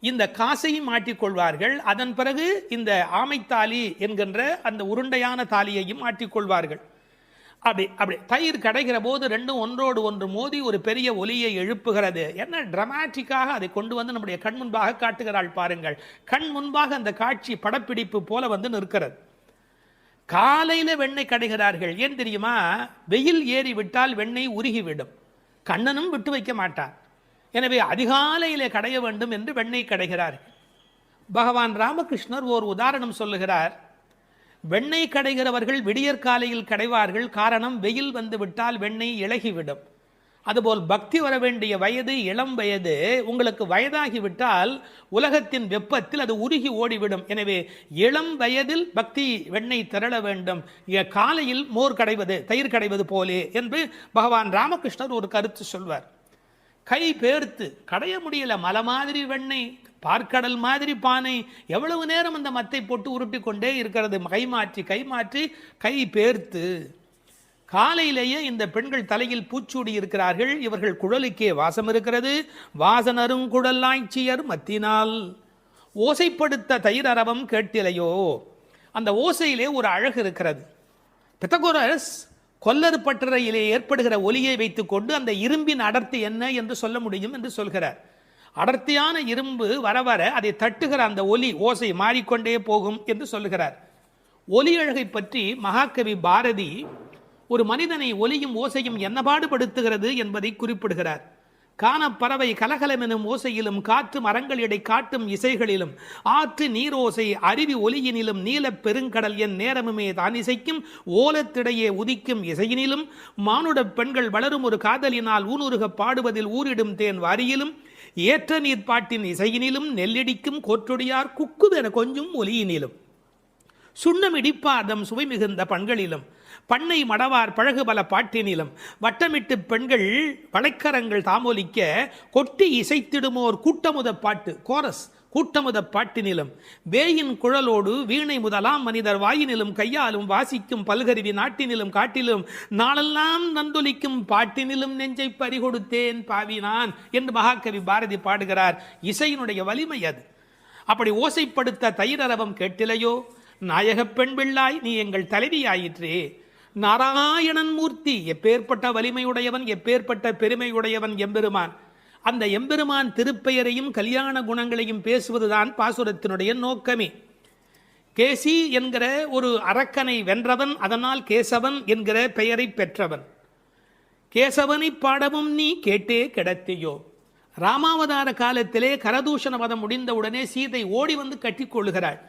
இந்த காசையும் மாட்டிக்கொள்வார்கள். அதன் பிறகு இந்த ஆமைத்தாலி என்கின்ற அந்த உருண்டையான தாலியையும் மாட்டிக்கொள்வார்கள். அப்படி தயிர் கடைகிற போது ரெண்டும் ஒன்றோடு ஒன்று மோதி ஒரு பெரிய ஒலியை எழுப்புகிறது. என்ன டிராமாட்டிக்காக அதை கொண்டு வந்து நம்முடைய கண் முன்பாக காட்டுகிறாள் பாருங்கள். கண் முன்பாக அந்த காட்சி படப்பிடிப்பு போல வந்து நிற்கிறது. காலையில் வெண்ணெய் கடைகிறார்கள். ஏன் தெரியுமா? வெயில் ஏறி விட்டால் வெண்ணெய் உருகிவிடும், கண்ணனும் விட்டு வைக்க மாட்டார். எனவே அதிகாலையிலே கடைய வேண்டும் என்று வெண்ணெய் கடைகிறார்கள். பகவான் ராமகிருஷ்ணர் ஓர் உதாரணம் சொல்லுகிறார். வெண்ணெய் கடைகிறவர்கள் விடியற்காலையில் கடைவார்கள். காரணம், வெயில் வந்து விட்டால் வெண்ணெய் இளகிவிடும். அதுபோல் பக்தி வர வேண்டிய வயது இளம் வயது. உங்களுக்கு வயதாகிவிட்டால் உலகத்தின் வெப்பத்தில் அது உருகி ஓடிவிடும். எனவே இளம் வயதில் பக்தி வெண்ணெய் திரள வேண்டும், காலையில் மோர் கடைவது தயிர் கடைவது போலே என்று பகவான் ராமகிருஷ்ணர் ஒரு கருத்து சொல்வார். கை பேர்த்து கடைய முடியல, மலை மாதிரி வெண்ணெய், பார்க்கடல் மாதிரி பானை, எவ்வளவு நேரம் அந்த மத்தை போட்டு உருட்டி கொண்டே இருக்கிறது. கை மாற்றி கை பேர்த்து. காலையிலேயே இந்த பெண்கள் தலையில் பூச்சூடி இருக்கிறார்கள். இவர்கள் குழலுக்கே வாசம் இருக்கிறது. வாசனரும் குழலாய்ச்சியர் மத்தினால் ஓசைப்படுத்த தயிரரவம் கேட்டிலையோ. அந்த ஓசையிலே ஒரு அழகு இருக்கிறது. பித்தகோரஸ் கொல்லறு பட்டறையிலே ஏற்படுகிற ஒலியை வைத்துக்கொண்டு அந்த இரும்பின் அடர்த்தி என்ன என்று சொல்ல முடியும் என்று சொல்கிறார். அடர்த்தியான இரும்பு வர வர அதை தட்டுகிற அந்த ஒலி ஓசை மாறிக்கொண்டே போகும் என்று சொல்லுகிறார். ஒலி அழகை பற்றி மகாகவி பாரதி ஒரு மனிதனை ஒலியும் ஓசையும் என்ன பாடுபடுத்துகிறது என்பதை குறிப்பிடுகிறார். காணப்பறவை கலகலமெனும் ஓசையிலும், காற்று மரங்களிடை காட்டும் இசைகளிலும், ஆற்று நீரோசை அருவி ஒலியினிலும், நீலப் பெருங்கடல் என் நேரமுமே தான் இசைக்கும் ஓலத்திடையே உதிக்கும் இசையினிலும், மானுட பெண்கள் வளரும் ஒரு காதலினால் ஊனுருக பாடுவதில் ஊரிடும் தேன் வாரியிலும், ஏற்ற நீர் பாட்டின் இசையினிலும், நெல்லிடிக்கும் கோற்றொடியார் குக்குவென கொஞ்சும் ஒலியினிலும், சுண்ணமிடிப்பார்தம் சுவை மிகுந்த பண்களிலும், பண்ணை மடவார் பழகு பல பாட்டினிலும், வட்டமிட்டு பெண்கள் வளைக்கரங்கள் தாமொலிக்க கொட்டி இசைத்திடுமோர் கூட்டமுத பாட்டு கோரஸ் கூட்டமுத பாட்டினிலும், வேயின் குழலோடு வீணை முதலாம் மனிதர் வாயினிலும், கையாலும் வாசிக்கும் பல்கருவி நாட்டினிலும், காட்டிலும் நாளெல்லாம் நந்தொலிக்கும் பாட்டினிலும் நெஞ்சை பறிகொடுத்தேன் பாவினான் என்று மகாகவி பாரதி பாடுகிறார். இசையினுடைய வலிமை அது. அப்படி ஓசைப்படுத்த தயிரரவம் கேட்டிலையோ. நாயகப் பெண் பிள்ளாய் நீ எங்கள் தலைவியாயிற்றே. நாராயணன் மூர்த்தி, எப்பேற்பட்ட வலிமையுடையவன், எப்பேற்பட்ட பெருமையுடையவன் எம்பெருமான். அந்த எம்பெருமான் திருப்பெயரையும் கல்யாண குணங்களையும் பேசுவதுதான் பாசுரத்தினுடைய நோக்கமே. கேசி என்கிற ஒரு அரக்கனை வென்றவன், அதனால் கேசவன் என்கிற பெயரை பெற்றவன். கேசவனை பாடவும் நீ கேட்டே கிடத்தியோ. ராமாவதார காலத்திலே கரதூஷண வதம் முடிந்தவுடனே சீதை ஓடி வந்து கட்டிக்கொள்கிறாள்.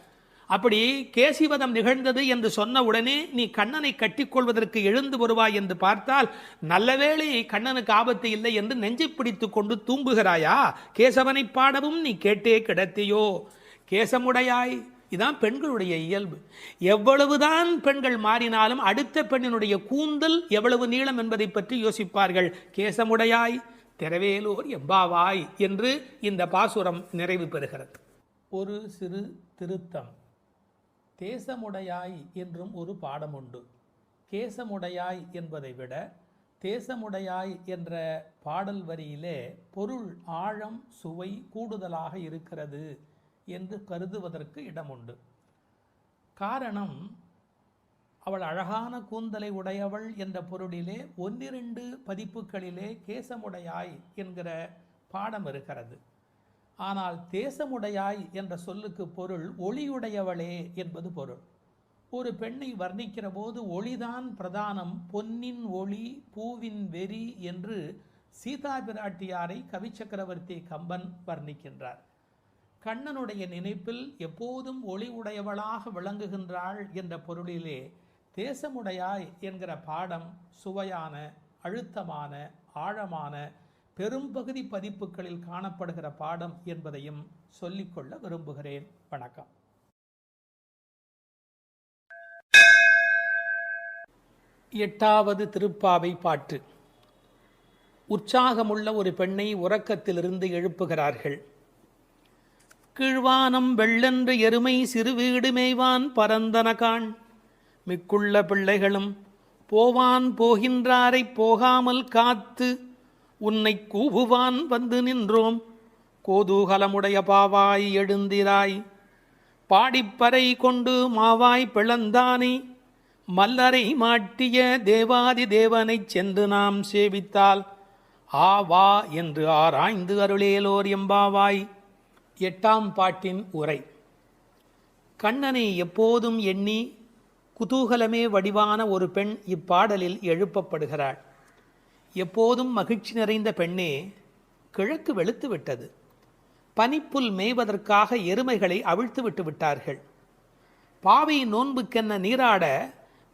அப்படி கேசிவதம் நிகழ்ந்தது என்று சொன்ன உடனே நீ கண்ணனை கட்டிக்கொள்வதற்கு எழுந்து வருவாய் என்று பார்த்தால், நல்லவேளை கண்ணனுக்கு ஆபத்து இல்லை என்று நெஞ்சை பிடித்து கொண்டு தூங்குகிறாயா? கேசவனை பாடவும் நீ கேட்டே கிடத்தியோ. கேசமுடையாய், இதான் பெண்களுடைய இயல்பு. எவ்வளவுதான் பெண்கள் மாறினாலும் அடுத்த பெண்ணினுடைய கூந்தல் எவ்வளவு நீளம் என்பதை பற்றி யோசிப்பார்கள். கேசமுடையாய் திரவேலோர் எம்பாவாய் என்று இந்த பாசுரம் நிறைவு பெறுகிறது. ஒரு சிறு திருத்தம். தேசமுடையாய் என்றும் ஒரு பாடம் உண்டு. கேசமுடையாய் என்பதை விட தேசமுடையாய் என்ற பாடல் வரியிலே பொருள் ஆழம் சுவை கூடுதலாக இருக்கிறது என்று கருதுவதற்கு இடமுண்டு. காரணம், அவள் அழகான கூந்தலை உடையவள் என்ற பொருளிலே 1-2 பதிப்புகளிலே கேசமுடையாய் என்கிற பாடம் இருக்கிறது. ஆனால் தேசமுடையாய் என்ற சொல்லுக்கு பொருள் ஒளியுடையவளே என்பது பொருள். ஒரு பெண்ணை வர்ணிக்கிற போது ஒளிதான் பிரதானம், பொன்னின் ஒளி பூவின் வெறி என்று சீதா பிராட்டியாரை கவிச்சக்கரவர்த்தி கம்பன் வர்ணிக்கின்றார். கண்ணனுடைய நினைப்பில் எப்போதும் ஒளி உடையவளாக விளங்குகின்றாள் என்ற பொருளிலே தேசமுடையாய் என்கிற பாடம் சுவையான, அழுத்தமான, ஆழமான, பெரும்பகுதி பதிப்புகளில் காணப்படுகிற பாடம் என்பதையும் சொல்லிக்கொள்ள விரும்புகிறேன். வணக்கம். எட்டாவது திருப்பாவை பாட்டு. உற்சாகமுள்ள ஒரு பெண்ணை உறக்கத்திலிருந்து எழுப்புகிறார்கள். கீழ்வானம் வெள்ளென்று எருமை சிறு வீடு மேய்வான் பரந்தனகான், மிக்குள்ள பிள்ளைகளும் போவான் போகின்றாரை போகாமல் காத்து உன்னை கூவுவான் வந்து நின்றோம். கோதூகலமுடைய பாவாய் எழுந்திராய், பாடிப்பறை கொண்டு மாவாய் பிளந்தானே, மல்லரை மாட்டிய தேவாதி தேவனைச் சென்று நாம் சேவித்தால் ஆவா என்று ஆராய்ந்து அருளேலோர் எம்பாவாய். 8ஆம் பாட்டின் உரை. கண்ணனை எப்போதும் எண்ணி குதூகலமே வடிவான ஒரு பெண் இப்பாடலில் எழுப்பப்படுகிறாள். எப்போதும் மகிழ்ச்சி நிறைந்த பெண்ணே, கிழக்கு வெளுத்து விட்டது. பனிப்புல் மேய்வதற்காக எருமைகளை அவிழ்த்து விட்டு விட்டார்கள். பாவை நோன்புக்கென்ன நீராட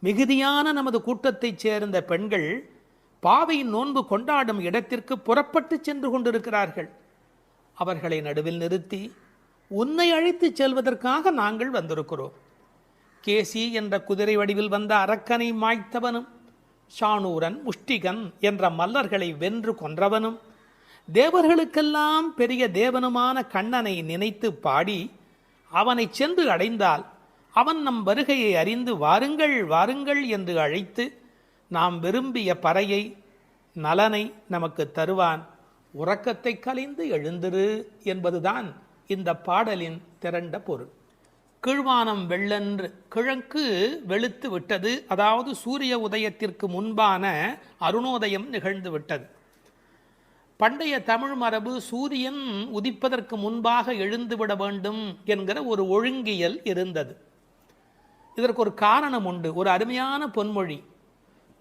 மிகுதியான நமது கூட்டத்தைச் சேர்ந்த பெண்கள் பாவையின் நோன்பு கொண்டாடும் இடத்திற்கு புறப்பட்டு சென்று கொண்டிருக்கிறார்கள். அவர்களை நடுவில் நிறுத்தி உன்னை அழைத்துச் செல்வதற்காக நாங்கள் வந்திருக்கிறோம். கேசி என்ற குதிரை வடிவில் வந்த அரக்கனை மாய்த்தவனும், சாணூரன் முஷ்டிகன் என்ற மல்லர்களை வென்று கொன்றவனும், தேவர்களுக்கெல்லாம் பெரிய தேவனுமான கண்ணனை நினைத்து பாடி அவனை சென்று அடைந்தால் அவன் நம் வருகையை அறிந்து வாருங்கள் வாருங்கள் என்று அழைத்து நாம் விரும்பிய பறையை நலனை நமக்கு தருவான். உறக்கத்தை கலைந்து எழுந்திரு என்பதுதான் இந்த பாடலின் திரண்ட பொருள். கீழ்வானம் வெள்ளென்று, கிழக்கு வெளுத்து விட்டது, அதாவது சூரிய உதயத்திற்கு முன்பான அருணோதயம் நிகழ்ந்து விட்டது. பண்டைய தமிழ் மரபு சூரியன் உதிப்பதற்கு முன்பாக எழுந்துவிட வேண்டும் என்கிற ஒரு ஒழுங்கியல் இருந்தது. இதற்கு ஒரு காரணம் உண்டு, ஒரு அருமையான பொன்மொழி.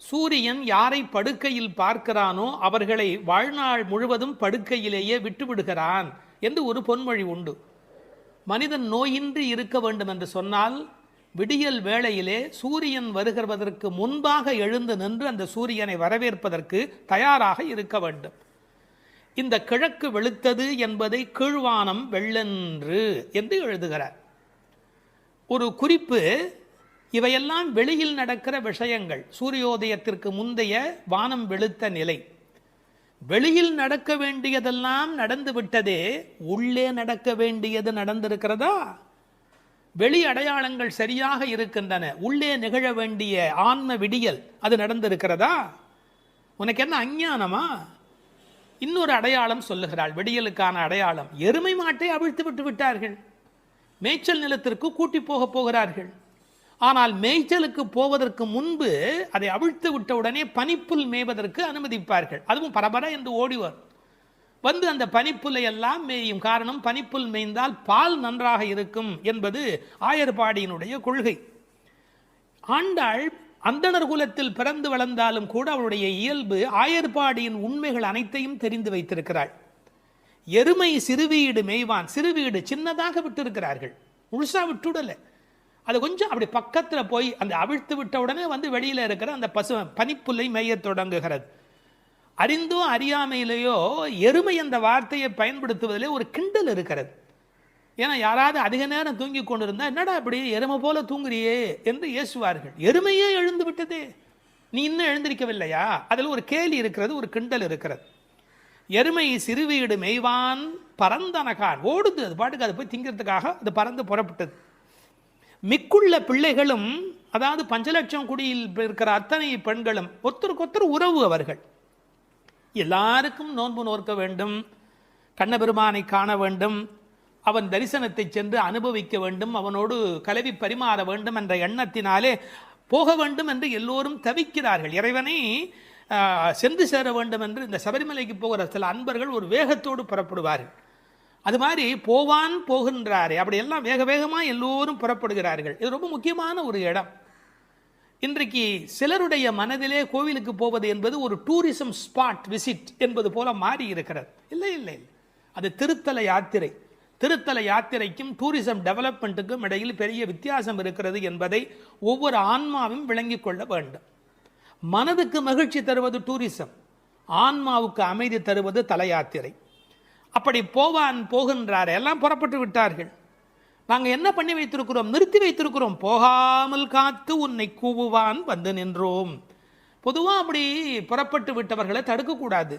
சூரியன் யாரை படுக்கையில் பார்க்கிறானோ அவர்களை வாழ்நாள் முழுவதும் படுக்கையிலேயே விட்டுவிடுகிறான் என்று ஒரு பொன்மொழி உண்டு. மனிதன் நோயின்றி இருக்க வேண்டும் என்று சொன்னால் விடியல் வேளையிலே சூரியன் வருகிறதற்கு முன்பாக எழுந்து நின்று அந்த சூரியனை வரவேற்பதற்கு தயாராக இருக்க வேண்டும். இந்த கிழக்கு வெளுத்தது என்பதை கீழ்வானம் வெள்ளென்று என்று எழுதுகிறார். ஒரு குறிப்பு, இவையெல்லாம் வெளியில் நடக்கிற விஷயங்கள். சூரியோதயத்திற்கு முந்தைய வானம் வெளுத்த நிலை. வெளியில் நடக்க வேண்டியதெல்லாம் நடந்து விட்டதே, உள்ளே நடக்க வேண்டியது நடந்திருக்கிறதா? வெளி அடையாளங்கள் சரியாக இருக்கின்றன, உள்ளே நிகழ வேண்டிய ஆன்ம விடியல் அது நடந்திருக்கிறதா? உனக்கு என்ன அஞ்ஞானமா? இன்னொரு அடையாளம் சொல்லுகிறாள், விடியலுக்கான அடையாளம். எருமை மாட்டை அவிழ்த்து விட்டு விட்டார்கள், மேய்ச்சல் நிலத்திற்கு கூட்டி போக போகிறார்கள். ஆனால் மேய்ச்சலுக்கு போவதற்கு முன்பு அதை அவிழ்த்து விட்டவுடனே பனிப்புல் மேய்வதற்கு அனுமதிப்பார்கள். அதுவும் பரபர என்று ஓடிவர் வந்து அந்த பனிப்புல்லை எல்லாம் மேயும். காரணம், பனிப்புல் மேய்ந்தால் பால் நன்றாக இருக்கும் என்பது ஆயர்பாடியினுடைய கொள்கை. ஆண்டாள் அந்தணர் குலத்தில் பிறந்து வளர்ந்தாலும் கூட அவளுடைய இயல்பு ஆயர்பாடியின் உண்மைகள் அனைத்தையும் தெரிந்து வைத்திருக்கிறாள். எருமை சிறுவீடு மேய்வான், சிறுவீடு சின்னதாக விட்டிருக்கிறார்கள், முழுசா விட்டுடலை. அது கொஞ்சம் அப்படி பக்கத்தில் போய் அந்த அவிழ்த்து விட்ட உடனே வந்து வெளியில் இருக்கிற அந்த பனிப்புல்லை மேய தொடங்குகிறது. அறிந்தோ அறியாமையிலேயோ எருமை என்ற வார்த்தையை பயன்படுத்துவதிலே ஒரு கிண்டல் இருக்கிறது. ஏன்னா யாராவது அதிக நேரம் தூங்கி கொண்டிருந்தா என்னடா அப்படி எருமை போல தூங்குறியே என்று ஏசுவார்கள். எருமையே எழுந்து விட்டதே, நீ இன்னும் எழுந்திருக்கவில்லையா? அதில் ஒரு கேலி இருக்கிறது, ஒரு கிண்டல் இருக்கிறது. எருமை சிறுவீடு மேய்வான் பரந்தனகான், ஓடுது, அது பாட்டுக்கு அது போய் திங்கிறதுக்காக அது பறந்து புறப்பட்டது. மிக்குள்ள பிள்ளைகளும், அதாவது 5 லட்சம் குடியில் இருக்கிற அத்தனை பெண்களும் ஒருத்தருக்கொத்தர் உறவு. அவர்கள் எல்லாருக்கும் நோன்பு நோக்க வேண்டும், கண்ணபெருமானை காண வேண்டும், அவன் தரிசனத்தை சென்று அனுபவிக்க வேண்டும், அவனோடு கலவி பரிமாற வேண்டும் என்ற எண்ணத்தினாலே போக வேண்டும் என்று எல்லோரும் தவிக்கிறார்கள். இறைவனை சென்று சேர வேண்டும் என்று இந்த சபரிமலைக்கு போகிற சில அன்பர்கள் ஒரு வேகத்தோடு புறப்படுவார்கள். அது மாதிரி போவான் போகின்றாரே, அப்படி எல்லாம் வேக வேகமாக எல்லோரும் புறப்படுகிறார்கள். இது ரொம்ப முக்கியமான ஒரு இடம். இன்றைக்கு சிலருடைய மனதிலே கோவிலுக்கு போவது என்பது ஒரு டூரிசம் ஸ்பாட் விசிட் என்பது போல மாறி இருக்கிறது. இல்லை இல்லை இல்லை, அது திருத்தல யாத்திரை. திருத்தல யாத்திரைக்கும் டூரிசம் டெவலப்மெண்ட்டுக்கும் இடையில் பெரிய வித்தியாசம் இருக்கிறது என்பதை ஒவ்வொரு ஆன்மாவும் விளங்கிக் கொள்ள வேண்டும். மனதுக்கு மகிழ்ச்சி தருவது டூரிசம், ஆன்மாவுக்கு அமைதி தருவது தல யாத்திரை. அப்படி போவான் போகின்றார், எல்லாம் புறப்பட்டு விட்டார்கள். நாங்கள் என்ன பண்ணி வைத்திருக்கிறோம்? நிறுத்தி வைத்திருக்கிறோம். போகாமல் காத்து உன்னை கூவுவான் வந்து நின்றோம். பொதுவாக அப்படி புறப்பட்டு விட்டவர்களை தடுக்கக்கூடாது.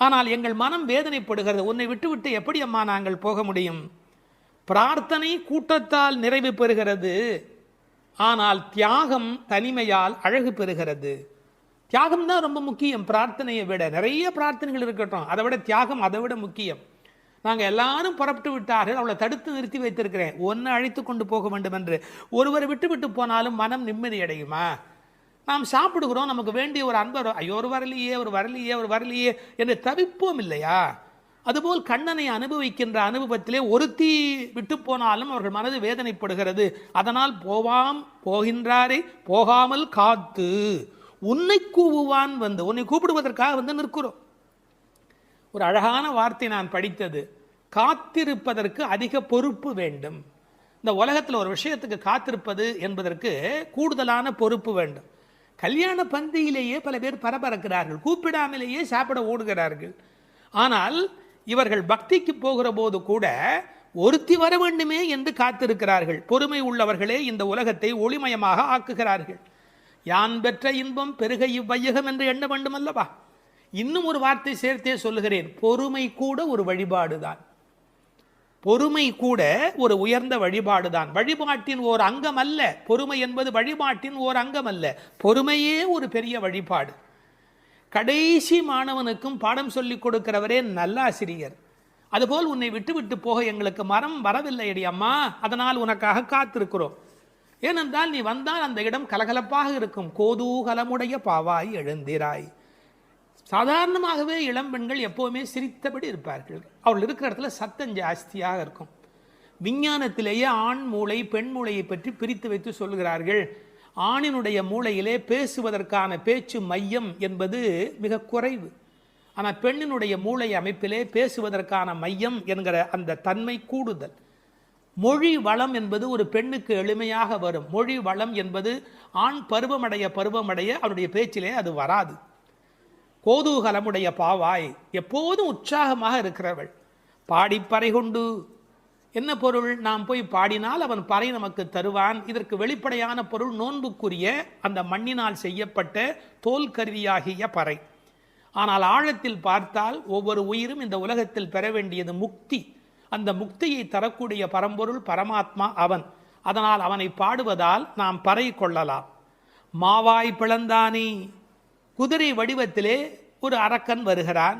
ஆனால் எங்கள் மனம் வேதனைப்படுகிறது. உன்னை விட்டுவிட்டு எப்படி அம்மா நாங்கள் போக முடியும்? பிரார்த்தனை கூட்டத்தால் நிறைவு பெறுகிறது, ஆனால் தியாகம் தனிமையால் அழகு பெறுகிறது. தியாகம் தான் ரொம்ப முக்கியம். பிரார்த்தனையை விட நிறைய பிரார்த்தனைகள் இருக்கட்டும், அதை விட தியாகம் அதை விட முக்கியம். நாங்கள் எல்லாரும் புறப்பட்டு விட்டார்கள், அவளை தடுத்து நிறுத்தி வைத்திருக்கிறேன், ஒன்று அழைத்து கொண்டு போக வேண்டும் என்று. ஒருவரை விட்டு விட்டு போனாலும் மனம் நிம்மதி அடையுமா? நாம் சாப்பிடுகிறோம், நமக்கு வேண்டிய ஒரு அன்பர், ஐயோ ஒரு வரலையே ஒரு வரலையே ஒரு வரலையே என்று தவிப்போம் இல்லையா? அதுபோல் கண்ணனை அனுபவிக்கின்ற அனுபவத்திலே ஒருத்தி விட்டு போனாலும் அவர்கள் மனது வேதனைப்படுகிறது. அதனால் போகின்றாரே போகாமல் காத்து உன்னை கூவுவான் வந்து, உன்னை கூப்பிடுவதற்காக வந்து நிற்கிறோம். ஒரு அழகான வார்த்தை நான் படித்தது, காத்திருப்பதற்கு அதிக பொறுப்பு வேண்டும். இந்த உலகத்தில் ஒரு விஷயத்துக்கு காத்திருப்பது என்பதற்கு கூடுதலான பொறுப்பு வேண்டும். கல்யாண பந்தியிலேயே பல பேர் பரபரக்கிறார்கள், கூப்பிடாமலேயே சாப்பிட ஓடுகிறார்கள். ஆனால் இவர்கள் பக்திக்கு போகிற போது கூட ஒருத்தி வர வேண்டுமே என்று காத்திருக்கிறார்கள். பொறுமை உள்ளவர்களே இந்த உலகத்தை ஒளிமயமாக ஆக்குகிறார்கள். யான் பெற்ற இன்பம் பெருக இவ்வையகம் என்று எண்ண வேண்டும் அல்லவா? இன்னும் ஒரு வார்த்தை சேர்த்தே சொல்லுகிறேன், பொறுமை கூட ஒரு வழிபாடுதான். பொறுமை கூட ஒரு உயர்ந்த வழிபாடுதான். வழிபாட்டின் ஓர் அங்கம் அல்ல பொறுமை என்பது, வழிபாட்டின் ஓர் அங்கம் அல்ல, பொறுமையே ஒரு பெரிய வழிபாடு. கடைசி மாணவனுக்கும் பாடம் சொல்லிக் கொடுக்கிறவரே நல்லாசிரியர். அதுபோல் உன்னை விட்டு விட்டு போக எங்களுக்கு மரம் வரவில்லையடி அம்மா, அதனால் உனக்காக காத்திருக்கிறோம். ஏனென்றால் நீ வந்தால் அந்த இடம் கலகலப்பாக இருக்கும். கோதூகலமுடைய பாவாய் எழுந்திராய். சாதாரணமாகவே இளம்பெண்கள் எப்போவுமே சிரித்தபடி இருப்பார்கள். அவர்கள் இருக்கிற இடத்துல சத்தம் ஜாஸ்தியாக இருக்கும். விஞ்ஞானத்திலேயே ஆண் மூளை பெண் மூளையை பற்றி பிரித்து வைத்து சொல்கிறார்கள். ஆணினுடைய மூளையிலே பேசுவதற்கான பேச்சு மையம் என்பது மிக குறைவு. ஆனால் பெண்ணினுடைய மூளை அமைப்பிலே பேசுவதற்கான மையம் என்கிற அந்த தன்மை கூடுதல். மொழி வளம் என்பது ஒரு பெண்ணுக்கு எளிமையாக வரும். மொழி வளம் என்பது ஆண் பருவமடைய அவனுடைய பேச்சிலே அது வராது. கோதூகலமுடைய பாவாய், எப்போதும் உற்சாகமாக இருக்கிறவள். பாடிப்பறை கொண்டு, என்ன பொருள்? நாம் போய் பாடினால் அவன் பறை நமக்கு தருவான். இதற்கு வெளிப்படையான பொருள் நோன்புக்குரிய அந்த மண்ணினால் செய்யப்பட்ட தோல் கருவியாகிய பறை. ஆனால் ஆழத்தில் பார்த்தால் ஒவ்வொரு உயிரும் இந்த உலகத்தில் பெற வேண்டியது முக்தி. அந்த முக்தியை தரக்கூடிய பரம்பொருள் பரமாத்மா அவன். அதனால் அவனை பாடுவதால் நாம் பறை கொள்ளலாம். மாவாய் பிளந்தானே, குதிரை வடிவத்திலே ஒரு அரக்கன் வருகிறான்.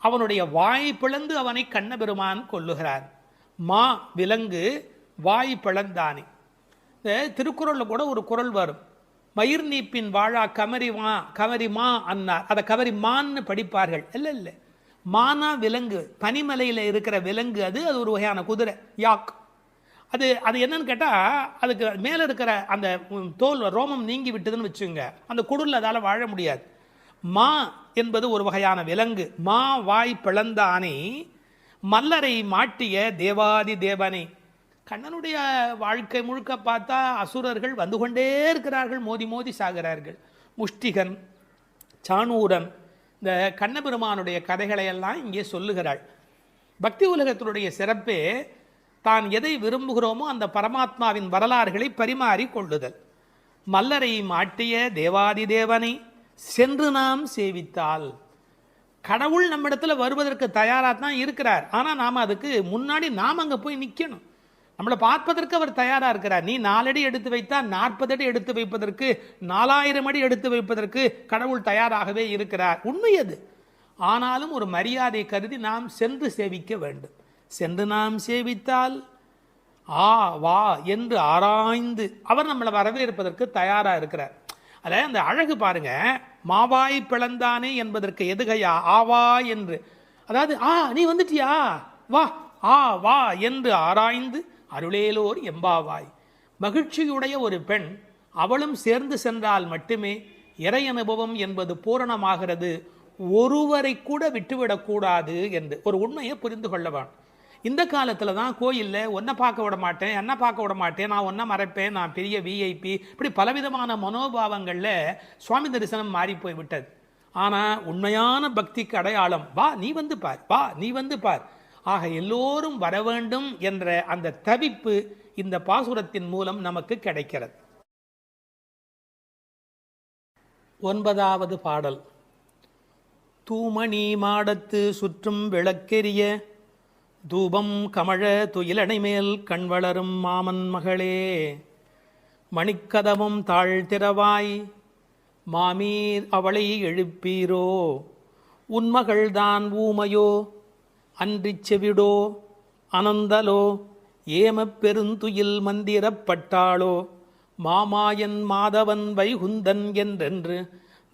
அவனுடைய வாய் பிளந்து அவனை கண்ணபெருமான் கொல்லுகிறான். மா விலங்கு, வாய் பிளந்தானே. திருக்குறளில் கூட ஒரு குறள் வரும், மயிர் நீப்பின் வாழா கவரி மா அன்னார். அதை கவரி மான்னு படிப்பார்கள். இல்லை இல்லை, மானா விலங்கு, பனிமலையில் இருக்கிற விலங்கு. அது ஒரு வகையான குதிரை, யாக். அது என்னன்னு கேட்டால், அதுக்கு மேலே இருக்கிற அந்த தோல் ரோமம் நீங்கி விட்டதுன்னு வச்சுங்க, அந்த குடில் அதால் வாழ முடியாது. மா என்பது ஒரு வகையான விலங்கு. மா வாய் பிளந்தானே மல்லரை மாட்டிய தேவாதி தேவனை. கண்ணனுடைய வாழ்க்கை முழுக்க பார்த்தா அசுரர்கள் வந்து கொண்டே இருக்கிறார்கள், மோதி மோதி சாகிறார்கள். முஷ்டிகன், சாணூரன், இந்த கண்ணபெருமானுடைய கதைகளையெல்லாம் இங்கே சொல்லுகிறாள். பக்தி உலகத்தினுடைய சிறப்பே தான் எதை விரும்புகிறோமோ அந்த பரமாத்மாவின் வரலாறுகளை பரிமாறி கொள்ளுதல். மல்லரை மாட்டிய தேவாதி தேவனை சென்று நாம் சேவித்தால், கடவுள் நம்மிடத்துல வருவதற்கு தயாராக தான் இருக்கிறார். ஆனால் நாம் அதுக்கு முன்னாடி நாம் அங்கே போய் நிற்கணும். நம்மளை பார்ப்பதற்கு அவர் தயாராக இருக்கிறார். நீ 4 அடி எடுத்து வைத்தால் 40 அடி எடுத்து வைப்பதற்கு, 4000 அடி எடுத்து வைப்பதற்கு கடவுள் தயாராகவே இருக்கிறார். உண்மை அது. ஆனாலும் ஒரு மரியாதை கருதி நாம் சென்று சேவிக்க வேண்டும். சென்று நாம் சேவித்தால் வா என்று ஆராய்ந்து அவர் நம்மளை வரவேற்பதற்கு தயாராக இருக்கிறார். அதில் அந்த அழகு பாருங்க, மாவாய் பிளந்தானே என்பதற்கு எதுகையா ஆவா என்று. அதாவது நீ வந்துட்டியா, வா வா என்று ஆராய்ந்து அருளேலோர் எம்பாவாய். மகிழ்ச்சியுடைய ஒரு பெண், அவளும் சேர்ந்து சென்றால் மட்டுமே இறை அனுபவம் என்பது பூரணமாகிறது. ஒருவரை கூட விட்டுவிடக்கூடாது என்று ஒரு உண்மையை புரிந்து கொள்ளவான். இந்த காலத்தில் தான் கோயிலில் ஒன்றை பார்க்க விட மாட்டேன், என்ன பார்க்க விட மாட்டேன், நான் ஒன்றை மறைப்பேன், நான் பெரிய விஐபி, இப்படி பலவிதமான மனோபாவங்களில் சுவாமி தரிசனம் மாறி போய் விட்டது. ஆனால் உண்மையான பக்திக்கு அடையாளம் வா நீ வந்து பார், வா நீ வந்து பார். ஆக எல்லோரும் வர வேண்டும் என்ற அந்த தவிப்பு இந்த பாசுரத்தின் மூலம் நமக்கு கிடைக்கிறது. 9வது பாடல். தூமணி மாடத்து சுற்றும் விளக்கெரிய தூபம் கமழ துயிலணை மேல் கண் வளரும் மாமன் மகளே, மணிக்கதவும் தாழ்த்திரவாய் மாமீர் அவளை எழுப்பீரோ, உன்மகள்தான் ஊமையோ அன்றிச் செவிடோ அனந்தலோ, ஏமப் பெருந்துயில் மந்திரப்பட்டாளோ, மாமாயன் மாதவன் வைகுந்தன் என்றென்று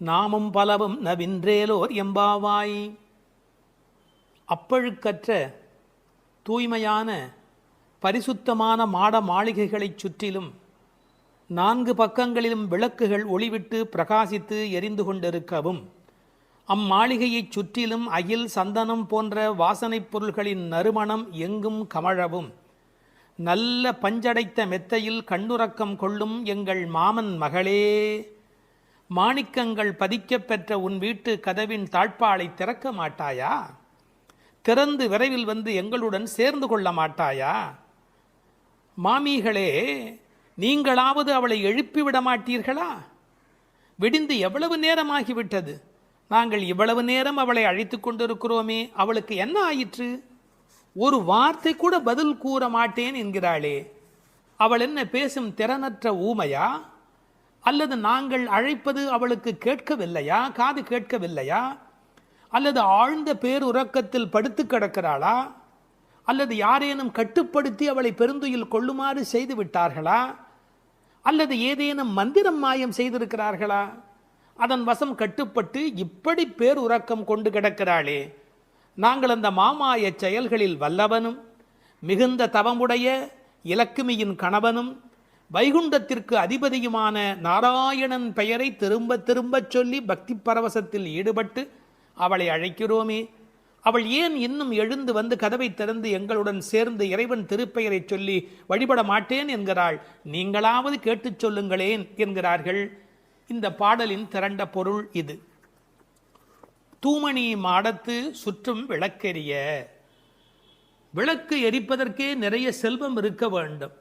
நாமும் பலவும் நவின்றேலோர் எம்பாவாய். அப்பழுக்கற்ற தூய்மையான பரிசுத்தமான மாட மாளிகைகளைச் சுற்றிலும் 4 பக்கங்களிலும் விளக்குகள் ஒளிவிட்டு பிரகாசித்து எரிந்து கொண்டிருக்கவும், அம்மாளிகையைச் சுற்றிலும் அகில் சந்தனம் போன்ற வாசனைப் பொருள்களின் நறுமணம் எங்கும் கமழவும், நல்ல பஞ்சடைத்த மெத்தையில் கண்ணுறக்கம் கொள்ளும் எங்கள் மாமன் மகளே, மாணிக்கங்கள் பதிக்கப் பெற்ற உன் வீட்டு கதவின் தாழ்பாளை திறக்க மாட்டாயா? திறந்து விரைவில் வந்து எங்களுடன் சேர்ந்து கொள்ள மாட்டாயா? மாமிகளே, நீங்களாவது அவளை எழுப்பிவிட மாட்டீர்களா? விடிந்து எவ்வளவு நேரமாகிவிட்டது, நாங்கள் இவ்வளவு நேரம் அவளை அழைத்து கொண்டிருக்கிறோமே, அவளுக்கு என்ன ஆயிற்று? ஒரு வார்த்தை கூட பதில் கூற மாட்டேன் என்கிறாளே, அவள் என்ன பேசும் திறனற்ற ஊமையா? அல்லது நாங்கள் அழைப்பது அவளுக்கு கேட்கவில்லையா, காது கேட்கவில்லையா? அல்லது ஆழ்ந்த பேருறக்கத்தில் படுத்து கிடக்கிறாளா? அல்லது யாரேனும் கட்டுப்படுத்தி அவளை பெருந்துயில் கொள்ளுமாறு செய்து விட்டார்களா? அல்லது ஏதேனும் மந்திரம் மாயம் செய்திருக்கிறார்களா? அதன் வசம் கட்டுப்பட்டு இப்படி பேருறக்கம் கொண்டு கிடக்கிறாளே, நாங்கள் அந்த மாமாய செயல்களில் வல்லவனும் மிகுந்த தவமுடைய இலக்குமியின் கணவனும் வைகுண்டத்திற்கு அதிபதியுமான நாராயணன் பெயரை திரும்ப திரும்பச் சொல்லி பக்தி பரவசத்தில் ஈடுபட்டு அவளை அழைக்கிறோமே, அவள் ஏன் இன்னும் எழுந்து வந்து கதவை திறந்து எங்களுடன் சேர்ந்து இறைவன் திருப்பெயரை சொல்லி வழிபட மாட்டேன் என்கிறாள்? நீங்களாவது கேட்டுச் சொல்லுங்களேன் என்கிறார்கள். இந்த பாடலின் திரண்ட பொருள் இது. தூமணி மாடத்து சுற்றும் விளக்கெரிய. விளக்கு எரிப்பதற்கே நிறைய செல்வம் இருக்க வேண்டும்.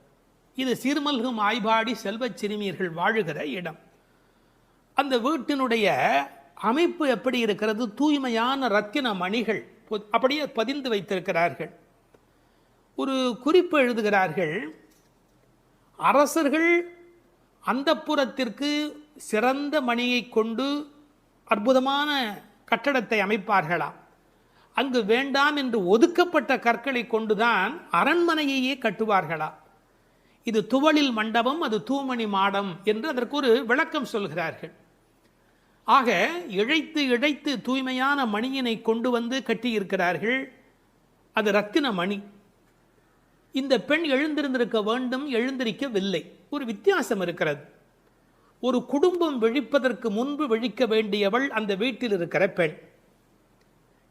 இது சீர்மல்கும் ஆய்பாடி செல்வச் சிறுமியர்கள் வாழுகிற இடம். அந்த வீட்டினுடைய அமைப்பு எப்படி இருக்கிறது? தூய்மையான ரத்தின மணிகள் அப்படியே பதிந்து வைத்திருக்கிறார்கள். ஒரு குறிப்பு எழுதுகிறார்கள், அரசர்கள் அந்தப்புறத்திற்கு சிறந்த மணியை கொண்டு அற்புதமான கட்டடத்தை அமைப்பார்களாம். அங்கு வேண்டாம் என்று ஒதுக்கப்பட்ட கற்களை கொண்டுதான் அரண்மனையையே கட்டுவார்களாம். இது துவளில் மண்டபம், அது தூமணி மாடம் என்று அதற்கு ஒரு விளக்கம் சொல்கிறார்கள். ஆக இழைத்து இழைத்து தூய்மையான மணியினை கொண்டு வந்து கட்டியிருக்கிறார்கள். அது ரத்தின மணி. இந்த பெண் எழுந்திருந்திருக்க வேண்டும், எழுந்திருக்கவில்லை. ஒரு வித்தியாசம் இருக்கிறது. ஒரு குடும்பம் விழிப்பதற்கு முன்பு விழிக்க வேண்டியவள் அந்த வீட்டில் இருக்கிற பெண்.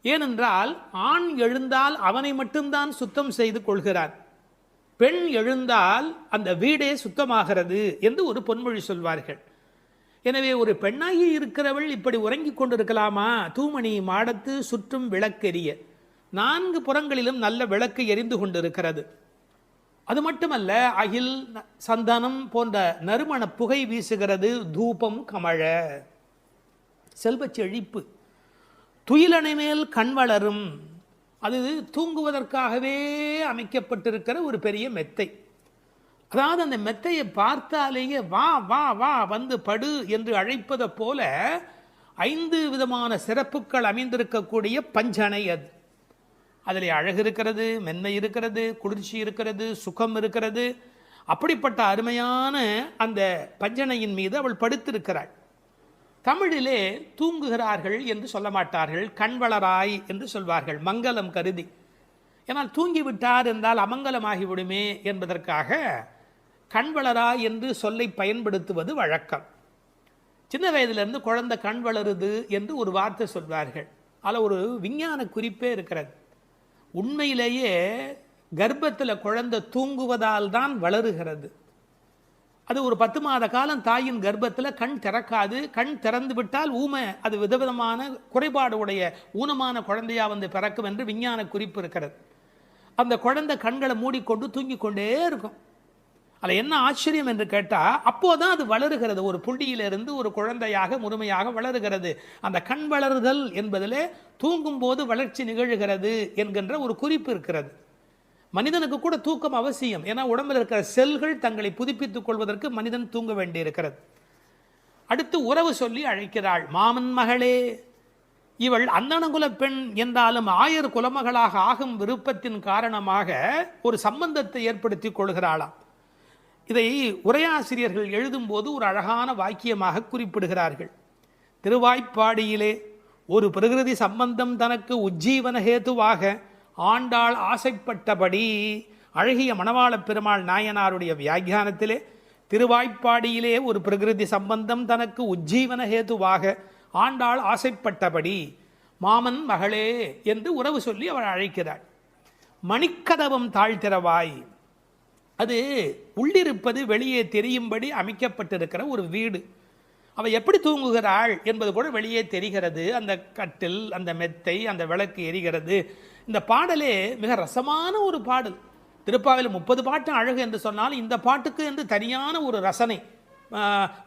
ஏனென்றால் ஆண் எழுந்தால் அவனை மட்டும்தான் சுத்தம் செய்து கொள்கிறார். பெண் எழுந்தால் அந்த வீடே சுத்தமாகிறது என்று ஒரு பொன்மொழி சொல்வார்கள். எனவே ஒரு பெண்ணாகி இருக்கிறவள் இப்படி உறங்கிக் கொண்டிருக்கலாமா? தூமணி மாடத்து சுற்றும் விளக்கெரிய. 4 புறங்களிலும் நல்ல விளக்கு எரிந்து கொண்டிருக்கிறது. அது மட்டுமல்ல, அகில் சந்தனம் போன்ற நறுமண புகை வீசுகிறது. தூபம் கமழ, செல்வச் செழிப்பு. துயிலணை மேல் கண் வளரும். அது தூங்குவதற்காகவே அமைக்கப்பட்டிருக்கிற ஒரு பெரிய மெத்தை. அதாவது அந்த மெத்தையை பார்த்தாலேயே வா வா வா வந்து படு என்று அழைப்பதை போல 5 விதமான சிறப்புகள் அமைந்திருக்கக்கூடிய பஞ்சனை அது. அதில் அழகு இருக்கிறது, மென்மை இருக்கிறது, குளிர்ச்சி இருக்கிறது, சுகம் இருக்கிறது. அப்படிப்பட்ட அருமையான அந்த பஞ்சனையின் மீது அவள் படுத்திருக்கிறாள். தமிழிலே தூங்குகிறார்கள் என்று சொல்ல மாட்டார்கள், கண்வளராய் என்று சொல்வார்கள், மங்களம் கருதி. ஏன்னால் தூங்கிவிட்டார் என்றால் அமங்கலமாகிவிடுமே என்பதற்காக கண்வளராய் என்று சொல்லை பயன்படுத்துவது வழக்கம். சின்ன வயதிலிருந்து குழந்தை கண் வளருது என்று ஒரு வார்த்தை சொல்வார்கள். அதில் ஒரு விஞ்ஞான குறிப்பே இருக்கிறது. உண்மையிலேயே கர்ப்பத்தில் குழந்தை தூங்குவதால் தான் வளருகிறது. அது ஒரு 10 மாத காலம் தாயின் கர்ப்பத்தில் கண் திறக்காது. கண் திறந்து விட்டால் ஊமை, அது விதவிதமான குறைபாடு உடைய ஊனமான குழந்தையா வந்து பிறக்கும் என்று விஞ்ஞான குறிப்பு இருக்கிறது. அந்த குழந்தை கண்களை மூடிக்கொண்டு தூங்கிக் கொண்டே இருக்கும். அதில் என்ன ஆச்சரியம் என்று கேட்டால் அப்போதான் அது வளருகிறது. ஒரு புள்ளியிலிருந்து ஒரு குழந்தையாக முழுமையாக வளருகிறது. அந்த கண் வளருதல் என்பதிலே தூங்கும் போது வளர்ச்சி நிகழ்கிறது என்கின்ற ஒரு குறிப்பு இருக்கிறது. மனிதனுக்கு கூட தூக்கம் அவசியம். ஏன்னா உடம்பில் இருக்கிற செல்கள் தங்களை புதுப்பித்துக் கொள்வதற்கு மனிதன் தூங்க வேண்டி இருக்கிறது. அடுத்து உறவு சொல்லி அழைக்கிறாள். மாமன் மகளே. இவள் அந்தணகுல பெண் என்றாலும் 1000 குலமகளாக ஆகும் விருப்பத்தின் காரணமாக ஒரு சம்பந்தத்தை ஏற்படுத்தி கொள்கிறாளாம். இதை உரையாசிரியர்கள் எழுதும்போது ஒரு அழகான வாக்கியமாக குறிப்பிடுகிறார்கள். திருவாய்ப்பாடியிலே ஒரு பிரகிருதி சம்பந்தம் தனக்கு உஜ்ஜீவன ஹேதுவாக ஆண்டாள் ஆசைப்பட்டபடி, அழகிய மணவாள பெருமாள் நாயனாருடைய வியாக்கியானத்திலே திருவாய்ப்பாடியிலே ஒரு பிரகிருதி சம்பந்தம் தனக்கு உஜ்ஜீவன ஹேதுவாக ஆண்டாள் ஆசைப்பட்டபடி மாமன் மகளே என்று உறவு சொல்லி அவள் அழைக்கிறாள். மணிக்கதவம் தாழ்த்திரவாய். அது உள்ளிருப்பது வெளியே தெரியும்படி அமைக்கப்பட்டிருக்கிற ஒரு வீடு. அவள் எப்படி தூங்குகிறாள் என்பது கூட வெளியே தெரிகிறது. அந்த கட்டில், அந்த மெத்தை, அந்த விளக்கு எரிகிறது. இந்த பாடலே மிக ரசமான ஒரு பாடல். திருப்பாவையில் 30 பாட்டு அழகு என்று சொன்னால் இந்த பாட்டுக்கு என்று தனியான ஒரு ரசனை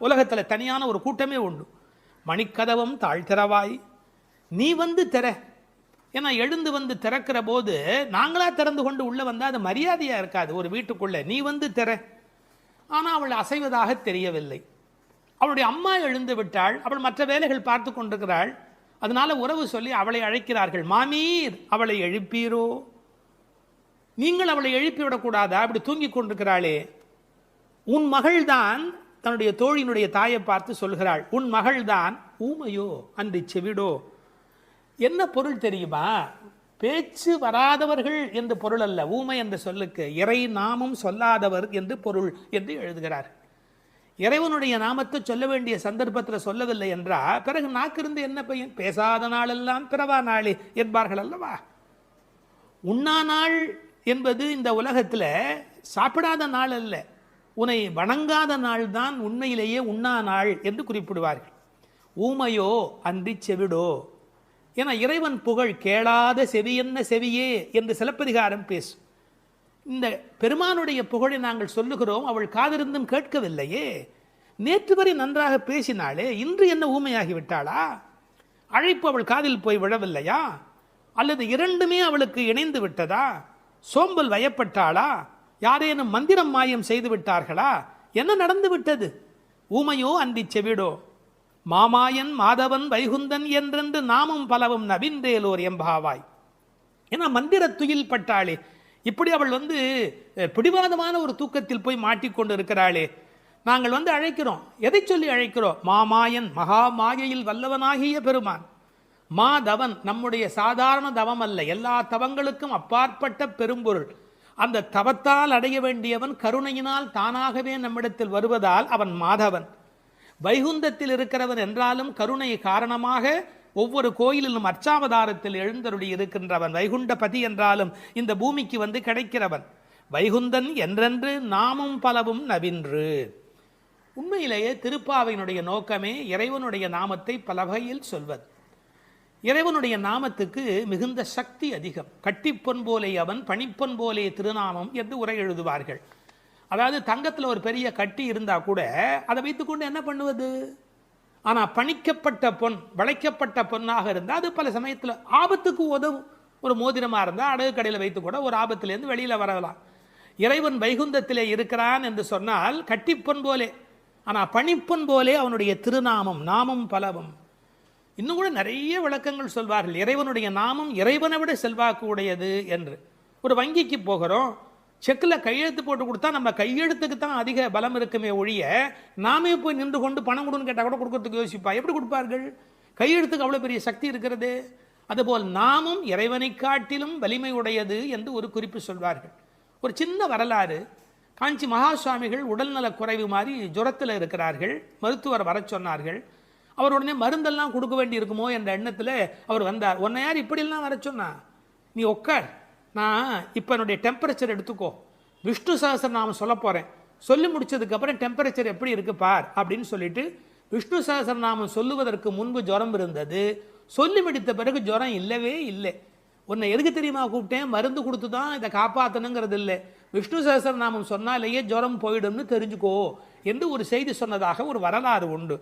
உலகத்தில் தனியான ஒரு கூட்டமே உண்டு. மணிக்கதவம் தாழ்த்திரவாய், நீ வந்து திற. ஏன்னா எழுந்து வந்து திறக்கிற போது நாங்களா திறந்து கொண்டு உள்ள வந்தால் அது மரியாதையாக இருக்காது ஒரு வீட்டுக்குள்ளே. நீ வந்து திற. ஆனால் அவள் அசைவதாக தெரியவில்லை. அவளுடைய அம்மா எழுந்து விட்டாள். அவள் மற்ற வேலைகள் பார்த்து கொண்டிருக்கிறாள். அதனால உறவு சொல்லி அவளை அழைக்கிறார்கள். மாமீர், அவளை எழுப்பீரோ? நீங்கள் அவளை எழுப்பிவிடக்கூடாதா? அப்படி தூங்கி கொண்டிருக்கிறாளே. உன் மகள்தான் தன்னுடைய தோழியினுடைய தாயை பார்த்து சொல்கிறாள், உன் மகள்தான் ஊமையோ அன்றி செவிடோ. என்ன பொருள் தெரியுமா? பேச்சு வராதவர்கள் என்று பொருள் அல்ல. ஊமை என்ற சொல்லுக்கு இறை நாமம் சொல்லாதவர் என்று பொருள் என்று எழுதுகிறார். இறைவனுடைய நாமத்தை சொல்ல வேண்டிய சந்தர்ப்பத்தில் சொல்லவில்லை என்றால் பிறகு நாக்கிருந்து என்ன பையன்? பேசாத நாளெல்லாம் பிறவா நாளே என்பார்கள் அல்லவா? உண்ணா நாள் என்பது இந்த உலகத்தில் சாப்பிடாத நாள் அல்ல, உன்னை வணங்காத நாள் தான் உண்மையிலேயே உண்ணா நாள் என்று குறிப்பிடுவார்கள். ஊமையோ அன்றி செவிடோ. என இறைவன் புகழ் கேளாத செவி என்ன செவியே என்று சிலப்பதிகாரம் பேசும். இந்த பெருமானுடைய புகழை நாங்கள் சொல்லுகிறோம், அவள் காதிருந்தும் கேட்கவில்லையே. நேற்று வரை நன்றாக பேசினாளே, இன்று என்ன ஊமையாகிவிட்டாளா? அழைப்பு அவள் காதில் போய் விழவில்லையா? அல்லது இரண்டுமே அவளுக்கு இணைந்து விட்டதா? சோம்பல் வயப்பட்டாளா? யாரேனும் மந்திரம் மாயம் செய்து விட்டார்களா? என்ன நடந்து விட்டது? ஊமையோ அன்றி செவிடோ. மாமாயன் மாதவன் வைகுந்தன் என்றென்று நாமும் பலவும் நவின்றேலோர் எம்பாவாய். ஏன்னா மந்திர துயில் பட்டாளே. இப்படி அவள் பிடிவாதமான ஒரு தூக்கத்தில் போய் மாட்டிக்கொண்டு இருக்கிறாளே. நாங்கள் அழைக்கிறோம். எதை சொல்லி அழைக்கிறோம்? மாமாயன், மகா மாயையில் வல்லவனாகிய பெருமான். மாதவன், நம்முடைய சாதாரண தவம் அல்ல, எல்லா தவங்களுக்கும் அப்பாற்பட்ட பெரும்பொருள். அந்த தவத்தால் அடைய வேண்டியவன் கருணையினால் தானாகவே நம்மிடத்தில் வருவதால் அவன் மாதவன். வைகுந்தத்தில் இருக்கிறவன் என்றாலும் கருணை காரணமாக ஒவ்வொரு கோயிலிலும் அர்ச்சாவதாரத்தில் எழுந்தருளி இருக்கின்றவன். வைகுண்டபதி என்றாலும் இந்த பூமிக்கு கிடைக்கிறவன். வைகுந்தன் என்றென்று நாமும் பலவும் நவின்று. உண்மையிலேயே திருப்பாவையினுடைய நோக்கமே இறைவனுடைய நாமத்தை பல வகையில் சொல்வது. இறைவனுடைய நாமத்துக்கு மிகுந்த சக்தி அதிகம். கட்டிப்பொன் போலே அவன், பணிப்பொன் போலே திருநாமம் என்று உரை எழுதுவார்கள். அதாவது தங்கத்தில் ஒரு பெரிய கட்டி இருந்தால் கூட அதை வைத்துக்கொண்டு என்ன பண்ணுவது? ஆனால் பணிக்கப்பட்ட பொன், வளைக்கப்பட்ட பொன்னாக இருந்தால் அது பல சமயத்தில் ஆபத்துக்கு உதவும். ஒரு மோதிரமாக இருந்தால் அடகு கடையில் வைத்து கூட ஒரு ஆபத்திலேருந்து வெளியில் வரலாம். இறைவன் வைகுந்தத்திலே இருக்கிறான் என்று சொன்னால் கட்டிப்பொன் போலே, ஆனால் பணிப்பொன் போலே அவனுடைய திருநாமம், நாமம் பலவும். இன்னும் கூட நிறைய விளக்கங்கள் சொல்வார்கள். இறைவனுடைய நாமம் இறைவனை விட செல்வாக்கு உடையது என்று. ஒரு வங்கிக்கு போகிறோம், செக்கில் கையெழுத்து போட்டு கொடுத்தா நம்ம கையெழுத்துக்கு தான் அதிக பலம் இருக்குமே ஒழிய நாமே போய் நின்று கொண்டு பணம் கொடுன்னு கேட்டால் கூட கொடுக்கறதுக்கு யோசிப்பா. எப்படி கொடுப்பார்கள்? கையெழுத்துக்கு அவ்வளோ பெரிய சக்தி இருக்கிறது. அதுபோல் நாமும் இறைவனை காட்டிலும் வலிமை உடையது என்று ஒரு குறிப்பு சொல்வார்கள். ஒரு சின்ன வரலாறு. காஞ்சி மகா சுவாமிகள் உடல்நலக் குறைவு மாதிரி ஜுரத்தில் இருக்கிறார்கள். மருத்துவர் வர சொன்னார்கள். அவர் உடனே மருந்தெல்லாம் கொடுக்க வேண்டி இருக்குமோ என்ற எண்ணத்தில் அவர் வந்தார். உன்னை யார் இப்படியெல்லாம் வர சொன்னா? நீ உட்கார், நான் இப்போ என்னுடைய டெம்பரேச்சர் எடுத்துக்கோ, விஷ்ணு சஹஸ்ரநாமம் சொல்ல போகிறேன், சொல்லி முடிச்சதுக்கப்புறம் டெம்பரேச்சர் எப்படி இருக்கு பார் அப்படின்னு சொல்லிட்டு விஷ்ணு சஹஸ்ரநாமம் சொல்லுவதற்கு முன்பு ஜுரம் இருந்தது. சொல்லி முடித்த பிறகு ஜுரம் இல்லவே இல்லை. உன்னை எதுக்கு தெரியுமா கூப்பிட்டேன், மருந்து கொடுத்து தான் இதை காப்பாற்றணுங்கிறது இல்லை, விஷ்ணு சஹஸ்ரநாமம் சொன்னாலேயே ஜுரம் போயிடும்னு தெரிஞ்சுக்கோ என்று ஒரு செய்தி சொன்னதாக ஒரு வரலாறு உண்டு.